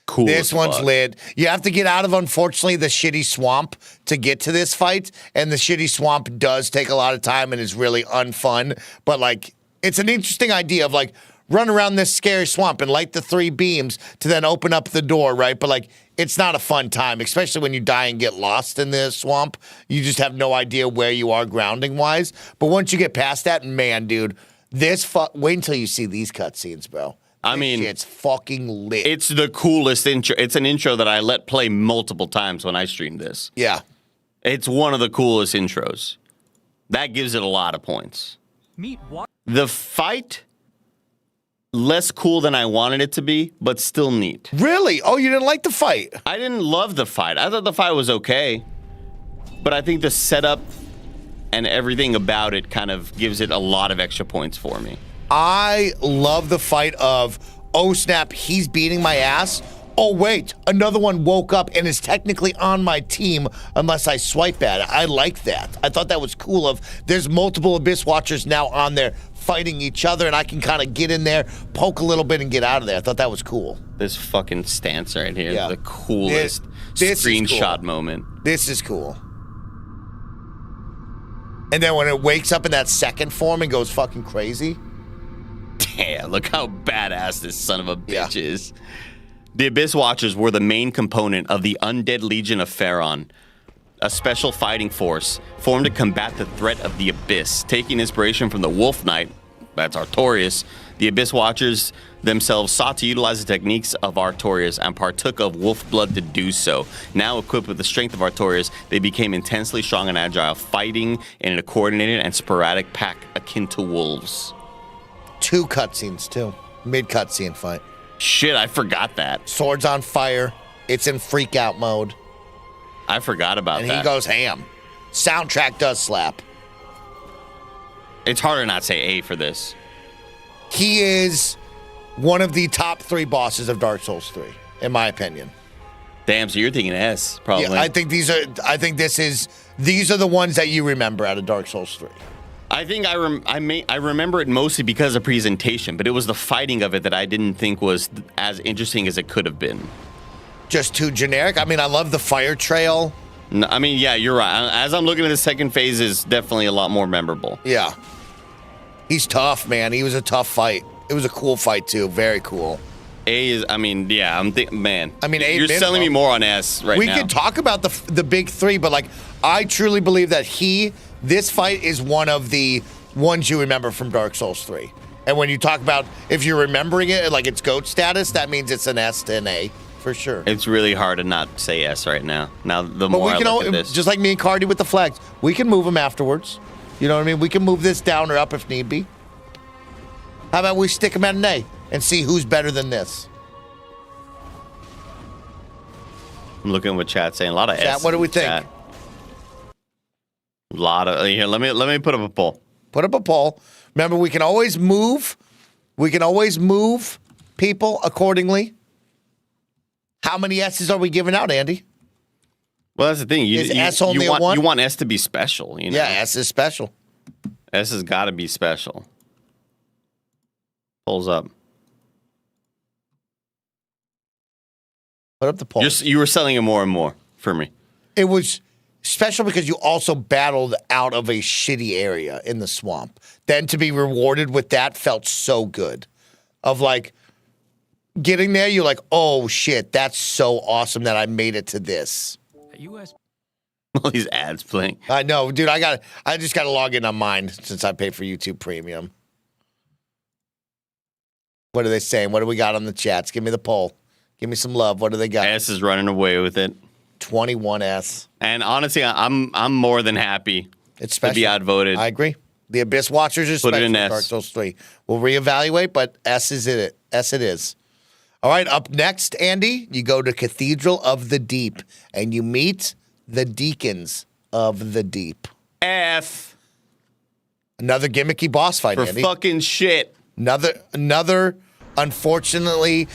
Cool. This one's lit. You have to get out of, unfortunately, the shitty swamp to get to this fight. And the shitty swamp does take a lot of time and is really unfun. But, like, it's an interesting idea of, like, run around this scary swamp and light the 3 beams to then open up the door, right? But like, it's not a fun time, especially when you die and get lost in the swamp. You just have no idea where you are grounding wise. But once you get past that, man, dude, wait until you see these cutscenes, bro. I mean, it's fucking lit. It's the coolest intro. It's an intro that I let play multiple times when I streamed this. Yeah. It's one of the coolest intros. That gives it a lot of points. The fight, less cool than I wanted it to be, but still neat. Really? Oh, you didn't like the fight? I didn't love the fight. I thought the fight was okay. But I think the setup and everything about it kind of gives it a lot of extra points for me. I love the fight of, oh snap, he's beating my ass. Oh wait, another one woke up and is technically on my team unless I swipe at it. I like that. I thought that was cool of, there's multiple Abyss Watchers now on there fighting each other and I can kind of get in there, poke a little bit and get out of there. I thought that was cool. This fucking stance right here, Yeah. the coolest This screenshot cool. moment. This is cool. And then when it wakes up in that second form and goes fucking crazy. Damn, look how badass this son of a bitch is. The Abyss Watchers were the main component of the Undead Legion of Pharaon, a special fighting force formed to combat the threat of the Abyss. Taking inspiration from the Wolf Knight, that's Artorias, the Abyss Watchers themselves sought to utilize the techniques of Artorias and partook of wolf blood to do so. Now equipped with the strength of Artorias, they became intensely strong and agile, fighting in a coordinated and sporadic pack akin to wolves. 2 cutscenes too. Mid-cutscene fight. Shit, I forgot that. Swords on fire. It's in freak out mode. I forgot about And that. he goes ham. Soundtrack does slap. It's hard to not say A for this. He is one of the top 3 bosses of Dark Souls 3, in my opinion. Damn, so you're thinking S, probably. Yeah, I think these are the ones that you remember out of Dark Souls 3. I think I remember it mostly because of presentation, but it was the fighting of it that I didn't think was as interesting as it could have been. Just too generic. I mean, I love the fire trail. No, I mean, yeah, you're right. As I'm looking at the second phase, is definitely a lot more memorable. Yeah. He's tough, man. He was a tough fight. It was a cool fight, too. Very cool. A is, I mean, yeah, man. I mean, A you're selling me more on S right now. We could talk about the big 3, but like, I truly believe that this fight is one of the ones you remember from Dark Souls 3. And when you talk about, if you're remembering it, like it's GOAT status, that means it's an S to an A, for sure. It's really hard to not say S right now. Now, the But more we I can look at this. just like me and Cardi with the flags, we can move them afterwards. You know what I mean? We can move this down or up if need be. How about we stick them at an A and see who's better than this? I'm looking what chat's saying. A lot of Chat, S. what do we think? Chat. A lot of here. Let me put up a poll. Put up a poll. Remember, we can always move. We can always move people accordingly. How many S's are we giving out, Andy? Well, that's the thing. Is S only a 1? You want S to be special. You know? Yeah, S is special. S has got to be special. Polls up. Put up the poll. You were selling it more and more for me. It was special because you also battled out of a shitty area in the swamp. Then to be rewarded with that felt so good. Of like getting there, you're like, oh shit, that's so awesome that I made it to this. All these ads playing. I know, dude. I just got to log in on mine since I pay for YouTube Premium. What are they saying? What do we got on the chats? Give me the poll. Give me some love. What do they got? S is running away with it. 21S. And honestly, I'm more than happy It's special. to be outvoted. I agree. The Abyss Watchers is Put it special in for S. Dark Souls 3. We'll reevaluate, but S is it. S it is. All right, up next, Andy, you go to Cathedral of the Deep, and you meet the Deacons of the Deep. F Another gimmicky boss fight, for Andy. fucking shit. Another. Unfortunately,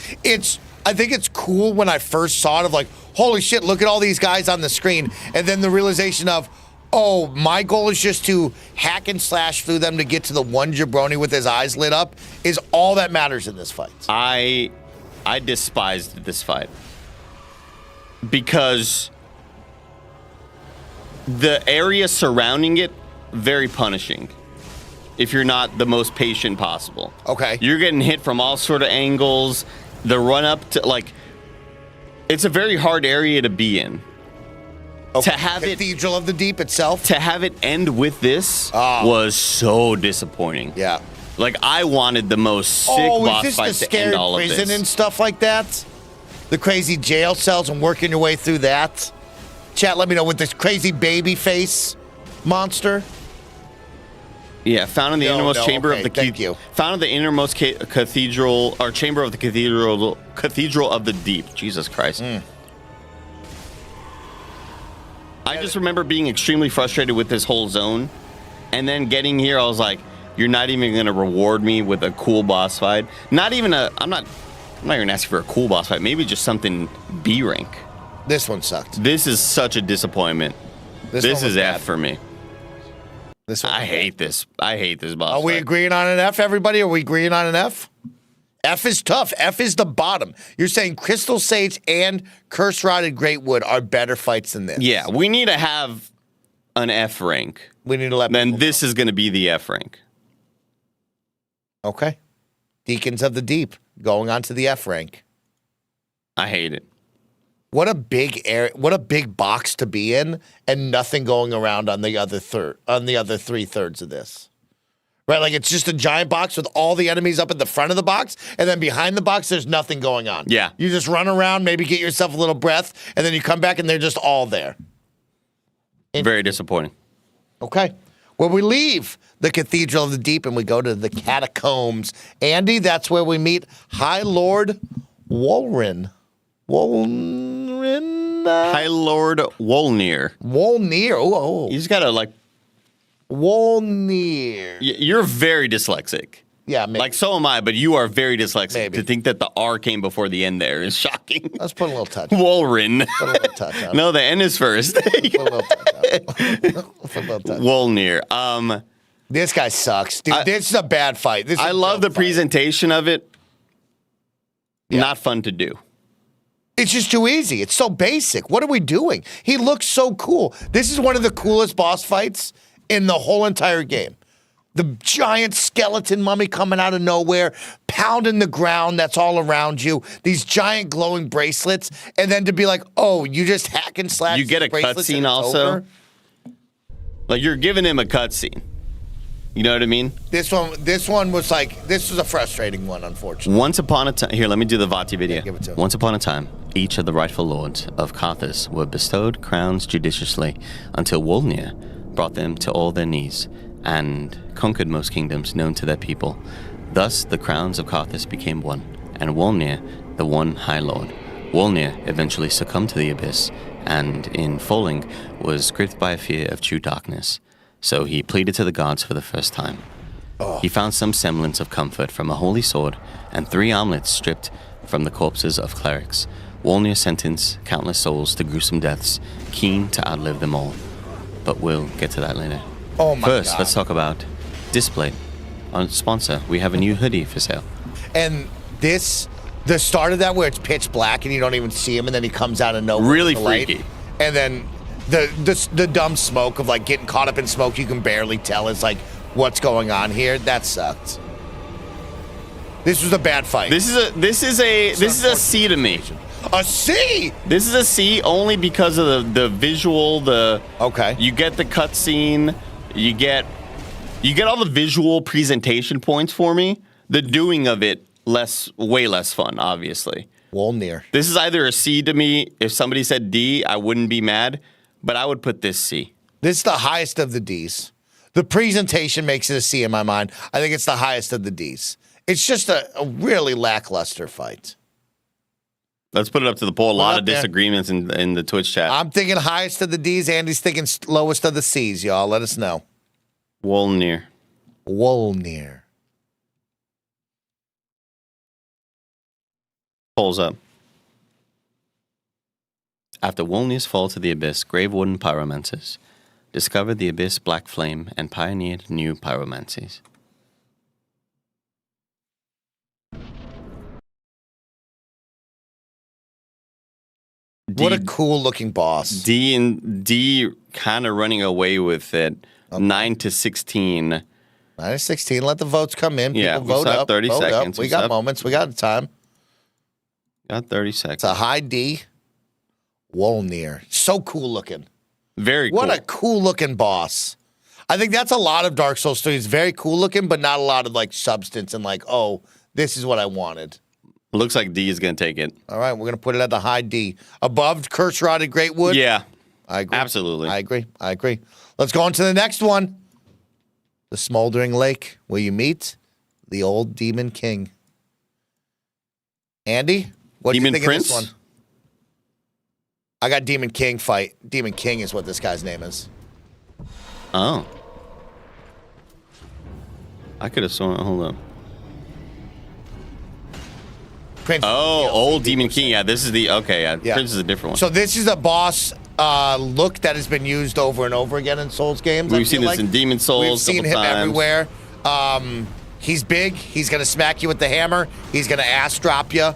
I think it's cool when I first saw it of like, holy shit, look at all these guys on the screen. And then the realization of, oh, my goal is just to hack and slash through them to get to the one jabroni with his eyes lit up is all that matters in this fight. I despised this fight because the area surrounding it, very punishing. if you're not the most patient possible. Okay. You're getting hit from all sort of angles. The run up to it's a very hard area to be in. Okay. To have Cathedral of the Deep itself. To have it end with this was so disappointing. Yeah. Like I wanted the most sick boss is fight this the to end scary all of prison this. and stuff like that? The crazy jail cells and working your way through that? Chat, let me know with this crazy baby face monster. Yeah, found in the innermost chamber of the found in the innermost cathedral or chamber of the cathedral of the deep. Jesus Christ. I just remember being extremely frustrated with this whole zone, and then getting here, I was like, "You're not even going to reward me with a cool boss fight. Not even a. I'm not even asking for a cool boss fight. Maybe just something B rank." This one sucked. This is such a disappointment. This is F for me. I hate this. I hate this boss. Are we agreeing on an F, everybody? Are we agreeing on an F? F is tough. F is the bottom. You're saying Crystal Sage and Curse Rotted Greatwood are better fights than this. Yeah, we need to have an F rank. We need to let Then this is going to be the F rank. Okay. Deacons of the Deep going on to the F rank. I hate it. What a big area! What a big box to be in, and nothing going around on the other 3/3 of this. Right, like it's just a giant box with all the enemies up at the front of the box, and then behind the box, there's nothing going on. Yeah, you just run around, maybe get yourself a little breath, and then you come back, and they're just all there. Very disappointing. Okay, well, we leave the Cathedral of the Deep, and we go to the Catacombs. Andy, that's where we meet High Lord Wolrin. High Lord Wolnir. Wolnir. Oh. You just gotta Wolnir. You're very dyslexic. Yeah, maybe. Like so am I, but you are very dyslexic. Maybe. To think that the R came before the N there is shocking. Let's put a little touch. Wolrin. Put a little touch on it. No, the N is first. Put a little touch on it. Put a little touch. Wolnir. This guy sucks, dude. This is a bad fight. I love the presentation of it. Yeah. Not fun to do. It's just too easy. It's so basic. What are we doing? He looks so cool. This is one of the coolest boss fights in the whole entire game. The giant skeleton mummy coming out of nowhere, pounding the ground that's all around you, these giant glowing bracelets, and then to be like, oh, you just hack and slash. You get a cutscene also. Over? Like you're giving him a cutscene. You know what I mean? This one was like, this was a frustrating one, unfortunately. Once upon a time, here, let me do the Vati video. Yeah, give it to him. Once upon a time, each of the rightful lords of Karthus were bestowed crowns judiciously until Wolnir brought them to all their knees and conquered most kingdoms known to their people. Thus, the crowns of Karthus became one, and Wolnir, the one High Lord. Wolnir eventually succumbed to the abyss, and in falling, was gripped by a fear of true darkness. So he pleaded to the gods for the first time. He found some semblance of comfort from a holy sword and 3 armlets stripped from the corpses of clerics. Wolnir sentenced countless souls to gruesome deaths, keen to outlive them all. But we'll get to that later. Oh my First, God. let's talk about Display. On sponsor, we have a new hoodie for sale. And the start of that where it's pitch black and you don't even see him, and then he comes out of nowhere. Really with the light, freaky. And then the dumb smoke of like getting caught up in smoke you can barely tell is like what's going on here. That sucked. This was a bad fight. This is a C to me. A C. This is a C only because of the visual. Okay. You get the cutscene. You get all the visual presentation points for me. The doing of it way less fun, obviously. Wolnir. This is either a C to me. If somebody said D, I wouldn't be mad, but I would put this C. This is the highest of the Ds. The presentation makes it a C in my mind. I think it's the highest of the Ds. It's just a really lackluster fight. Let's put it up to the poll. A lot of disagreements in the Twitch chat. I'm thinking highest of the Ds. Andy's thinking lowest of the Cs, y'all. Let us know. Wolnir. Polls up. After Wolnir's fall to the abyss, grave-wooden pyromancers discovered the abyss black flame and pioneered new pyromancies. What a cool looking boss. D kind of running away with it. Okay. 9 to 16. -16. Let the votes come in. People we vote still have up. 30 vote seconds. Up. We got moments. We got time. Got 30 seconds. It's a high D. Wolnir. So cool looking. Very cool. What a cool looking boss. I think that's a lot of Dark Souls 3. It's very cool looking, but not a lot of like substance and like, oh, this is what I wanted. Looks like D is going to take it. All right, we're going to put it at the high D. Above Curse Rotted Greatwood? Yeah. I agree. Absolutely. I agree. Let's go on to the next one. The Smoldering Lake, where you meet the old Demon King. Andy, what do you think Prince? of this one? I got Demon King fight. Demon King is what this guy's name is. Oh. I could have sworn. Hold on. Prince. Oh, old Demon King. Yeah, this is the. Okay, Yeah. Prince is a different one. So this is a boss look that has been used over and over again in Souls games. We've seen this in Demon Souls. We've seen him times. everywhere. He's big. He's going to smack you with the hammer. He's going to ass drop you.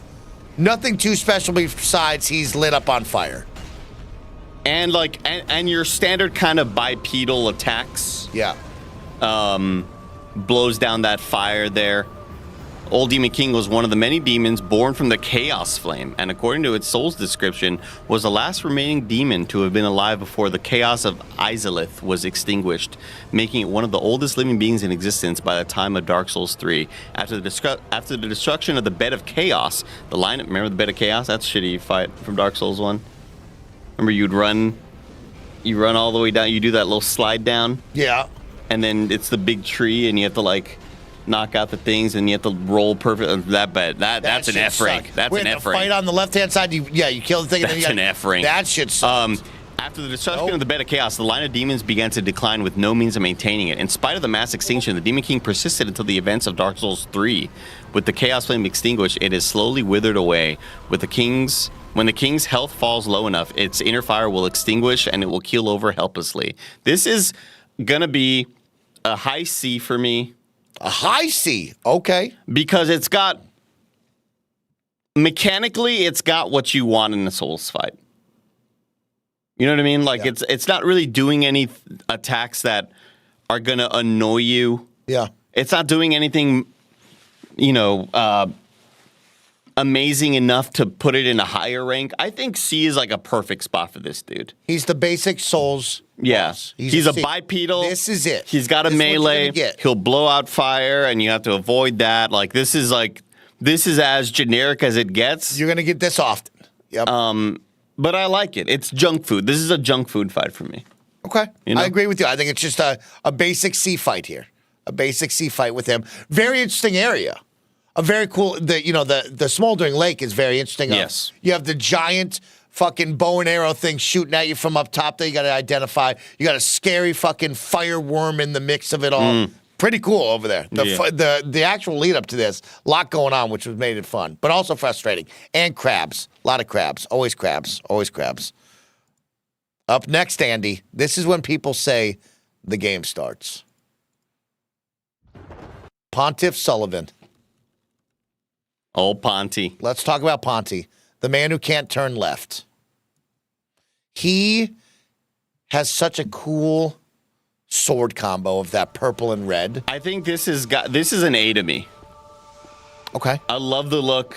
Nothing too special besides he's lit up on fire. And like, and your standard kind of bipedal attacks. Yeah. Blows down that fire there. Old Demon King was one of the many demons born from the Chaos Flame, and according to its soul's description, was the last remaining demon to have been alive before the Chaos of Izalith was extinguished, making it one of the oldest living beings in existence by the time of Dark Souls 3. After the destruction of the Bed of Chaos, the line... Remember the Bed of Chaos? That's a shitty fight from Dark Souls 1. Remember you run all the way down, you do that little slide down? Yeah. And then it's the big tree, and you have to, like... knock out the things, and you have to roll perfect. That's an F rank. That's an F rank. Fight on the left-hand side. You kill the thing. That's an F rank. That shit sucks. After the destruction of the Bed of Chaos, the line of demons began to decline with no means of maintaining it. In spite of the mass extinction, the Demon King persisted until the events of Dark Souls 3. With the Chaos Flame extinguished, it is slowly withered away. When the King's health falls low enough, its inner fire will extinguish, and it will keel over helplessly. This is gonna be a high C for me. A high C, okay. Because it's got, mechanically, it's got what you want in a Souls fight. You know what I mean? Like, Yeah. it's not really doing any attacks that are going to annoy you. Yeah. It's not doing anything, amazing enough to put it in a higher rank. I think C is like a perfect spot for this dude. He's the basic Souls boss. He's a C. bipedal. This is it. He's got a This is what you're melee. gonna get. He'll blow out fire, and you have to avoid that. This is as generic as it gets. You're going to get this often. Yep. But I like it. It's junk food. This is a junk food fight for me. Okay. You know? I agree with you. I think it's just a basic C fight here. A basic C fight with him. Very interesting area. A very cool, the Smoldering Lake is very interesting. Yes. You have the giant fucking bow and arrow thing shooting at you from up top that you got to identify. You got a scary fucking fire worm in the mix of it all. Pretty cool over there. The actual lead up to this, a lot going on, which was made it fun, but also frustrating. And crabs. A lot of crabs. Always crabs. Always crabs. Up next, Andy, this is when people say the game starts. Pontiff Sullivan. Old Ponty. Let's talk about Ponty, the man who can't turn left. He has such a cool sword combo of that purple and red. I think this is an A to me. Okay. I love the look.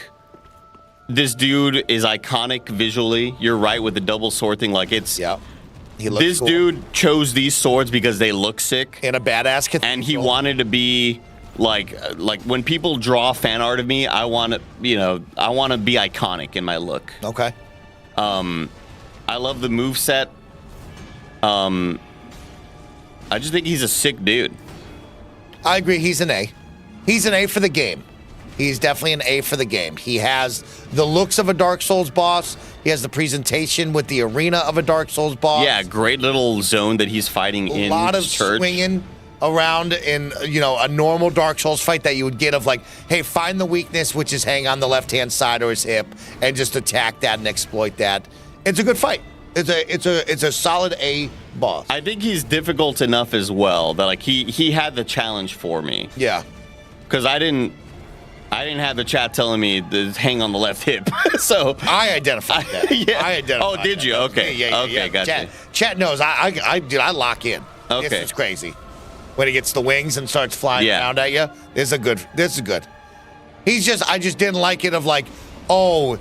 This dude is iconic visually. You're right with the double sword thing. Yeah. He looks This cool. dude chose these swords because they look sick. In a badass cathedral. And he wanted to be like when people draw fan art of me, I want to be iconic in my look. Okay. I love the moveset. I just think he's a sick dude. I agree. He's an A. He's an A for the game. He's definitely an A for the game. He has the looks of a Dark Souls boss. He has the presentation with the arena of a Dark Souls boss. Yeah, great little zone that he's fighting in. A lot of church. swinging around in, a normal Dark Souls fight that you would get of hey, find the weakness, which is hang on the left-hand side or his hip, and just attack that and exploit that. It's a good fight. It's a solid A boss. I think he's difficult enough as well that he had the challenge for me. Yeah. Because I didn't have the chat telling me to hang on the left hip. So I identified that. Yeah. I identified. Oh, did you? That. Okay. Yeah. Okay, gotcha. Chat knows. I lock in. Okay. This is crazy. when he gets the wings and starts flying around at you. This is good. I just didn't like it of like, oh,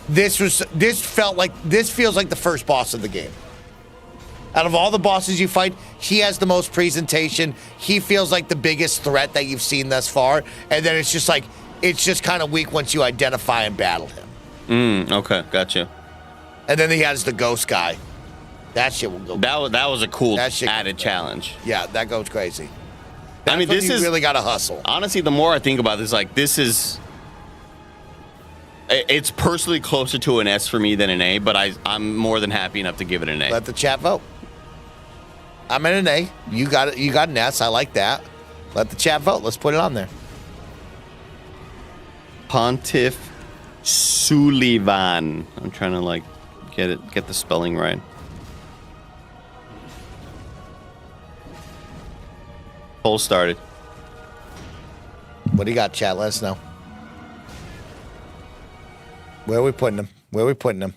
this feels like the first boss of the game. Out of all the bosses you fight, he has the most presentation. He feels like the biggest threat that you've seen thus far. And then it's just kind of weak once you identify and battle him. Okay, gotcha. And then he has the ghost guy. That shit will go. That was a cool added challenge. Yeah, that goes crazy. I mean, this is really got to hustle. Honestly, the more I think about this, like it's personally closer to an S for me than an A, but I'm more than happy enough to give it an A. Let the chat vote. I'm in an A. You got it. You got an S. I like that. Let the chat vote. Let's put it on there. Pontiff Sullivan. I'm trying to get the spelling right. Poll started. What do you got, chat? Let us know. Where are we putting him?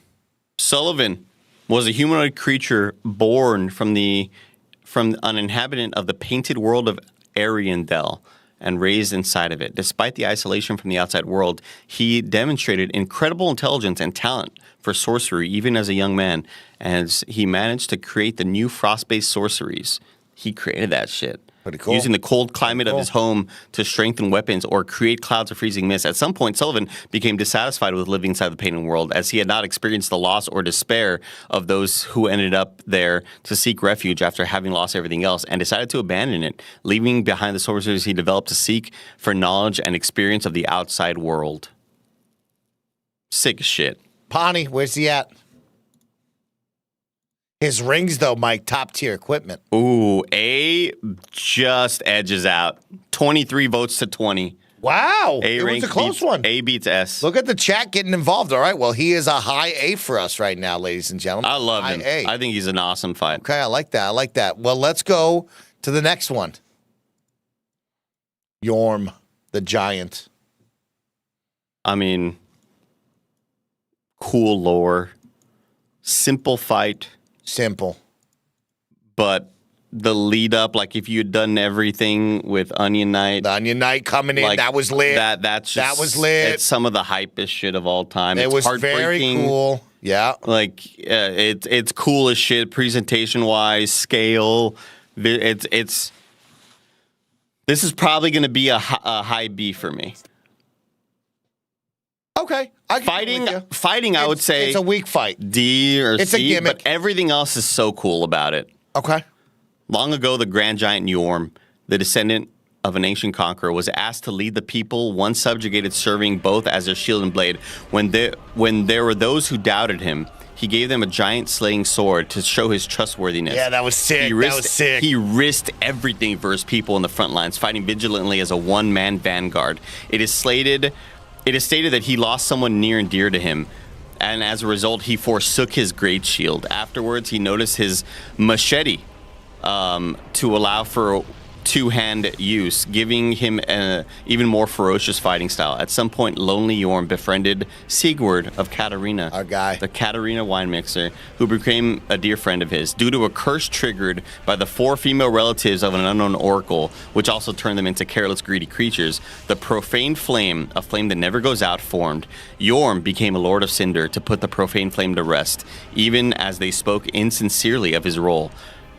Sullivan was a humanoid creature born from an inhabitant of the painted world of Ariandel and raised inside of it. Despite the isolation from the outside world, he demonstrated incredible intelligence and talent for sorcery even as a young man, as he managed to create the new frost-based sorceries. He created that shit. Pretty cool. Using the cold climate of his home to strengthen weapons or create clouds of freezing mist. At some point, Sullivan became dissatisfied with living inside the painted world, as he had not experienced the loss or despair of those who ended up there to seek refuge after having lost everything else, and decided to abandon it, leaving behind the sorceries he developed to seek for knowledge and experience of the outside world. Sick as shit. Pawnee, where's he at? His rings, though, Mike, top tier equipment. Ooh, A just edges out. 23 votes to 20. Wow. It was a close one. A beats S. Look at the chat getting involved. All right. Well, he is a high A for us right now, ladies and gentlemen. I love him. A. I think he's an awesome fight. Okay, I like that. Well, let's go to the next one. Yorm, the giant. I mean, cool lore. Simple fight. Simple. But the lead up, like if you had done everything with Onion Knight. The Onion Knight coming in, that was lit. That was lit. It's some of the hypest shit of all time. It was very cool. Yeah. Like, it's cool as shit, presentation wise, scale. This is probably going to be a high B for me. Okay. Fighting, I would say it's a weak fight. D or it's C, a gimmick. But everything else is so cool about it. Okay. Long ago, the grand giant Yorm, the descendant of an ancient conqueror, was asked to lead the people once subjugated, serving both as their shield and blade. When there were those who doubted him, he gave them a giant slaying sword to show his trustworthiness. Yeah, that was sick. He risked everything for his people in the front lines, fighting vigilantly as a one-man vanguard. It is stated that he lost someone near and dear to him, and as a result, he forsook his great shield. Afterwards, he noticed his machete to allow for two-hand use, giving him an even more ferocious fighting style. At some point, Lonely Yorm befriended Sigurd of Katarina, our guy, the Katarina wine mixer, who became a dear friend of his. Due to a curse triggered by the 4 female relatives of an unknown oracle, which also turned them into careless, greedy creatures, the profane flame, a flame that never goes out, formed. Yorm became a Lord of Cinder to put the profane flame to rest, even as they spoke insincerely of his role.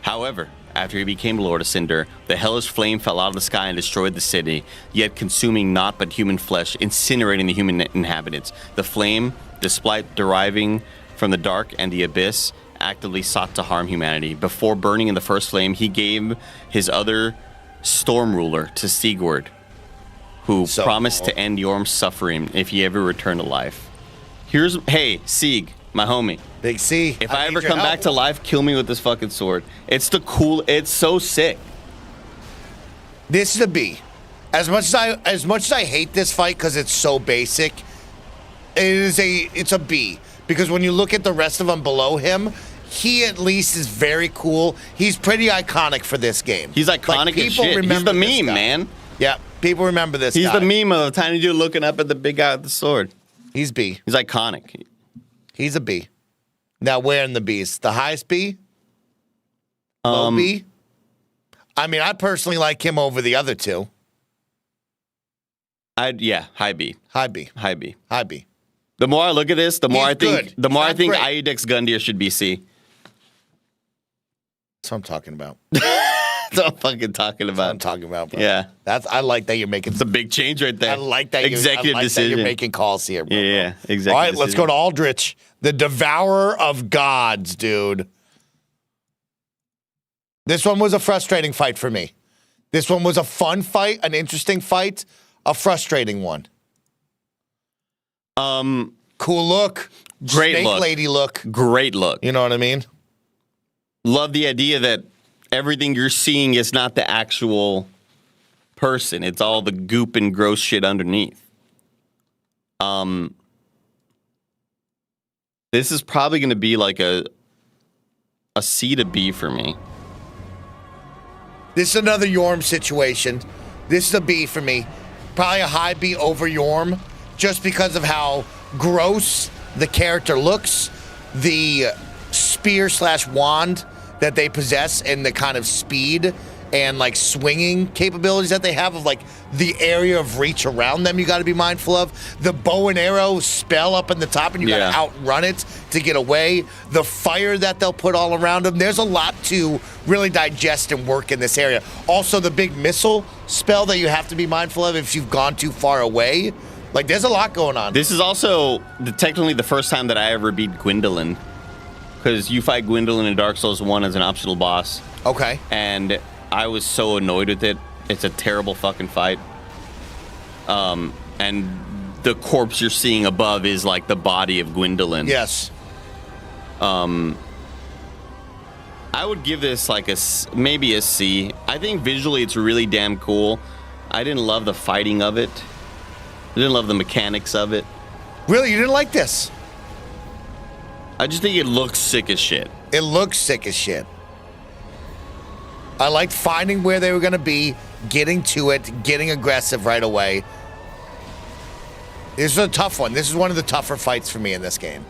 However, after he became Lord of Cinder, the hellish flame fell out of the sky and destroyed the city, yet consuming naught but human flesh, incinerating the human inhabitants. The flame, despite deriving from the dark and the abyss, actively sought to harm humanity. Before burning in the first flame, he gave his other storm ruler to Sigurd, who promised to end Yorm's suffering if he ever returned to life. Hey, Sieg, my homie. Big C. If I ever come back to life, kill me with this fucking sword. It's so sick. This is a B. As much as I hate this fight because it's so basic, it's a B. Because when you look at the rest of them below him, he at least is very cool. He's pretty iconic for this game. He's iconic as shit. He's the meme, man. Yeah, people remember this guy. He's the meme of the tiny dude looking up at the big guy with the sword. He's B. He's iconic. He's a B. Now, where in the B's? The highest B? Low B? I mean, I personally like him over the other two. High B. High B. High B. High B. The more I look at this, the more I think good. the more I Not think great. Aedex Gundyr should be C. That's what I'm talking about. That's what I'm fucking talking That's what I'm about. talking about, bro. Yeah. I like that you're making It's a big change right there. I like that executive decision. you're making calls here, bro. Yeah, executive All right, let's decision. go to Aldrich, the devourer of gods, dude. This one was a frustrating fight for me. This one was a fun fight, an interesting fight, a frustrating one. Cool look. Great Snake look. lady look. Great look. You know what I mean? Love the idea that everything you're seeing is not the actual person. It's all the goop and gross shit underneath. This is probably going to be like a C to B for me. This is another Yorm situation. This is a B for me. Probably a high B over Yorm, just because of how gross the character looks, the spear/wand that they possess, and the kind of speed and like swinging capabilities that they have of like the area of reach around them you got to be mindful of. The bow and arrow spell up in the top and you got to outrun it to get away. The fire that they'll put all around them. There's a lot to really digest and work in this area. Also, the big missile spell that you have to be mindful of if you've gone too far away. Like, there's a lot going on. This is also technically the first time that I ever beat Gwendolyn. Because you fight Gwendolyn in Dark Souls 1 as an optional boss. Okay. And I was so annoyed with it. It's a terrible fucking fight. And the corpse you're seeing above is like the body of Gwendolyn. Yes. I would give this like maybe a C. I think visually it's really damn cool. I didn't love the fighting of it. I didn't love the mechanics of it. Really? You didn't like this? I just think it looks sick as shit. It looks sick as shit. I liked finding where they were going to be, getting to it, getting aggressive right away. This is a tough one. This is one of the tougher fights for me in this game.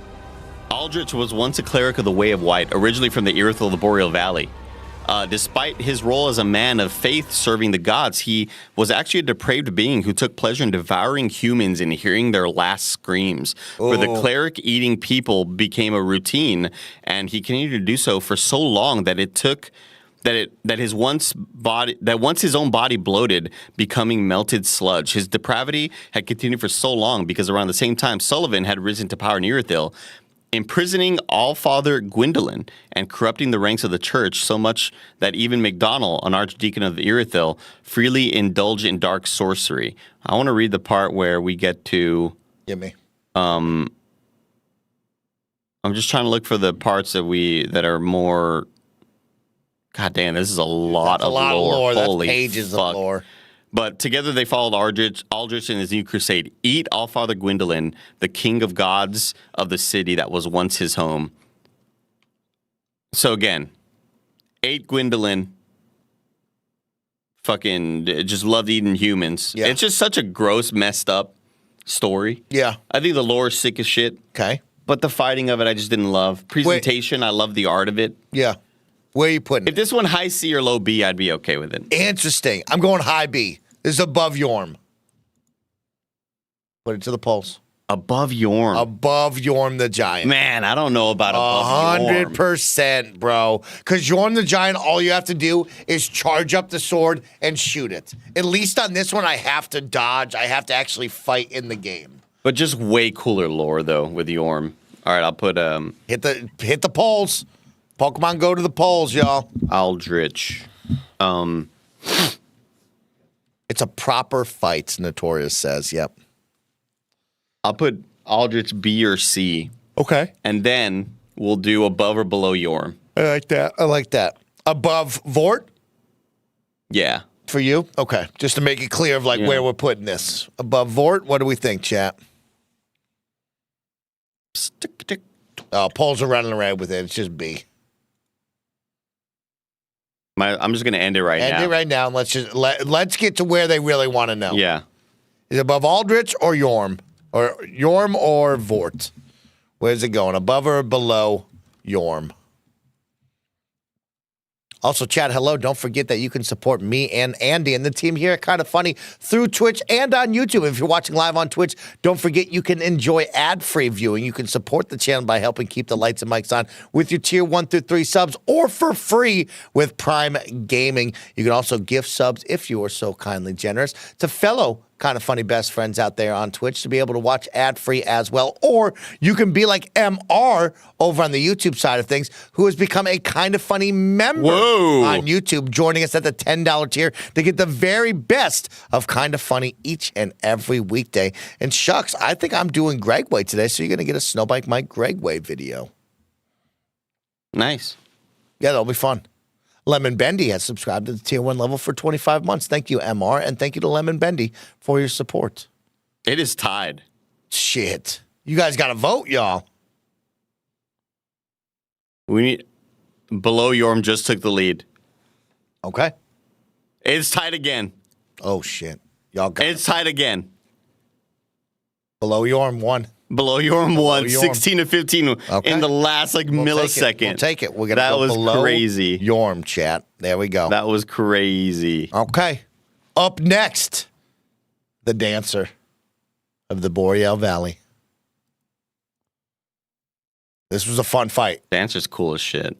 Aldrich was once a cleric of the Way of White, originally from the Irithyll of the Boreal Valley. Despite his role as a man of faith serving the gods, he was actually a depraved being who took pleasure in devouring humans and hearing their last screams. For the cleric, eating people became a routine, and he continued to do so for so long that it took once his own body bloated, becoming melted sludge. His depravity had continued for so long because around the same time Sullivan had risen to power in Irithyll, imprisoning All-Father Gwendolyn and corrupting the ranks of the church so much that even MacDonald, an archdeacon of Irithyll, freely indulged in dark sorcery. I want to read the part where we get to... Give me. I'm just trying to look for the parts that are more... God damn, this is a lot of lore. Holy That's pages fuck. of lore. But together they followed Aldrich in his new crusade. Eat Allfather Gwendolyn, the king of gods of the city that was once his home. So again, ate Gwendolyn. Fucking just loved eating humans. Yeah. It's just such a gross, messed up story. Yeah. I think the lore is sick as shit. Okay. But the fighting of it, I just didn't love. Presentation, I love the art of it. Yeah. Where are you putting If it? this one high C or low B, I'd be okay with it. Interesting. I'm going high B. This is above Yorm. Put it to the polls. Above Yorm. Above Yorm the Giant. Man, I don't know about above Yorm. 100%, bro. Because Yorm the Giant, all you have to do is charge up the sword and shoot it. At least on this one, I have to dodge. I have to actually fight in the game. But just way cooler lore, though, with Yorm. All right, I'll put Hit the polls. Pokemon go to the polls, y'all. Aldrich. It's a proper fight, Notorious says. Yep. I'll put Aldrich B or C. Okay. And then we'll do above or below Yorm. I like that. I like that. Above Vort Yeah. for you? Okay. Just to make it clear of where we're putting this. Above Vort, what do we think, chat? Polls are running around with it. It's just B. I'm just gonna end it right now. End it right now, and let's get to where they really want to know. Yeah. Is it above Aldrich or Yorm? Or Yorm or Vort? Where's it going? Above or below Yorm? Also, chat, hello. Don't forget that you can support me and Andy and the team here at Kind of Funny through Twitch and on YouTube. If you're watching live on Twitch, don't forget you can enjoy ad-free viewing. You can support the channel by helping keep the lights and mics on with your tier 1 through 3 subs or for free with Prime Gaming. You can also gift subs if you are so kindly generous to fellow Kind of Funny best friends out there on Twitch to be able to watch ad-free as well. Or you can be like MR over on the YouTube side of things, who has become a Kind of Funny member on YouTube, joining us at the $10 tier to get the very best of Kind of Funny each and every weekday. And shucks, I think I'm doing Gregway today, so you're going to get a Snowbike Mike Gregway video. Nice. Yeah, that'll be fun. Lemon Bendy has subscribed to the tier 1 level for 25 months. Thank you, MR, and thank you to Lemon Bendy for your support. It is tied. Shit. You guys got to vote, y'all. We need... Below Yorm just took the lead. Okay. It's tied again. Oh, shit. Y'all got It's tied again. Below Yorm won. Below Yorm won, Yorm. 16 to 15 in the last millisecond. We'll take it. We're gonna that go was below crazy. Yorm, chat. There we go. That was crazy. Okay. Up next, the dancer of the Boreal Valley. This was a fun fight. Dancer's cool as shit.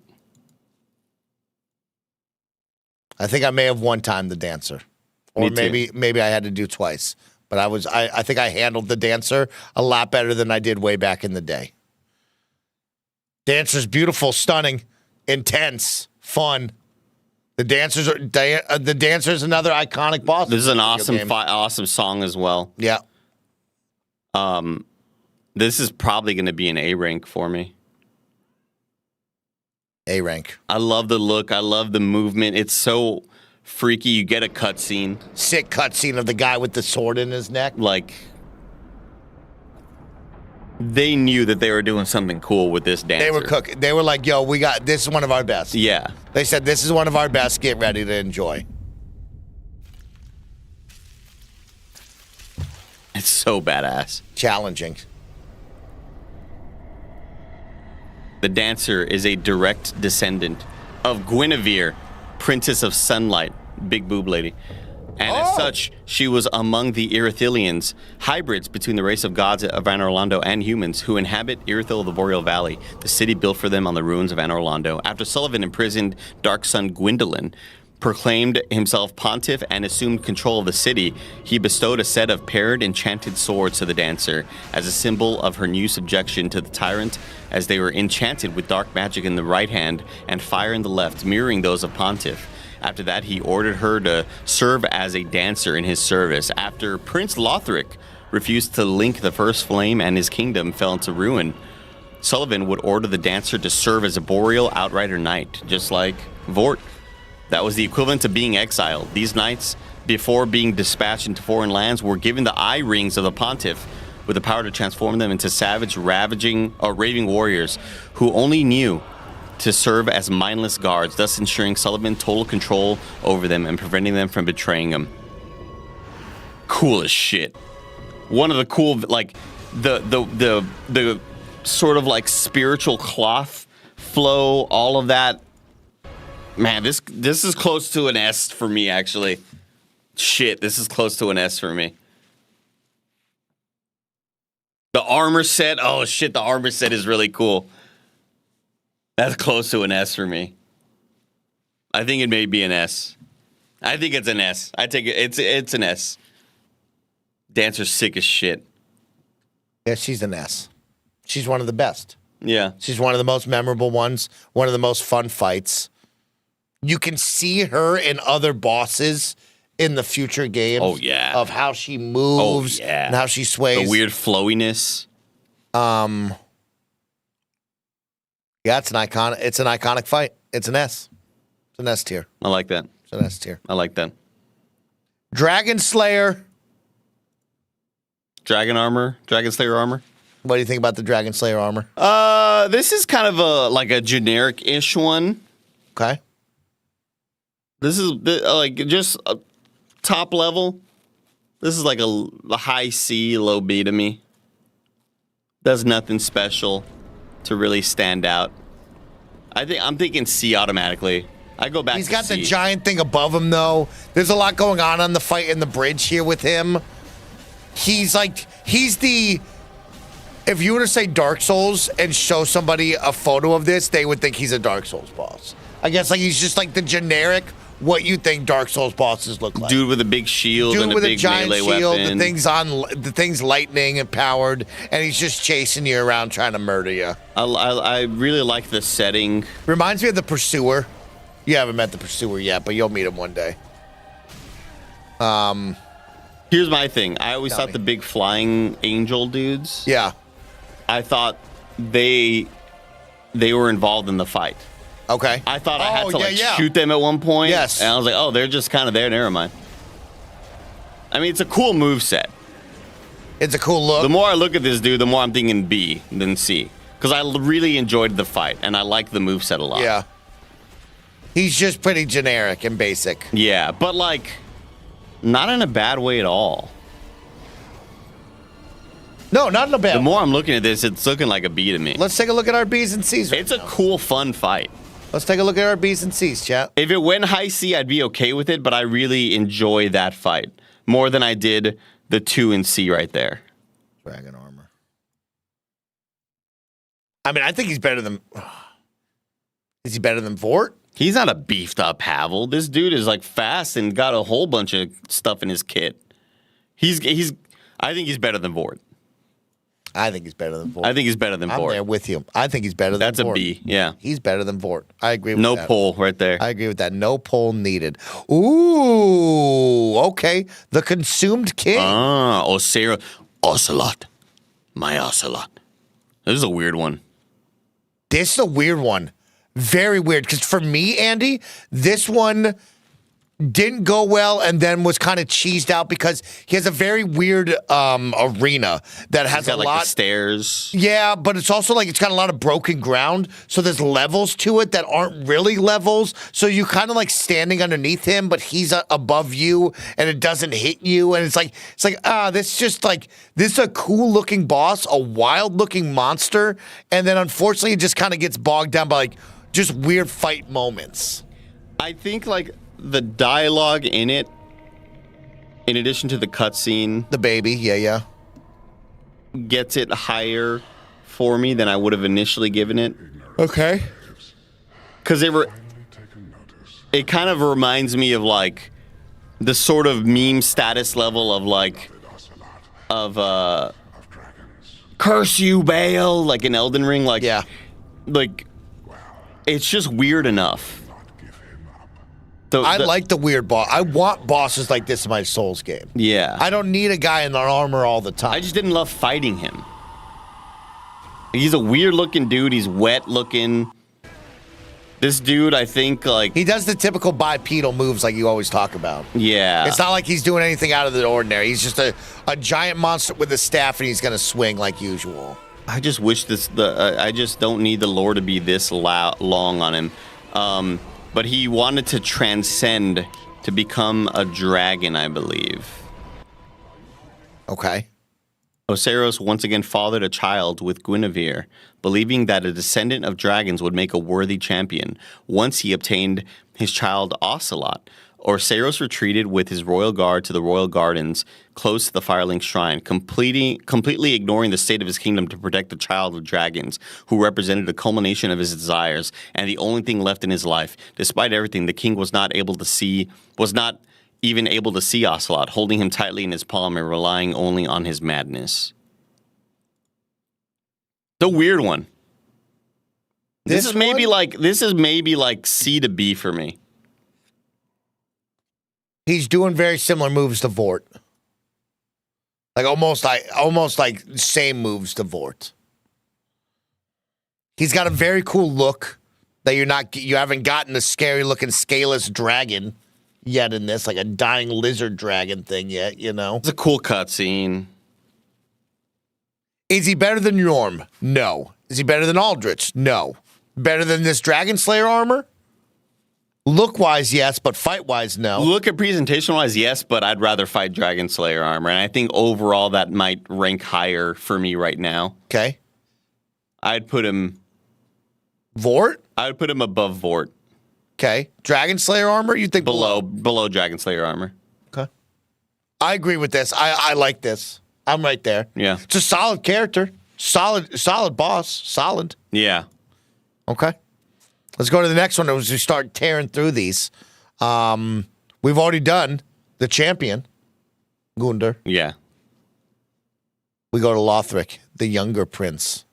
I think I may have one time the dancer, or maybe I had to do twice. But I think I handled the dancer a lot better than I did way back in the day. Dancer's beautiful, stunning, intense, fun. The dancer's another iconic boss. This is an awesome song as well. Yeah. This is probably going to be an A rank for me. A rank. I love the look. I love the movement. It's so freaky. You get a cutscene. Sick cutscene of the guy with the sword in his neck. Like, they knew that they were doing something cool with this dancer. They were cooking. They were like, yo, this is one of our best. Yeah. They said, this is one of our best. Get ready to enjoy. It's so badass. Challenging. The dancer is a direct descendant of Guinevere, Princess of Sunlight, big boob lady. And as such, she was among the Irithilians, hybrids between the race of gods of Anor Londo and humans who inhabit Irithil of the Boreal Valley, the city built for them on the ruins of Anor Londo. After Sullivan imprisoned Dark Sun Gwyndolin, proclaimed himself pontiff and assumed control of the city, he bestowed a set of paired enchanted swords to the dancer as a symbol of her new subjection to the tyrant, as they were enchanted with dark magic in the right hand and fire in the left, mirroring those of pontiff. After that, he ordered her to serve as a dancer in his service. After Prince Lothric refused to link the first flame and his kingdom fell into ruin, Sullivan would order the dancer to serve as a boreal outrider knight, just like Vort. That was the equivalent to being exiled. These knights, before being dispatched into foreign lands, were given the eye rings of the pontiff with the power to transform them into savage, raving warriors who only knew to serve as mindless guards, thus ensuring Sullivan total control over them and preventing them from betraying him. Cool as shit. One of the cool, like, the sort of like spiritual cloth flow, all of that. Man, this is close to an S for me, actually. Shit, this is close to an S for me. The armor set, oh shit, the armor set is really cool. That's close to an S for me. I think it may be an S. I think it's an S. I take it, it's an S. Dancer's sick as shit. Yeah, she's an S. She's one of the best. Yeah. She's one of the most memorable ones, one of the most fun fights. You can see her in other bosses in the future games. Oh, yeah. Of how she moves and how she sways. The weird flowiness. Yeah, it's an iconic fight. It's an S. It's an S tier. I like that. It's an S tier. I like that. Dragon Slayer. Dragon Slayer armor. What do you think about the Dragon Slayer armor? This is kind of a generic-ish one. Okay. This is like just top level. This is like a high C, low B to me. Does nothing special to really stand out. I'm thinking C automatically. I go back. He's to got C. the giant thing above him, though. There's a lot going on the fight in the bridge here with him. He's the. If you were to say Dark Souls and show somebody a photo of this, they would think he's a Dark Souls boss. I guess he's just like the generic what you think Dark Souls bosses look like. Dude with a big shield and a big giant melee shield, weapon. the thing's lightning and powered, and he's just chasing you around trying to murder you. I really like the setting. Reminds me of the Pursuer. You haven't met the Pursuer yet, but you'll meet him one day. Here's my thing. I always thought the big flying angel dudes. Yeah. I thought they were involved in the fight. Okay. I thought I had to shoot them at one point. Yes. And I was like, oh, they're just kind of there. Never mind. I mean, it's a cool move set. It's a cool look. The more I look at this dude, the more I'm thinking B than C. Because I really enjoyed the fight, and I like the move set a lot. Yeah. He's just pretty generic and basic. Yeah, but not in a bad way at all. No, not in a bad The way. more I'm looking at this, it's looking like a B to me. Let's take a look at our B's and C's. It's a cool, fun fight. Let's take a look at our B's and C's, chat. If it went high C, I'd be okay with it, but I really enjoy that fight more than I did the 2 in C right there. Dragon armor. I mean, I think he's better than... Is he better than Vort? He's not a beefed up Havel. This dude is fast and got a whole bunch of stuff in his kit. I think he's better than Vort. I think he's better than Vort. I think he's better than I'm Vort. there with you. I think he's better than That's Vort. a B, yeah. He's better than Vort. I agree with No that. pull right there. I agree with that. No pull needed. Ooh, okay. The Consumed King. Ocelot. My Ocelot. This is a weird one. This is a weird one. Very weird. Because for me, Andy, this one didn't go well and then was kind of cheesed out because he has a very weird arena that has He's got, a lot the stairs. Yeah, but it's also it's got a lot of broken ground, so there's levels to it that aren't really levels. So you kind of standing underneath him, but he's above you, and it doesn't hit you, and this is just this is a cool looking boss, a wild looking monster, and then unfortunately it just kind of gets bogged down by just weird fight moments. I think the dialogue in it, in addition to the cutscene, the baby, yeah, gets it higher for me than I would have initially given it. Okay. Because it kind of reminds me of the sort of meme status level of curse you, Baal, in Elden Ring, yeah. It's just weird enough. I like the weird boss. I want bosses like this in my Souls game. Yeah. I don't need a guy in armor all the time. I just didn't love fighting him. He's a weird looking dude. He's wet looking. This dude, I think, he does the typical bipedal moves you always talk about. Yeah. It's not like he's doing anything out of the ordinary. He's just a giant monster with a staff, and he's going to swing like usual. I just wish I just don't need the lore to be this long on him. But he wanted to transcend to become a dragon, I believe. Okay. Oceros once again fathered a child with Guinevere, believing that a descendant of dragons would make a worthy champion. Once he obtained his child Ocelot, Orceros retreated with his royal guard to the royal gardens close to the Firelink Shrine, completely ignoring the state of his kingdom to protect the child of dragons, who represented the culmination of his desires and the only thing left in his life. Despite everything, the king was not even able to see Ocelot, holding him tightly in his palm and relying only on his madness. The weird one. This is maybe C to B for me. He's doing very similar moves to Vort. Almost same moves to Vort. He's got a very cool look that you haven't gotten a scary looking scaleless dragon yet in this, a dying lizard dragon thing yet, It's a cool cutscene. Is he better than Yorm? No. Is he better than Aldrich? No. Better than this Dragon Slayer armor? Look-wise, yes, but fight-wise, no. Look at presentation-wise, yes, but I'd rather fight Dragon Slayer armor, and I think overall that might rank higher for me right now. Okay. I'd put him... Vort? I would put him above Vort. Okay. Dragon Slayer armor, you think Below Dragon Slayer armor. Okay. I agree with this. I like this. I'm right there. Yeah. It's a solid character. Solid boss. Solid. Yeah. Okay. Let's go to the next one as we start tearing through these. We've already done the champion, Gunder. Yeah. We go to Lothric, the younger prince.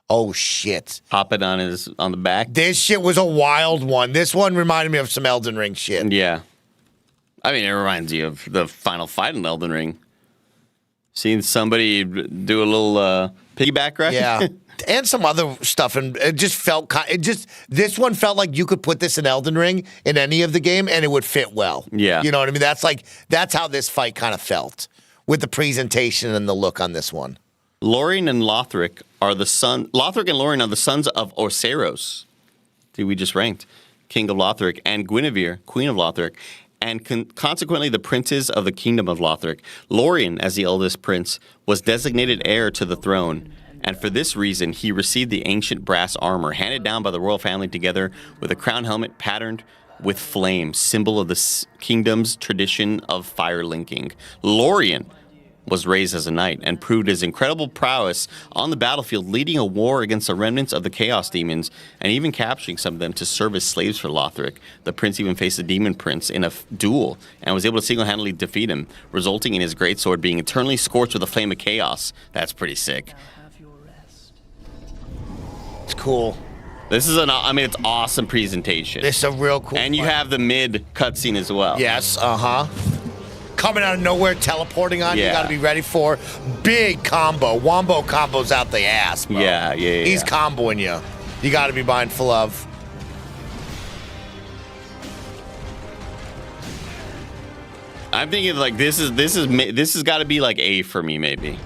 Oh, shit. Hopping on the back. This shit was a wild one. This one reminded me of some Elden Ring shit. Yeah. I mean, it reminds you of the final fight in Elden Ring. Seeing somebody do a little piggyback ride. Yeah. And some other stuff, and it just felt this one felt like you could put this in Elden Ring in any of the game, and it would fit well. Yeah, you know what I mean. That's how this fight kind of felt with the presentation and the look on this one. Lorien and Lothric Lothric and Lorien are the sons of Orseros, who we just ranked, king of Lothric, and Guinevere, queen of Lothric, and consequently the princes of the kingdom of Lothric. Lorien, as the eldest prince, was designated heir to the throne. And for this reason, he received the ancient brass armor handed down by the royal family together with a crown helmet patterned with flames, symbol of the kingdom's tradition of fire linking. Lorien was raised as a knight and proved his incredible prowess on the battlefield, leading a war against the remnants of the Chaos Demons and even capturing some of them to serve as slaves for Lothric. The prince even faced the Demon Prince in a duel and was able to single-handedly defeat him, resulting in his greatsword being eternally scorched with a flame of chaos. That's pretty sick. It's cool. This is it's awesome presentation. This is a real cool And you fight. have the mid cutscene as well. Yes, coming out of nowhere, teleporting on you. Yeah. Got to be ready for big combo. Wombo combos out the ass, bro. Yeah. He's comboing you. You got to be mindful of. I'm thinking like this has got to be like A for me maybe.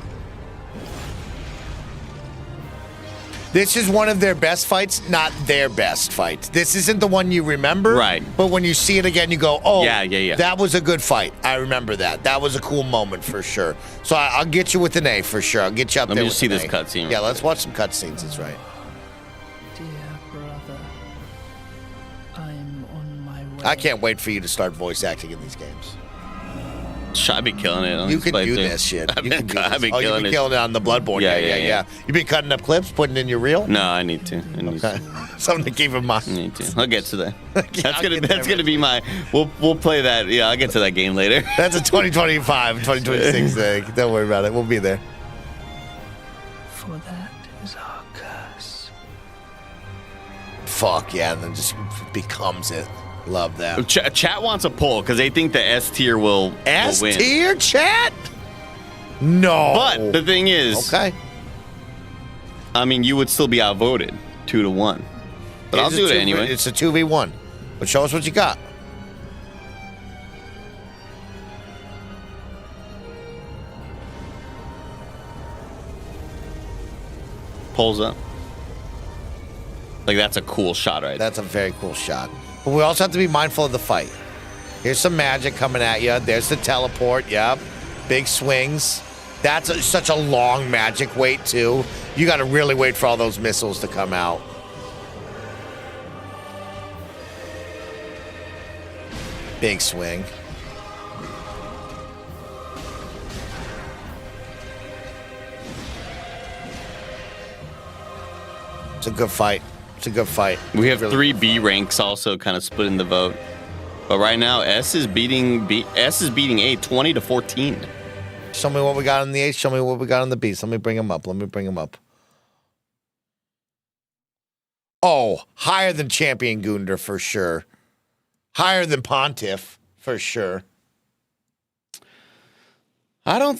This is one of their best fights, not their best fight. This isn't the one you remember. Right. But when you see it again, you go, oh, yeah. That was a good fight. I remember that. That was a cool moment for sure. So I'll get you with an A for sure. I'll get you up Let there me with just see an this A. cutscene. Yeah, let's watch some cutscenes. That's right. Dear brother, I'm on my way. I can't wait for you to start voice acting in these games. I'd be killing it. You can do this shit. I've You been can do this. killing You've been killing it on the Bloodborne. Yeah. You've been cutting up clips, putting in your reel? No, I need to. Okay. Something to keep in mind. I need to. I'll get to that. I'll get That's there. gonna be my. We'll play that. Yeah, I'll get to that game later. That's a 2025, 2026 thing. Don't worry about it. We'll be there. For that is our curse. Fuck yeah, and then just becomes it. Love that. Chat wants a poll because they think the S tier will win. S tier, chat? No. But the thing is, okay. I mean, you would still be outvoted 2-1. But I'll do it anyway. It's a 2v1. But show us what you got. Pulls up. Like, that's a cool shot right there. That's a very cool shot. But we also have to be mindful of the fight. Here's some magic coming at you. There's the teleport. Yep. Big swings. That's such a long magic wait, too. You got to really wait for all those missiles to come out. Big swing. It's a good fight. It's a good fight. We have Really 3 B ranks also kind of splitting the vote. But right now, S is beating A 20-14. Show me what we got on the A. Show me what we got on the B. So let me bring them up. Oh, higher than Champion Gunder for sure. Higher than Pontiff for sure. I don't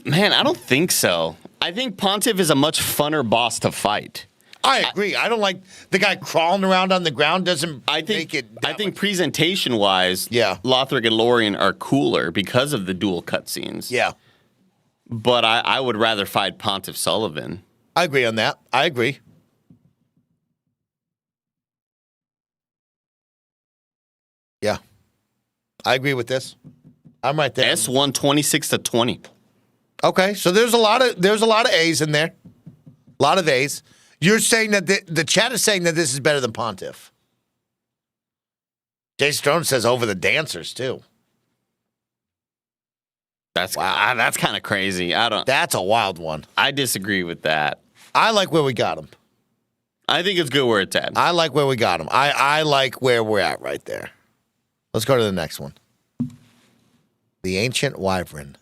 think so. I think Pontiff is a much funner boss to fight. I agree. I don't like the guy crawling around on the ground. Make it. I think presentation wise, Yeah. Lothric and Lorien are cooler because of the dual cutscenes. Yeah, But I would rather fight Pontiff Sullivan. I agree on that. I agree. Yeah, I agree with this. I'm right there. S won 26-20. Okay, so there's a lot of A's in there. A lot of A's. You're saying that the chat is saying that this is better than Pontiff. Jason Jones says over the dancers, too. That's that's kind of crazy. That's a wild one. I disagree with that. I like where we got him. I think it's good where it's at. I like where we got him. I like where we're at right there. Let's go to the next one. The Ancient Wyvern.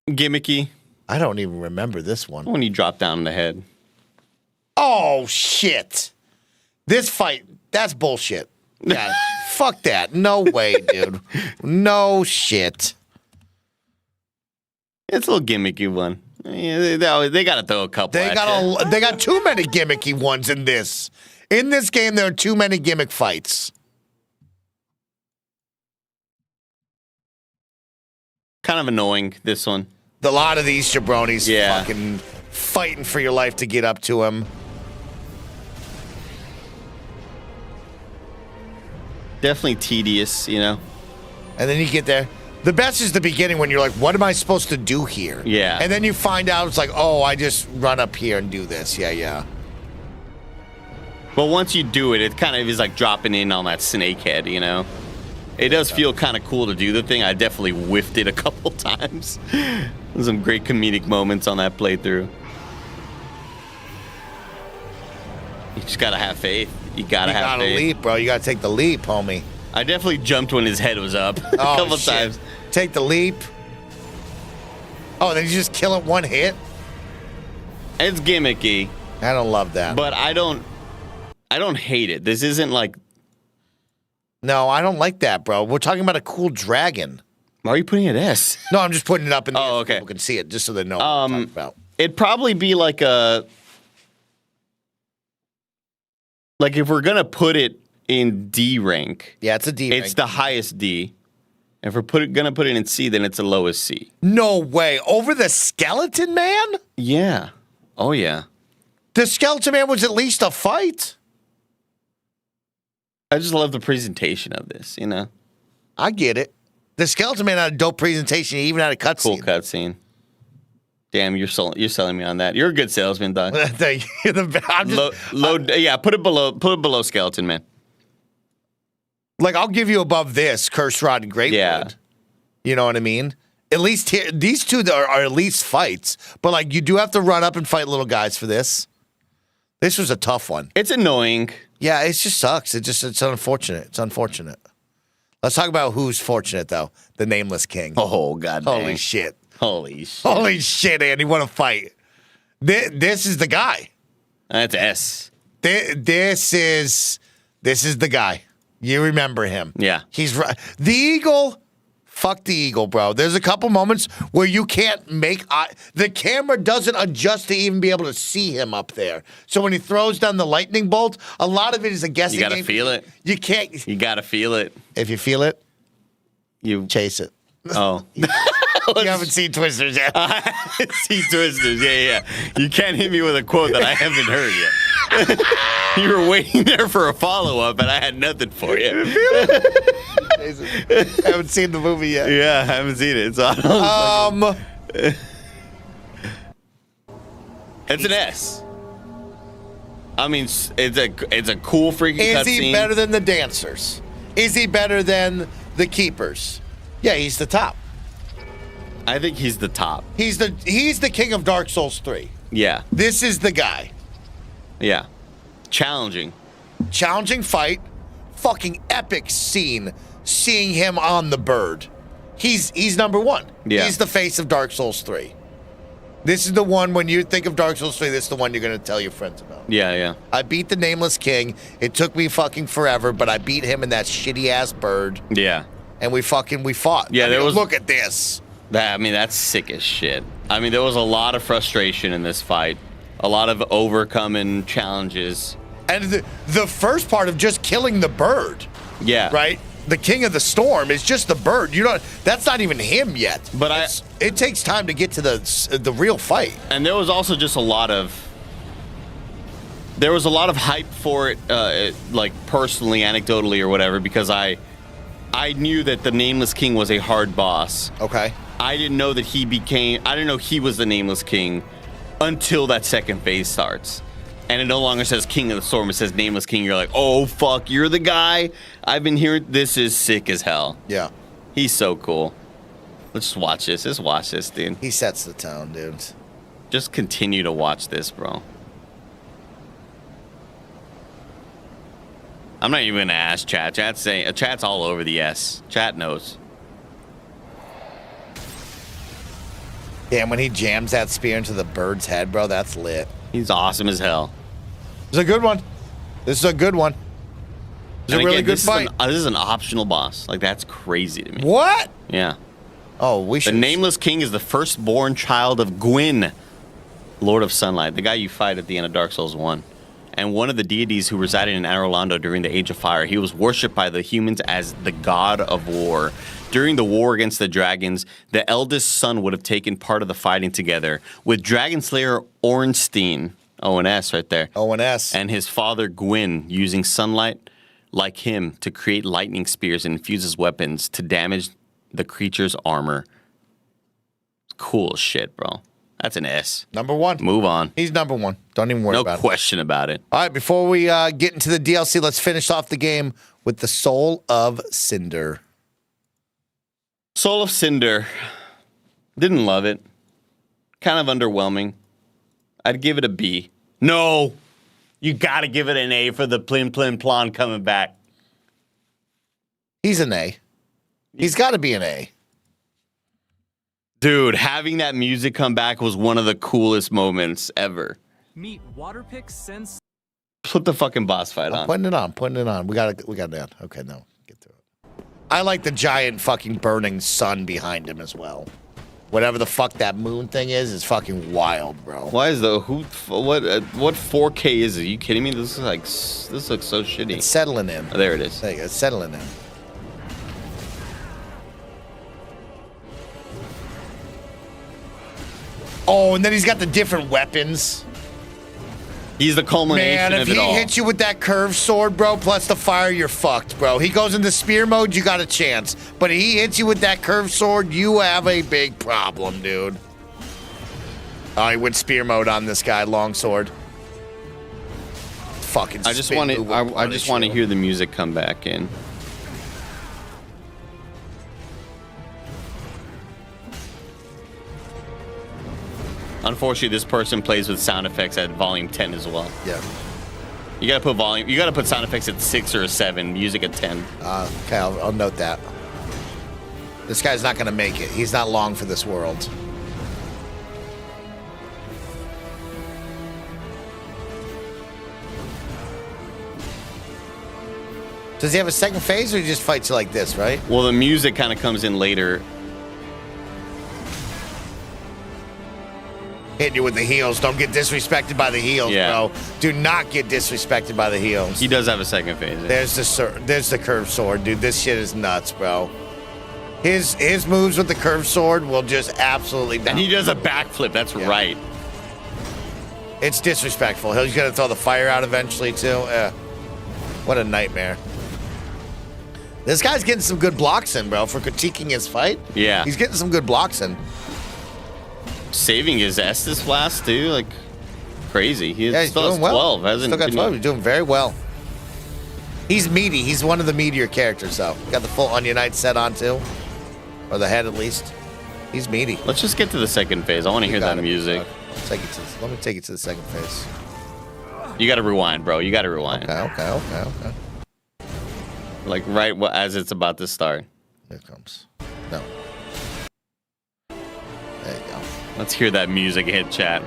Gimmicky. I don't even remember this one. When you drop down on the head. Oh, shit. This fight, that's bullshit. Yeah, fuck that. No way, dude. No shit. It's a little gimmicky one. Yeah, they got to throw a couple. They got too many gimmicky ones in this. In this game, there are too many gimmick fights. Kind of annoying, this one. A lot of these jabronis fucking fighting for your life to get up to him. Definitely tedious, you know? And then you get there. The best is the beginning when you're like, what am I supposed to do here? Yeah. And then you find out it's like, oh, I just run up here and do this. Yeah. But once you do it, it kind of is like dropping in on that snake head, you know? It does feel kind of cool to do the thing. I definitely whiffed it a couple times. There's some great comedic moments on that playthrough. You just gotta have faith. You gotta have faith. Leap, bro. You gotta take the leap, homie. I definitely jumped when his head was up a couple times. Take the leap. Oh, then you just kill it one hit? It's gimmicky. I don't love that. But I don't hate it. This isn't like... No, I don't like that, bro. We're talking about a cool dragon. Why are you putting it S? No, I'm just putting it up in the oh, so okay. people can see it, just so they know what I'm talking about. It'd probably be like a... Like if we're going to put it in D rank. Yeah, it's a D rank. It's the highest D. If we're going to put it in C, then it's the lowest C. No way. Over the Skeleton Man? Yeah. Oh, yeah. The Skeleton Man was at least a fight. I just love the presentation of this, you know? I get it. The Skeleton Man had a dope presentation. He even had a cutscene. Cool cutscene. Damn, you're selling me on that. You're a good salesman, Doug. Thank you. Put it below Skeleton Man. Like, I'll give you above this, Curse Rod and Greatwood. Yeah. You know what I mean? At least here, these two are at least fights. But, like, you do have to run up and fight little guys for this. This was a tough one. It's annoying. Yeah, it just sucks. It's unfortunate. It's unfortunate. Let's talk about who's fortunate, though. The Nameless King. Oh, God dang. Holy shit. Holy shit. Holy shit, Andy. What a fight. This is the guy. That's S. This is the guy. You remember him. Yeah. He's right. The Eagle. Fuck the Eagle, bro. There's a couple moments where you can't make the camera doesn't adjust to even be able to see him up there. So when he throws down the lightning bolt, a lot of it is a guessing game. You gotta feel it. You can't. You gotta feel it. If you feel it, you chase it. Oh. You haven't seen Twisters yet. I haven't seen Twisters. Yeah. You can't hit me with a quote that I haven't heard yet. You were waiting there for a follow-up, and I had nothing for you. I haven't seen the movie yet. Yeah, I haven't seen it. So it's an S. I mean, it's a cool freaking cutscene. Is he better than the dancers? Is he better than the keepers? Yeah, he's the top. I think he's the top. He's the king of Dark Souls 3. Yeah. This is the guy. Yeah. Challenging fight. Fucking epic scene. Seeing him on the bird. He's number one. Yeah. He's the face of Dark Souls 3. This is the one, when you think of Dark Souls 3, this is the one you're going to tell your friends about. Yeah. I beat the Nameless King. It took me fucking forever, but I beat him in that shitty-ass bird. Yeah. And we fought. Yeah, look at this. That's sick as shit. I mean, there was a lot of frustration in this fight. A lot of overcoming challenges. And the first part of just killing the bird. Yeah. Right? The King of the Storm is just the bird. That's not even him yet. But it takes time to get to the real fight. And there was also just a lot of hype for it, like personally, anecdotally, or whatever, because I knew that the Nameless King was a hard boss. Okay. I didn't know he was the Nameless King until that second phase starts. and it no longer says King of the Storm. It says Nameless King. You're like, oh fuck, you're the guy. I've been hearing. This is sick as hell. Yeah. He's so cool. Let's just watch this. Just watch this, dude. He sets the tone, dude. Just continue to watch this, bro. I'm not even gonna ask chat. Chat's all over the yes. Chat knows. Damn, when he jams that spear into the bird's head, bro, that's lit. He's awesome as hell. It's a good one. This is a good one. It's a really good fight. This is an optional boss. Like, that's crazy to me. What? Yeah. Oh, we should. The Nameless King is the firstborn child of Gwyn, Lord of Sunlight, the guy you fight at the end of Dark Souls 1. And one of the deities who resided in Anor Londo during the Age of Fire. He was worshipped by the humans as the god of war. During the war against the dragons, the eldest son would have taken part of the fighting together with Dragon Slayer Ornstein, O&S right there. O&S. And his father Gwyn, using sunlight like him to create lightning spears and infuse his weapons to damage the creature's armor. Cool as shit, bro. That's an S. Number one. Move on. He's number one. Don't even worry about it. No question about it. All right, before we get into the DLC, let's finish off the game with the Soul of Cinder. Soul of Cinder. Didn't love it. Kind of underwhelming. I'd give it a B. No. You got to give it an A for the Plin Plin Plon coming back. He's an A. He's got to be an A. Dude, having that music come back was one of the coolest moments ever. Meet Waterpick Sense. Put the fucking boss fight on. Putting it on. We got it on. Okay, no. Get to it. I like the giant fucking burning sun behind him as well. Whatever the fuck that moon thing is fucking wild, bro. Why is what 4K is it? Are you kidding me? This looks so shitty. It's settling in. Oh, there it is. There you go. It's settling in. Oh, and then he's got the different weapons. He's the culmination Man, of if it all. he hits you with that curved sword, bro, plus the fire, you're fucked, bro. He goes into spear mode, you got a chance. But if he hits you with that curved sword, you have a big problem, dude. Oh, he went spear mode on this guy, longsword. Fucking. I just want to hear the music come back in. Unfortunately, this person plays with sound effects at volume 10 as well. Yeah. You gotta put sound effects at 6 or a 7, music at 10. Okay, I'll note that. This guy's not gonna make it. He's not long for this world. Does he have a second phase, or he just fights you like this, right? Well, the music kind of comes in later. Hitting you with the heels. Don't get disrespected by the heels, bro. Do not get disrespected by the heels. He does have a second phase. There's the curved sword, dude. This shit is nuts, bro. His moves with the curved sword will just absolutely down. And he does a backflip. That's right. It's disrespectful. He's gonna throw the fire out eventually too. What a nightmare. This guy's getting some good blocks in, bro, for critiquing his fight. Yeah. He's getting some good blocks in. Saving his Estus blast too, like crazy. He He's still has doing well. 12. Hasn't Still got been- 12. He's doing very well. He's meaty. He's one of the meatier characters, though. Got the full Onionite set on too, or the head at least. He's meaty. Let's just get to the second phase. I want to hear that music. Let me take it to the second phase. You got to rewind, bro. You got to rewind. Okay. Like right as it's about to start. Here it comes. No. There you go. Let's hear that music hit, chat.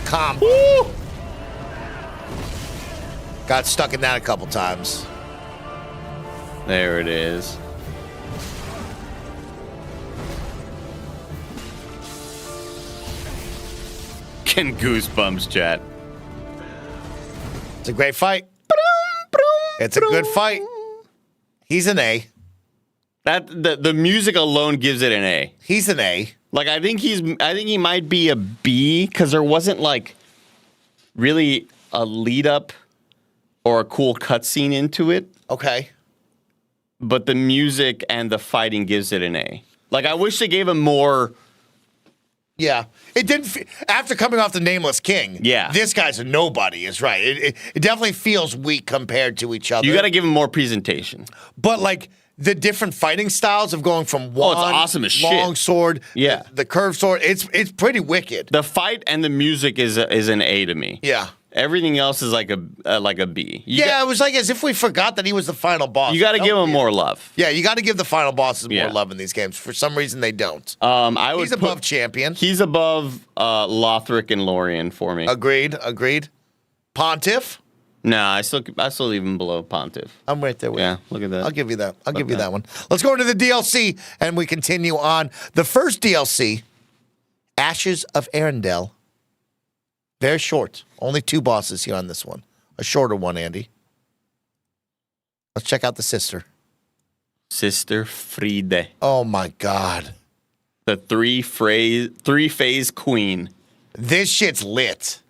Combo. Woo! Got stuck in that a couple times. There it is. Getting goosebumps, chat. It's a great fight. It's a good fight. He's an A. The music alone gives it an A. He's an A. Like I think he might be a B because there wasn't like really a lead up or a cool cutscene into it. Okay. But the music and the fighting gives it an A. Like, I wish they gave him more. Yeah. It didn't. After coming off the Nameless King, yeah, this guy's a nobody, is right. It definitely feels weak compared to each other. You got to give him more presentation. But, like, the different fighting styles of going from one it's awesome as long shit. sword, yeah, the curved sword, it's pretty wicked. The fight and the music is an A to me. Yeah. Everything else is like a B. It was like as if we forgot that he was the final boss. You got to give him more love. Yeah, you got to give the final bosses more love in these games. For some reason, they don't. He's above champion. He's above Lothric and Lorien for me. Agreed. Pontiff? Nah, I still leave him below Pontiff. I'm right there with you. Yeah, look at that. I'll give you that. I'll give you that one. Let's go into the DLC, and we continue on. The first DLC, Ashes of Arendelle. Very short. Only 2 bosses here on this one. A shorter one, Andy. Let's check out the sister. Sister Friede. Oh, my God. The three-phase queen. This shit's lit.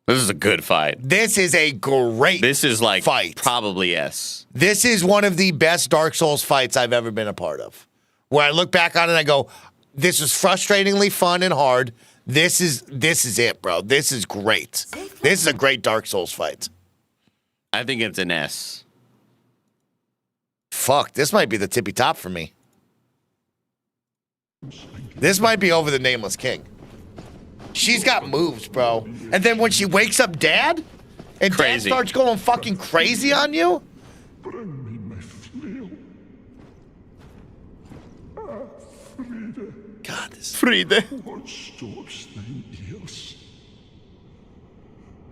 This is a good fight. This is a great This is like fight. Probably S. This is one of the best Dark Souls fights I've ever been a part of. Where I look back on it and I go, this is frustratingly fun and hard. This is it, bro. This is great. This is a great Dark Souls fight. I think it's an S. Fuck, this might be the tippy top for me. This might be over the Nameless King. She's got moves, bro. And then when she wakes up Dad, and crazy. Dad starts going fucking crazy on you. God, this Friede. What stops thine ears?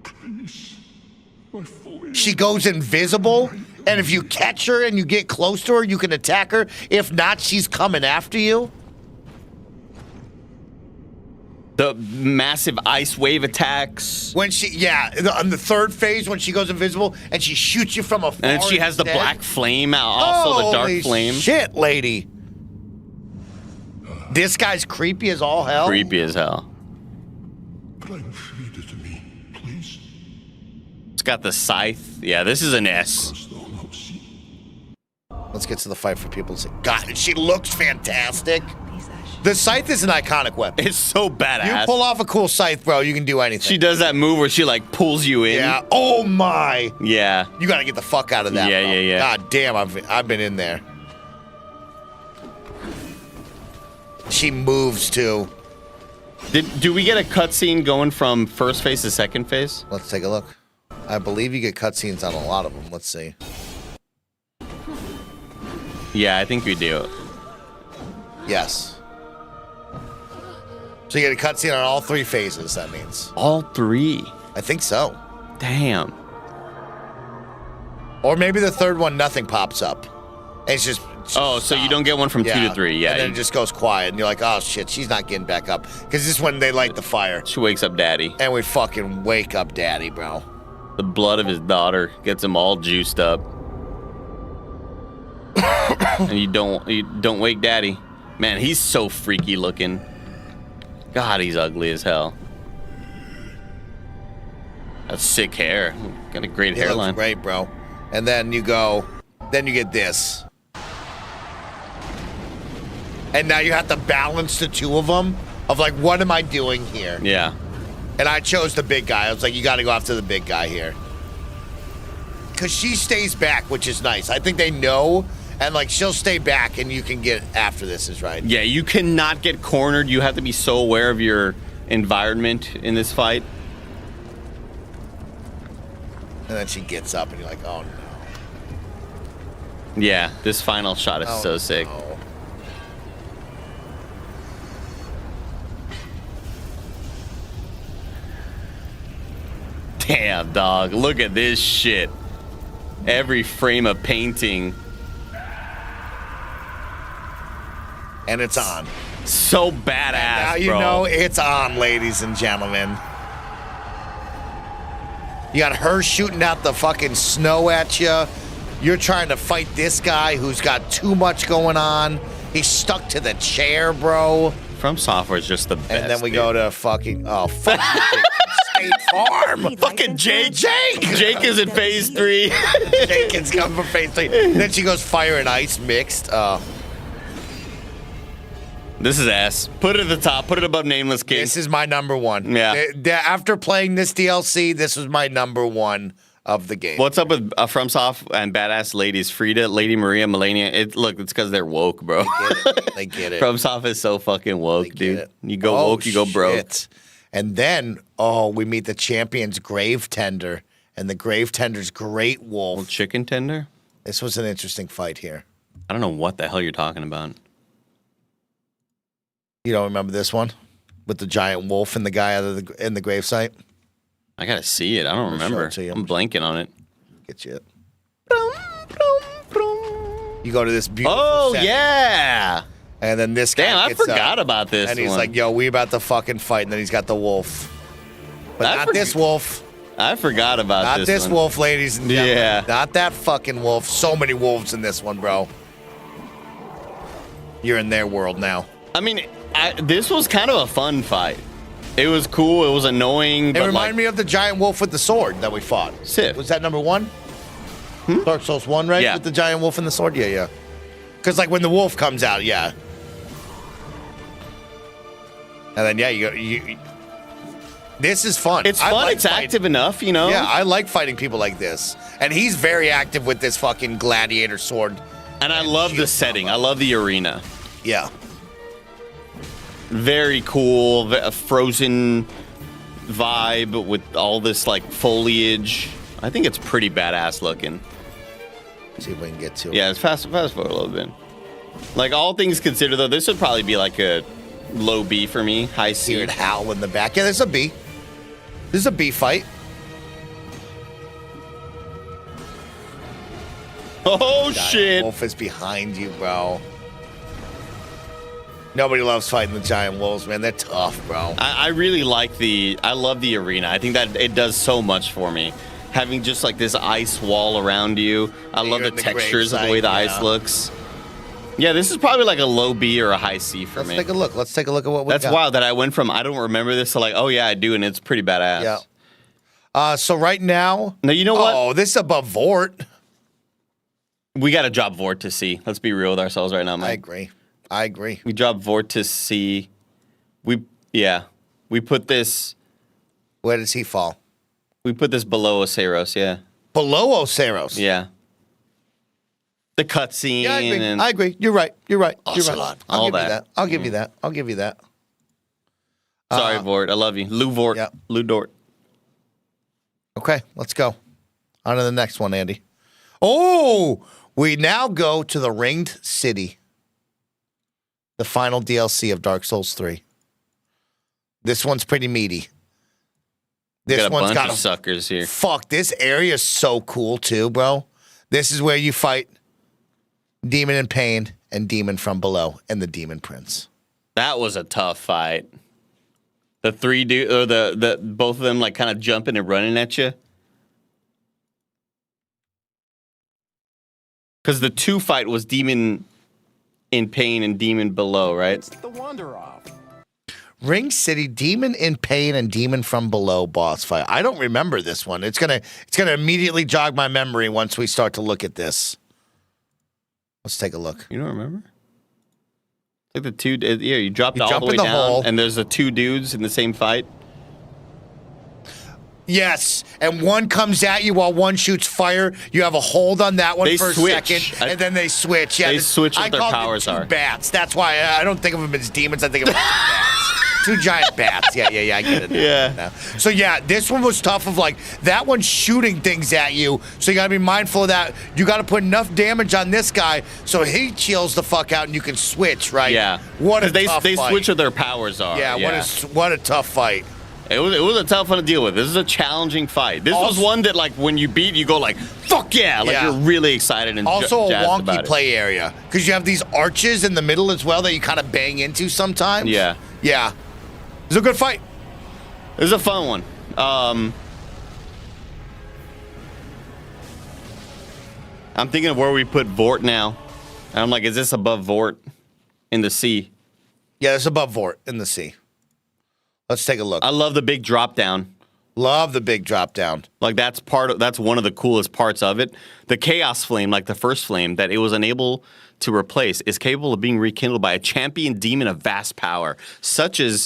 Please, my foil. She goes invisible, and if you catch her and you get close to her, you can attack her. If not, she's coming after you. The massive ice wave attacks. When on the third phase, when she goes invisible and she shoots you from afar. And then she has the black flame, also the dark flame. Shit, lady. This guy's creepy as all hell. Creepy as hell. Bring Friede to me, please. It's got the scythe. Yeah, this is an S. Dost thou not see? Let's get to the fight for people to say, God, she looks fantastic. The scythe is an iconic weapon. It's so badass. You pull off a cool scythe, bro, you can do anything. She does that move where she like pulls you in. Yeah. Oh my. Yeah. You gotta get the fuck out of that. Yeah, bro. yeah. God damn, I've been in there. She moves too. Do we get a cutscene going from first phase to second phase? Let's take a look. I believe you get cutscenes on a lot of them. Let's see. Yeah, I think we do. Yes. So you get a cutscene on all 3 phases, that means. All 3? I think so. Damn. Or maybe the third one, nothing pops up. It's just so you don't get one from 2 to 3. Yeah. And then it just goes quiet, and you're like, oh shit, she's not getting back up. Because this is when they light the fire. She wakes up Daddy. And we fucking wake up Daddy, bro. The blood of his daughter gets him all juiced up. And you don't wake Daddy. Man, he's so freaky looking. God, he's ugly as hell. That's sick hair. Got a great hairline. Looks great, bro. And then you get this. And now you have to balance the 2 of them of like, what am I doing here? Yeah. And I chose the big guy. I was like, you got to go after the big guy here. Because she stays back, which is nice. I think they know, and like she'll stay back and you can get after this is right. Yeah, you cannot get cornered. You have to be so aware of your environment in this fight. And then she gets up and you're like, oh no. Yeah, this final shot is so sick. No. Damn, dog. Look at this shit. Every frame of painting. And it's on. So badass, Now you bro. know it's on, ladies and gentlemen. You got her shooting out the fucking snow at you. You're trying to fight this guy who's got too much going on. He's stuck to the chair, bro. From Software is just the best. And then we go to fucking, oh, fuck you, State Farm. Fucking Jake. Jake is in phase 3. Jake is coming for phase 3. Then she goes fire and ice mixed. This is ass. Put it at the top. Put it above Nameless King. This is my number one. Yeah. After playing this DLC, this was my number one of the game. What's up with FromSoft and badass ladies? Frida, Lady Maria, Melania. Look, it's because they're woke, bro. They get it. FromSoft is so fucking woke, dude. You go woke, you go broke. Shit. And then, we meet the champion's Grave Tender and the Grave Tender's Great Wolf. Well, chicken tender? This was an interesting fight here. I don't know what the hell you're talking about. You don't remember this one? With the giant wolf and the guy in the gravesite? I gotta see it. I don't remember. I'm blanking on it. Get you it. You go to this beautiful setting, yeah. and then this guy Damn, I gets forgot up, about this and he's one. like, yo, we about to fucking fight, and then he's got the wolf. But not this wolf. I forgot about Not this one. wolf, ladies and gentlemen. Yeah. Not that fucking wolf. So many wolves in this one, bro. You're in their world now. I mean, this was kind of a fun fight. It was cool. It was annoying. It reminded me of the giant wolf with the sword that we fought. Sif. Was that number 1? Dark Souls 1, right? Yeah. With the giant wolf and the sword? Yeah. Because, like, when the wolf comes out, yeah. And then, you this is fun. It's fun. It's active enough, you know? Yeah, I like fighting people like this. And he's very active with this fucking gladiator sword. And I love the setting. I love the arena. Yeah. Very cool, a frozen vibe with all this like foliage. I think it's pretty badass looking. See if we can get to it. Yeah, it's fast forward a little bit. Like all things considered, though, this would probably be like a low B for me, high C. Weird howl in the back. Yeah, there's a B. This is a B fight. Oh Giant shit! wolf is behind you, bro. Nobody loves fighting the giant wolves, man. They're tough, bro. I really like I love the arena. I think that it does so much for me. Having just like this ice wall around you. I love the textures of the way the ice looks. Yeah, this is probably like a low B or a high C for me. Let's take a look. Let's take a look at what we got. That's wild that I went from I don't remember this to like, oh yeah, I do, and it's pretty badass. Yeah. So right now. Now you know what? Oh, this is above Vort. We got to drop Vort to C. Let's be real with ourselves right now, Mike. I agree. We dropped Vort to C. We put this. Where does he fall? We put this below Oseros, yeah. Below Oseros? Yeah. The cutscene. Yeah, I agree. And I agree. You're right. You're right. Ocelot. I'll All give you that. that. I'll give you that. I'll give you that. Sorry, Vort. I love you. Lou Vort. Yeah. Lou Dort. Okay, let's go. On to the next one, Andy. Oh, we now go to the Ringed City. The final DLC of Dark Souls 3. This one's pretty meaty. We This got a one's bunch got of suckers here. Fuck, this area is so cool too, bro. This is where you fight Demon in Pain and Demon from Below and the Demon Prince. That was a tough fight. The three dude or the both of them like kind of jumping and running at you. Because the 2 fight was Demon in Pain and Demon Below, right? It's the wonder of. Ring City, Demon in Pain and Demon from Below boss fight. I don't remember this one. It's gonna immediately jog my memory once we start to look at this. Let's take a look. You don't remember? Like the two, yeah, you dropped all jump the way in the down, hole. and there's the 2 dudes in the same fight. Yes, and one comes at you while one shoots fire. You have a hold on that one They for switch. a second, and then they switch. Yeah, They switch what I their call them powers two are. Bats. That's why I don't think of them as demons. I think of them as bats. 2 giant bats. Yeah, I get it. Yeah. So yeah, this one was tough. Of like that one's shooting things at you, so you got to be mindful of that. You got to put enough damage on this guy so he chills the fuck out, and you can switch. Right? Yeah. What a 'Cause tough they fight. switch what their powers are. Yeah. What a tough fight. It was a tough one to deal with. This is a challenging fight. This was one that like when you beat, you go like fuck yeah, like you're really excited and also a jazzed wonky about it. play area because you have these arches in the middle as well that you kind of bang into sometimes. Yeah. It's a good fight. This is a fun one. I'm thinking of where we put Vort now. And I'm like, is this above Vort in the sea? Yeah, it's above Vort in the sea. Let's take a look. I love the big drop down. Love the big drop down. Like that's one of the coolest parts of it. The Chaos Flame, like the first flame that it was unable to replace, is capable of being rekindled by a champion demon of vast power, such a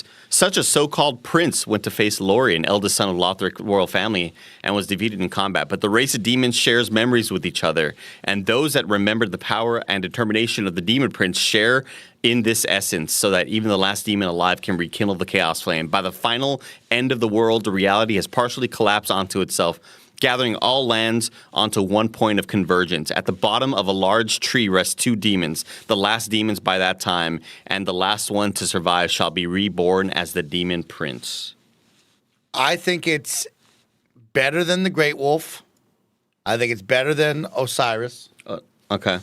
so-called prince went to face Lorien, eldest son of Lothric royal family, and was defeated in combat. But the race of demons shares memories with each other, and those that remembered the power and determination of the demon prince share in this essence, so that even the last demon alive can rekindle the Chaos Flame. By the final end of the world, the reality has partially collapsed onto itself, gathering all lands onto one point of convergence. At the bottom of a large tree rest 2 demons, the last demons by that time, and the last one to survive shall be reborn as the Demon Prince. I think it's better than the Great Wolf. I think it's better than Osiris. Okay.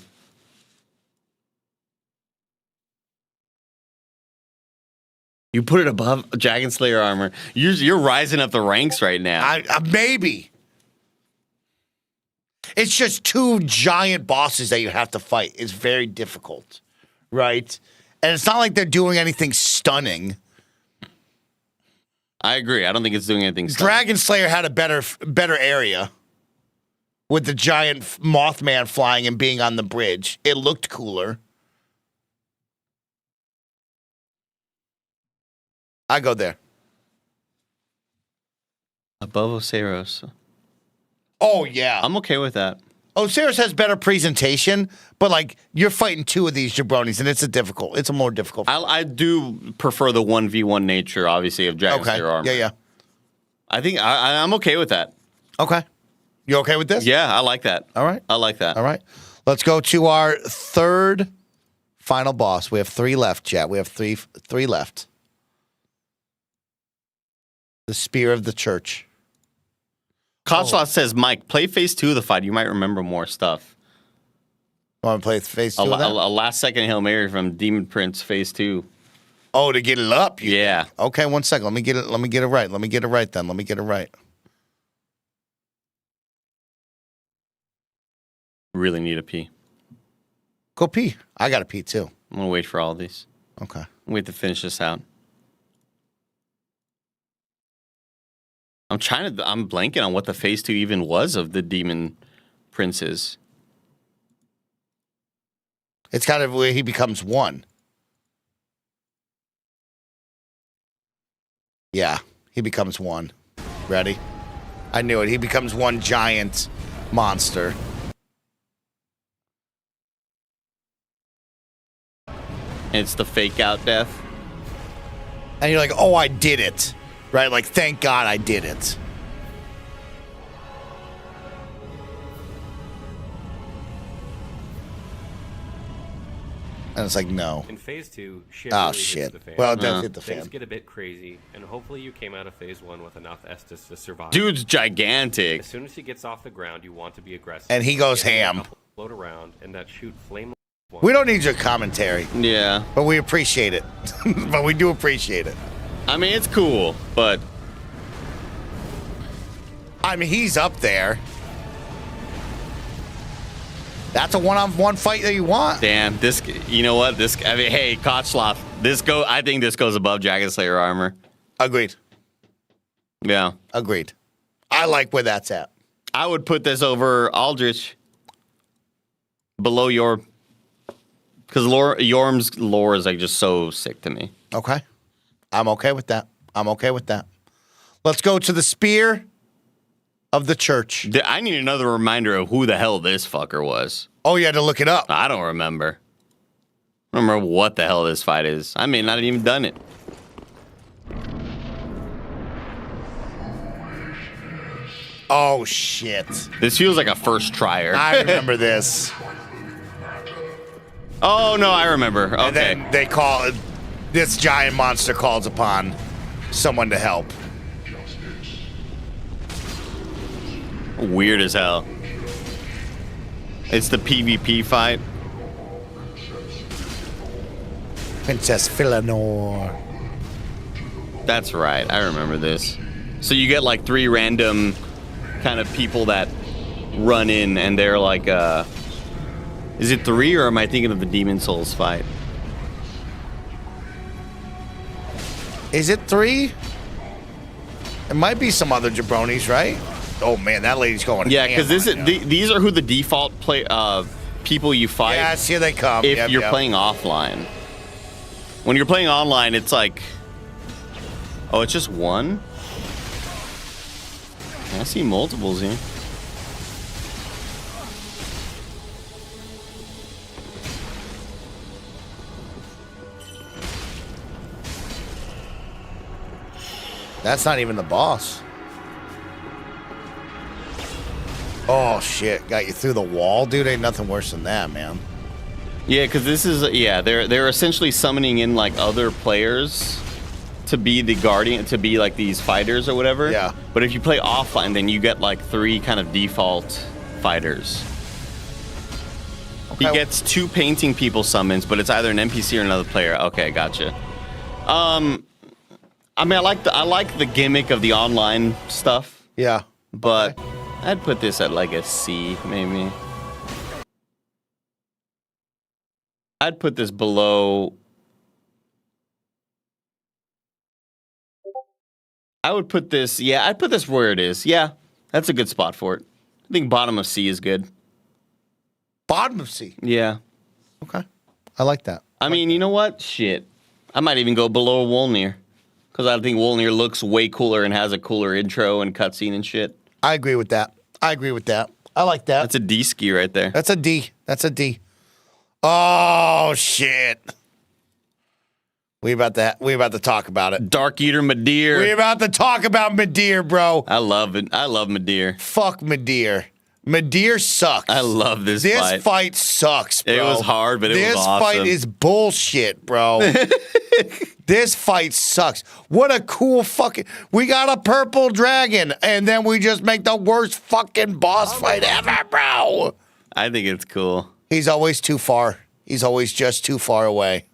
You put it above Dragon Slayer armor. You're rising up the ranks right now. Maybe. It's just 2 giant bosses that you have to fight. It's very difficult, right? And it's not like they're doing anything stunning. I agree. I don't think it's doing anything stunning. Dragon Slayer had a better area with the giant Mothman flying and being on the bridge. It looked cooler. I go there. Above Osiris. Oh, yeah. I'm okay with that. Osiris has better presentation, but, like, you're fighting 2 of these jabronis, and it's a more difficult fight. I do prefer the 1v1 nature, obviously, of Dragon Slayer armor. Yeah. I think I'm okay with that. Okay. You okay with this? Yeah, I like that. All right. I like that. All right. Let's go to our third final boss. We have 3 left, chat. We have three left. The Spear of the Church. Kotslot says, Mike, play phase 2 of the fight. You might remember more stuff. Want to play phase 2 A of that? last second Hail Mary from Demon Prince phase 2. Oh, to get it up? Yeah. Okay, 1 second. Let me get it right. Let me get it right. Really need a pee. Go pee. I got to pee too. I'm going to wait for all these. Okay. Wait to finish this out. I'm blanking on what the phase 2 even was of the Demon Princes. It's kind of where he becomes one. Yeah, he becomes one. Ready? I knew it. He becomes one giant monster. It's the fake out death. And you're like, oh, I did it. Right? Like, thank God I did it. And it's like, no. In phase 2, shit Oh, really shit. hits the fan. Well, it does hit the Things fan. get a bit crazy, and hopefully you came out of phase 1 with enough Estus to survive. Dude's gigantic. As soon as he gets off the ground, you want to be aggressive. And he goes Get him ham. to Float around and that shoot flame. We don't need your commentary, Yeah. but we appreciate it. But we do appreciate it. I mean, it's cool, but I mean, he's up there. That's a one-on-one fight that you want. damn, this, you know what? I mean, hey, Kotslot, I think this goes above Dragon Slayer armor. Agreed. Yeah. Agreed. I like where that's at. I would put this over Aldrich. Below Yorm. Because Yorm's lore is like just so sick to me. Okay. I'm okay with that. Let's go to the Spear of the Church. I need another reminder of who the hell this fucker was. Oh, you had to look it up. I don't remember. I don't remember what the hell this fight is. I may not have even done it. Oh, shit. This feels like a first tryer. I remember this. Oh, no, I remember. Okay. And then they call it, this giant monster calls upon someone to help. Weird as hell. It's the PvP fight. Princess Philanor. That's right. I remember this. So you get like 3 random kind of people that run in, and they're like, is it 3, or am I thinking of the Demon Souls fight? Is it 3? There might be some other jabronis, right? Oh man, that lady's going. Yeah, because these are who the default people you fight. Yes, here they come. If you're playing offline. When you're playing online, it's like, oh, it's just one? I see multiples here. That's not even the boss. Oh shit! Got you through the wall, dude. Ain't nothing worse than that, man. Yeah, because this is they're essentially summoning in like other players to be the guardian, to be like these fighters or whatever. Yeah. But if you play offline, then you get like 3 kind of default fighters. Okay. He gets 2 painting people summons, but it's either an NPC or another player. Okay, gotcha. I mean, I like the gimmick of the online stuff. Yeah. But I'd put this at like a C, maybe. I'd put this below. I would put this, I'd put this where it is. Yeah, that's a good spot for it. I think bottom of C is good. Bottom of C. Yeah. Okay. I like that. I mean, you know what? Shit. I might even go below Wolnir. Because I think Wolnir looks way cooler and has a cooler intro and cutscene and shit. I agree with that. I like that. That's a D ski right there. That's a D. Oh shit. We about to talk about it. Dark Eater Midir. We about to talk about Midir, bro. I love it. I love Midir. Fuck Midir. Midir sucks. I love this fight. This fight sucks, bro. It was hard, but it was awesome. This fight is bullshit, bro. This fight sucks. What a cool fucking... We got a purple dragon, and then we just make the worst fucking boss fight ever, bro. I think it's cool. He's always too far. He's always just too far away.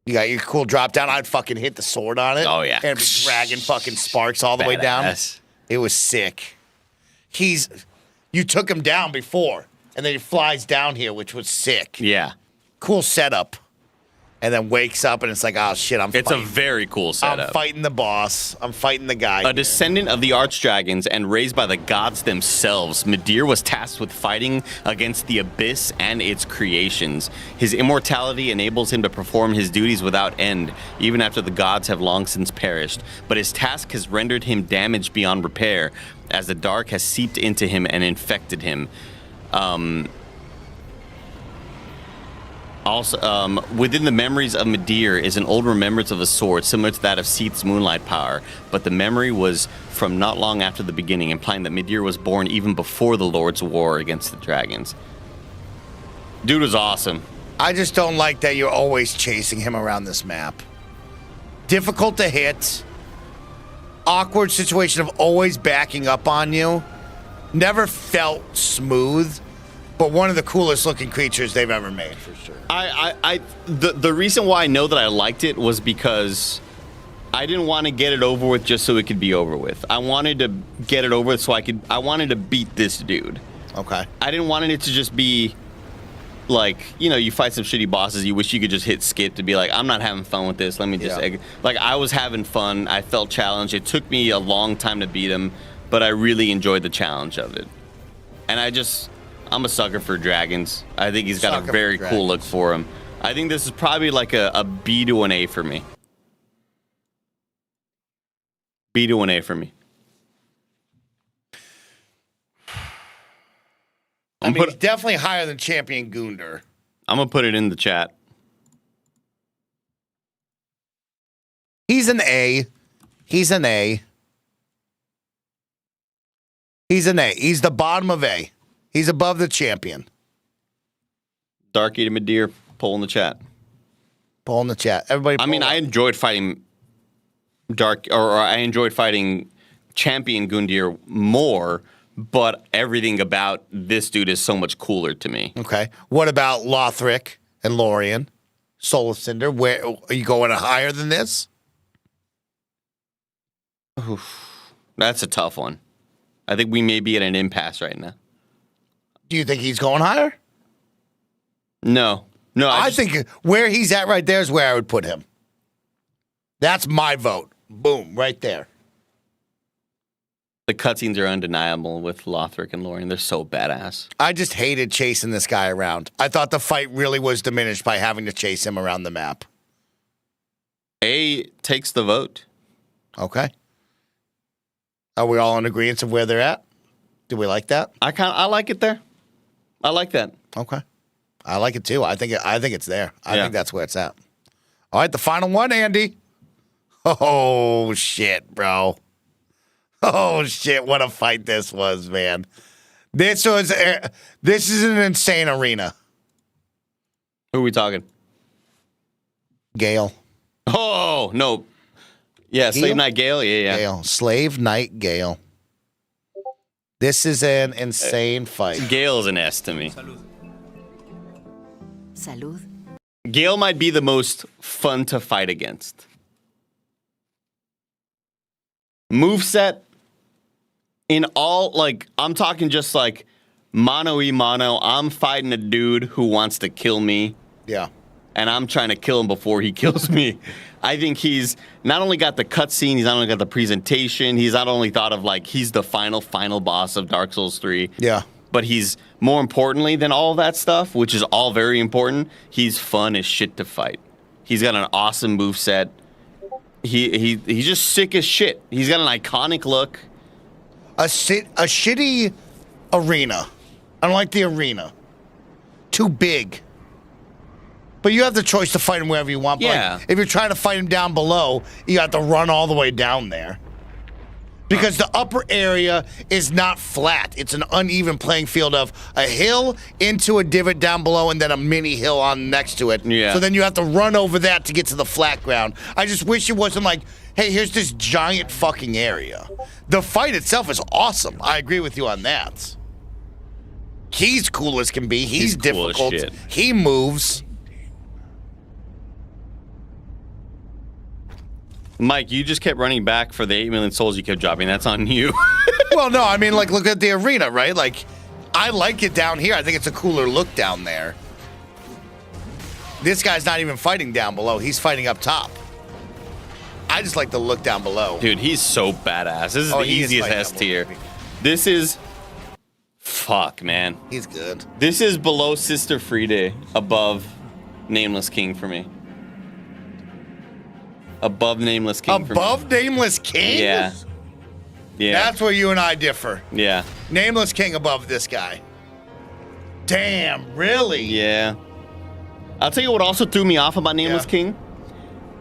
You got your cool drop down. I'd fucking hit the sword on it. Oh, yeah. And dragging fucking sparks all the way down. It was sick. You took him down before, and then he flies down here, which was sick. Yeah. Cool setup. And then wakes up, and it's like, oh, shit, It's a very cool setup. I'm fighting the boss. I'm fighting the guy. A descendant of the Archdragons and raised by the gods themselves, Midir was tasked with fighting against the Abyss and its creations. His immortality enables him to perform his duties without end, even after the gods have long since perished. But his task has rendered him damaged beyond repair, as the dark has seeped into him and infected him. Also, within the memories of Midir is an old remembrance of a sword similar to that of Seath's moonlight power, but the memory was from not long after the beginning, implying that Midir was born even before the Lord's war against the dragons. Dude was awesome. I just don't like that you're always chasing him around this map. Difficult to hit. Awkward situation of always backing up on you. Never felt smooth. But one of the coolest looking creatures they've ever made, for sure. The reason why I know that I liked it was because I didn't want to get it over with just so it could be over with. I wanted to get it over with so I wanted to beat this dude. Okay. I didn't want it to just be like, you fight some shitty bosses, you wish you could just hit skip to be like, I'm not having fun with this, let me just... Yeah. Like, I was having fun, I felt challenged, it took me a long time to beat him, but I really enjoyed the challenge of it. And I'm a sucker for dragons. I think he's got a very cool look for him. I think this is probably like a B to an A for me. B to an A for me. He's definitely higher than Champion Gunder. I'm going to put it in the chat. He's an A. He's an A. He's an A. He's the bottom of A. He's above the champion. Dark Eater Midir, poll in the chat. Poll in the chat. Everybody. I enjoyed fighting I enjoyed fighting Champion Gundyr more, but everything about this dude is so much cooler to me. Okay. What about Lothric and Lorien? Soul of Cinder. Where are you going higher than this? Oof, that's a tough one. I think we may be at an impasse right now. Do you think he's going higher? No. I think where he's at right there is where I would put him. That's my vote. Boom, right there. The cutscenes are undeniable with Lothric and Lorien. They're so badass. I just hated chasing this guy around. I thought the fight really was diminished by having to chase him around the map. A takes the vote. Okay. Are we all in agreement of where they're at? Do we like that? I like it there. I like that. Okay. I like it too. I think it's there. I think that's where it's at. All right, the final one, Andy. Oh shit, bro. Oh shit, what a fight this was, man. This is an insane arena. Who are we talking? Gale. Oh, no. Yeah, Gale? Slave Knight Gale. Yeah. Gale. Slave Knight Gale. This is an insane fight. Gale is an S to me. Salud. Gale might be the most fun to fight against. Moveset in all, like, I'm talking just like mano-y-mano. I'm fighting a dude who wants to kill me. Yeah. And I'm trying to kill him before he kills me. I think he's not only got the cutscene, he's not only got the presentation, he's not only thought of like he's the final boss of Dark Souls 3. Yeah. But he's, more importantly than all that stuff, which is all very important, he's fun as shit to fight. He's got an awesome moveset. He's just sick as shit. He's got an iconic look. A shitty arena. I don't like the arena. Too big. But you have the choice to fight him wherever you want. But Yeah. like, if you're trying to fight him down below, you have to run all the way down there. Because the upper area is not flat. It's an uneven playing field of a hill into a divot down below and then a mini hill on next to it. Yeah. So then you have to run over that to get to the flat ground. I just wish it wasn't like, hey, here's this giant fucking area. The fight itself is awesome. I agree with you on that. He's cool as can be. He's cool as difficult. shit. He moves. Mike, you just kept running back for the 8 million souls you kept dropping. That's on you. Well, no, I mean, like, look at the arena, right? Like, I like it down here. I think it's a cooler look down there. This guy's not even fighting down below. He's fighting up top. I just like the look down below. Dude, he's so badass. This is the he is easiest fighting S down tier. below. This is... Fuck, man. He's good. This is below Sister Friede, above Nameless King for me. Above Nameless King for me. Above Nameless King? Yeah. Yeah. That's where you and I differ. Yeah. Nameless King above this guy. Damn, really? Yeah. I'll tell you what also threw me off about Nameless Yeah. King.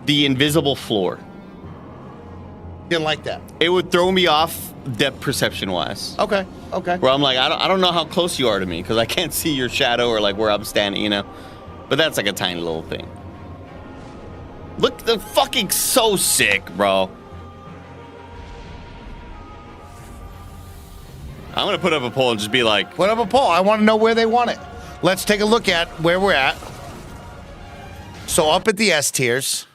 The invisible floor. Didn't like that. It would throw me off depth perception wise. Okay, okay. Where I'm like, I don't know how close you are to me because I can't see your shadow or like where I'm standing, you know? But that's like a tiny little thing. Look, the fucking so sick, bro. I'm gonna put up a poll and just be like, Put up a poll. I want to know where they want it. Let's take a look at where we're at. So up at the S tiers,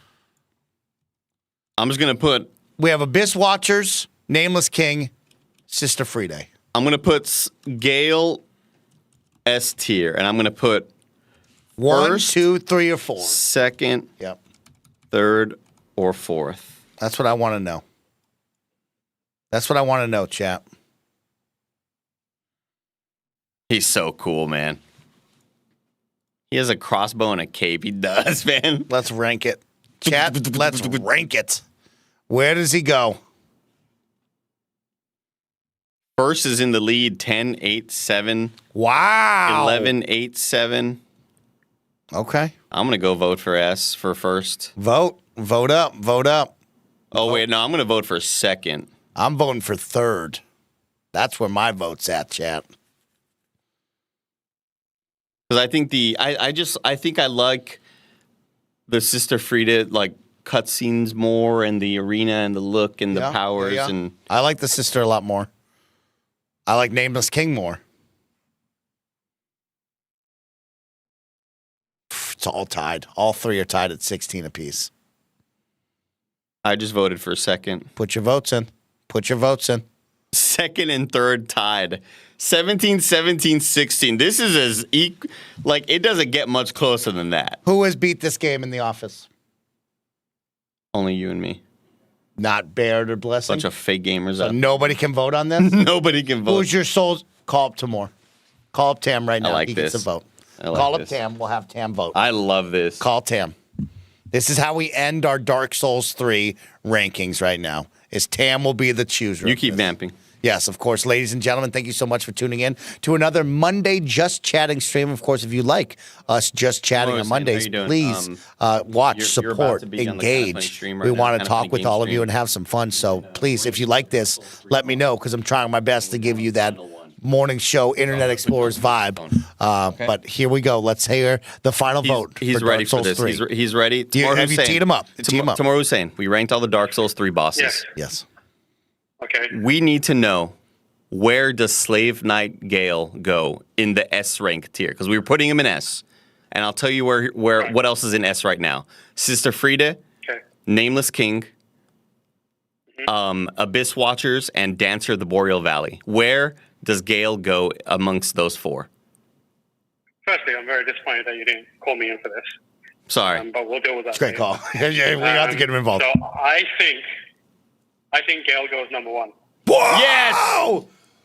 I'm just gonna put, we have Abyss Watchers, Nameless King, Sister Friede. I'm gonna put Gale S tier, and I'm gonna put 1, First. 2, 3, or 4. second, Yep. third, or fourth. That's what I want to know. That's what I want to know, chap. He's so cool, man. He has a crossbow and a cape. He does, man. Let's rank it. Chat, let's rank it. Where does he go? First is in the lead, 10, 8, 7, Wow. 11, 8, 7. Okay. I'm going to go vote for S for first. Vote. Vote up. Vote up. Oh, wait, no, I'm going to vote for second. I'm voting for third. That's where my vote's at, chat. Because I think I think I like the Sister Friede, like, cutscenes more and the arena and the look and the Yeah, powers. yeah. And I like the sister a lot more. I like Nameless King more. It's all tied. All three are tied at 16 apiece. I just voted for second. Put your votes in. Put your votes in. Second and third tied. 17, 17, 16. This is as like, it doesn't get much closer than that. Who has beat this game in the office? Only you and me. Not Baird or Blessing? Bunch of fake gamers. So nobody can vote on this? Nobody can vote. Who's your soul's? Call up Tamor. Call up Tam right now. I like he this. gets a vote. I like Call up this. Tam. We'll have Tam vote. I love this. Call Tam. This is how we end our Dark Souls 3 rankings right now. Is Tam will be the chooser. You keep vamping. Yes, of course. Ladies and gentlemen, thank you so much for tuning in to another Monday Just Chatting stream. Of course, if you like us just chatting on Mondays, please watch, you're about support, to be on the Kinda Funny engage. stream right We now, want to Kinda talk Funny with game all of you stream. and have some fun. So please, if you like this, let me know because I'm trying my best to give you that morning show Internet Explorers vibe. But here we go. Let's hear the final vote. He's for ready Dark for Souls this. 3. He's ready. Have you teed him up? Tee him up. Tomorrow Hussein, we ranked all the Dark Souls 3 bosses. Yes. Okay. We need to know, where does Slave Knight Gale go in the S rank tier? Because we were putting him in S. And I'll tell you where what else is in S right now. Sister Friede, Nameless King, Abyss Watchers, and Dancer of the Boreal Valley. Where does Gale go amongst those four? Firstly, I'm very disappointed that you didn't call me in for this. Sorry. But we'll deal with that. It's a great call. Yeah, we have to get him involved. So I think Gale goes number 1. Whoa! Yes!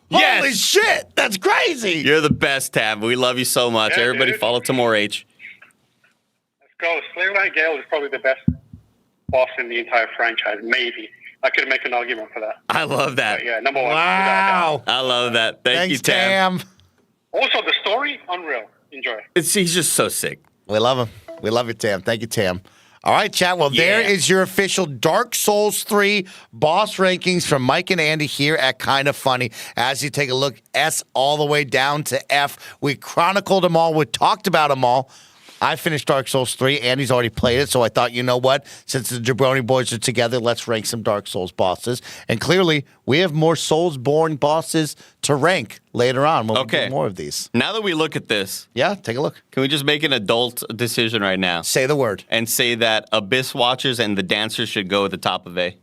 Yes! Holy shit! That's crazy! You're the best, Tab. We love you so much. Yeah, Everybody dude. follow Tamor H. Let's go. Slave Knight Gale is probably the best boss in the entire franchise. Maybe. I could make an argument for that. I love that. But yeah, number 1. Wow. I love that. Thank you, Thanks, Tab. Tam. Also, the story, unreal. Enjoy. He's just so sick. We love him. We love you, Tam. Thank you, Tam. All right, chat. Well, there is your official Dark Souls 3 boss rankings from Mike and Andy here at Kinda Funny. As you take a look, S all the way down to F. We chronicled them all. We talked about them all. I finished Dark Souls 3. Andy's already played it, so I thought, you know what? Since the Jabroni boys are together, let's rank some Dark Souls bosses. And clearly, we have more Soulsborne bosses to rank later on when we do more of these. Now that we look at this, take a look. Can we just make an adult decision right now? Say the word. And say that Abyss Watchers and the Dancers should go at the top of A.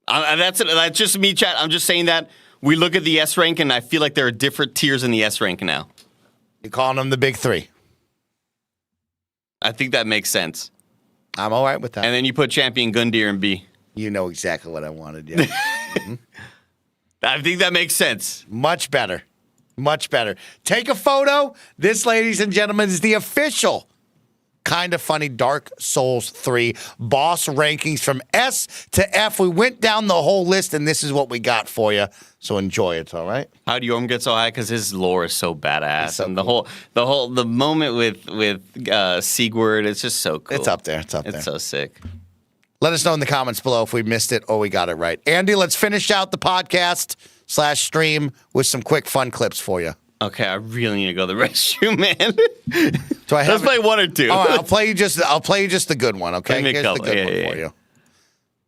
That's just me, chat. I'm just saying that we look at the S rank, and I feel like there are different tiers in the S rank now. You're calling them the big three. I think that makes sense. I'm all right with that. And then you put Champion Gundyr in B. You know exactly what I wanted, yeah. I think that makes sense. Much better. Much better. Take a photo. This, ladies and gentlemen, is the official Kinda Funny Dark Souls 3 boss rankings from S to F. We went down the whole list, and this is what we got for you. So enjoy it, all right? How do Yorm get so high? Because his lore is so badass, so and the moment with Sigurd, it's just so cool. It's up there. It's up there. It's so sick. Let us know in the comments below if we missed it or we got it right. Andy, let's finish out the podcast/stream with some quick fun clips for you. Okay, I really need to go to the restroom, man. Do I have Let's play one or two. All right, I'll play you just the good one, okay? Here's the good one for you.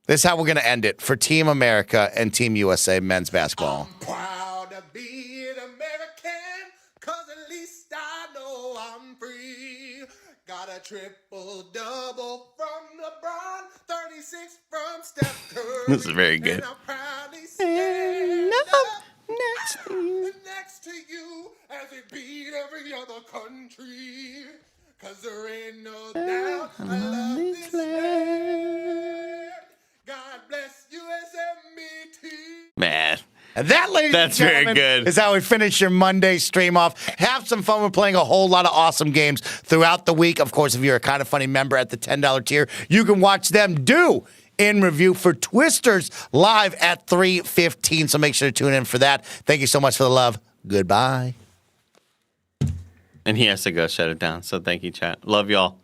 This is how we're going to end it for Team America and Team USA men's basketball. I'm proud to be an American, cause at least I know I'm free. Got a triple-double from LeBron, 36 from Steph Curry. This is very good. And I'm proudly stand up next to you as we beat every other country. Cause there ain't no doubt I love this land. God bless USMBT. Man. And that, ladies That's and gentlemen, very good. is how we finish your Monday stream off. Have some fun. We're playing a whole lot of awesome games throughout the week. Of course, if you're a Kinda Funny member at the $10 tier, you can watch them do in review for Twisters live at 3:15. So make sure to tune in for that. Thank you so much for the love. Goodbye. And he has to go shut it down. So thank you, chat. Love y'all.